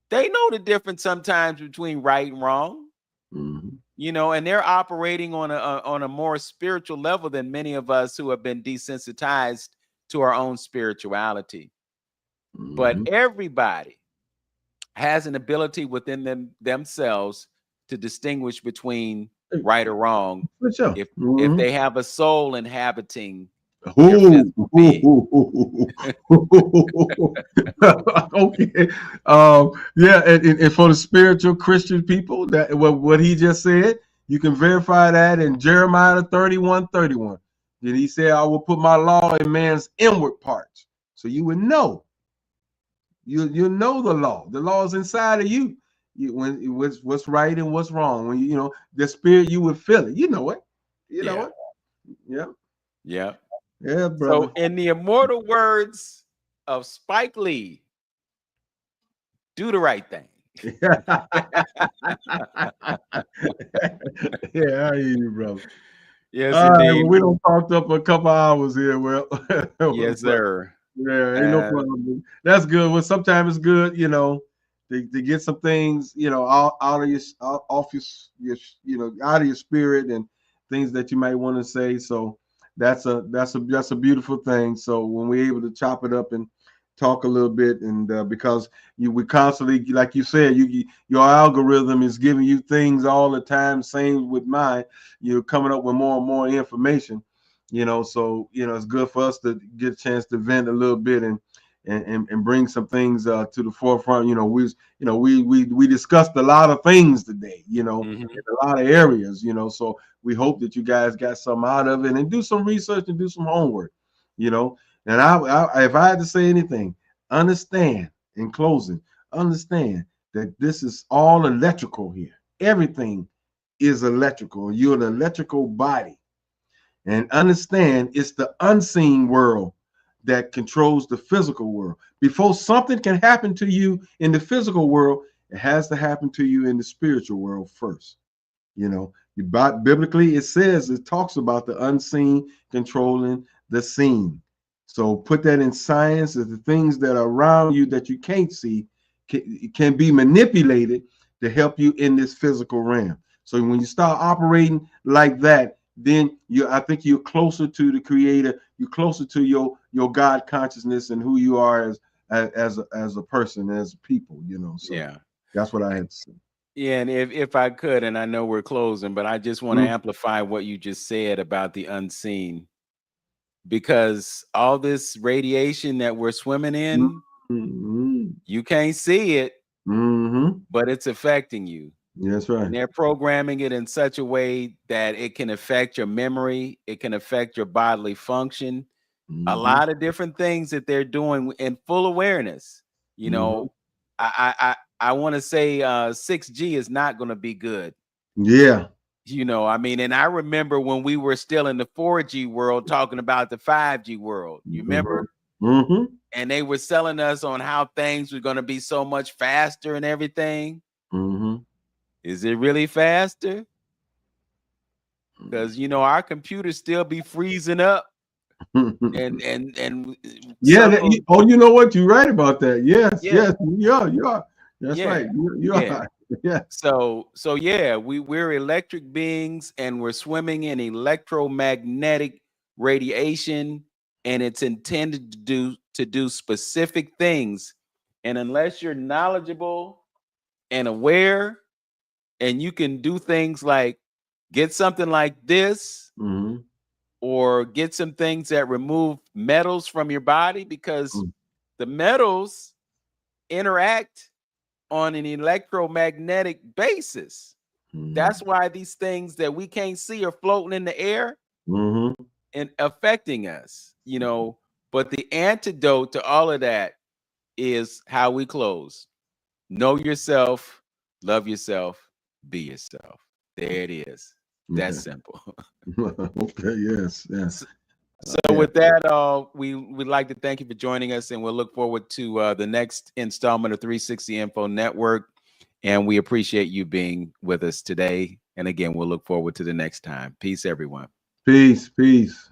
Speaker 2: they know the difference sometimes between right and wrong.
Speaker 1: Mm-hmm.
Speaker 2: And they're operating on a more spiritual level than many of us who have been desensitized to our own spirituality. But
Speaker 1: Mm-hmm.
Speaker 2: everybody has an ability within themselves to distinguish between
Speaker 1: Hey,
Speaker 2: right or wrong
Speaker 1: for sure.
Speaker 2: if
Speaker 1: Mm-hmm.
Speaker 2: they have a soul inhabiting their
Speaker 1: Ooh.
Speaker 2: physical being.
Speaker 1: Okay. Yeah, and for the spiritual Christian people, that what he just said, you can verify that in Jeremiah 31:31. Then he said, I will put my law in man's inward parts. So you would know. You know the law. The law is inside of you. When what's right and what's wrong. When the spirit, you would feel it. You know it. You know
Speaker 2: Yeah.
Speaker 1: it. Yeah.
Speaker 2: Yeah.
Speaker 1: Yeah,
Speaker 2: So
Speaker 1: brother.
Speaker 2: in the immortal words of Spike Lee, do the right thing.
Speaker 1: Yeah, yeah, I hear you, brother.
Speaker 2: Yes,
Speaker 1: All right, well,
Speaker 2: indeed.
Speaker 1: we don't talked up a couple hours here. Well,
Speaker 2: Yes,
Speaker 1: but
Speaker 2: sir.
Speaker 1: yeah, ain't no
Speaker 2: Uh,
Speaker 1: problem. That's good. Well, sometimes it's good, to get some things, out of your off your out of your spirit and things that you might want to say. So that's a beautiful thing. So when we're able to chop it up and talk a little bit, and because we constantly, like you said, your algorithm is giving you things all the time. Same with mine. You're coming up with more and more information. So it's good for us to get a chance to vent a little bit and bring some things to the forefront. We discussed a lot of things today, in a lot of areas, so we hope that you guys got some out of it, and do some research and do some homework, and if I had to say anything, understand, in closing, understand that this is all electrical here. Everything is electrical. You're an electrical body. And understand it's the unseen world that controls the physical world. Before something can happen to you in the physical world, it has to happen to you in the spiritual world first. Biblically, it talks about the unseen controlling the seen. So put that in science, that the things that are around you that you can't see can be manipulated to help you in this physical realm. So when you start operating like that, then I think you're closer to the creator. You're closer to your God consciousness and who you are as a person, as people, So
Speaker 2: Yeah.
Speaker 1: that's what I had to say.
Speaker 2: Yeah, and if I could, and I know we're closing, but I just want to amplify what you just said about the unseen, because all this radiation that we're swimming in, you can't see it, but it's affecting you.
Speaker 1: That's right.
Speaker 2: And they're programming it in such a way that it can affect your memory, it can affect your bodily function, a lot of different things that they're doing in full awareness. I want to say 6G is not going to be good.
Speaker 1: Yeah.
Speaker 2: And I remember when we were still in the 4G world talking about the 5G world. You remember? And they were selling us on how things were going to be so much faster and everything. Is it really faster? Because our computers still be freezing up. and
Speaker 1: yeah. You know what? You're right about that. Yes. Yes. You are. That's right. You are. Yeah.
Speaker 2: So yeah, we're electric beings, and we're swimming in electromagnetic radiation, and it's intended to do specific things. And unless you're knowledgeable and aware, and you can do things like get something like this, or get some things that remove metals from your body, because the metals interact on an electromagnetic basis. That's why these things that we can't see are floating in the air and affecting us, But the antidote to all of that is how we close. Know yourself, love yourself, be yourself. There it is. That's simple.
Speaker 1: Okay. Yes. Yes.
Speaker 2: So with that, we'd like to thank you for joining us, and we'll look forward to the next installment of 360 Info Network. And we appreciate you being with us today. And again, we'll look forward to the next time. Peace, everyone.
Speaker 1: Peace. Peace.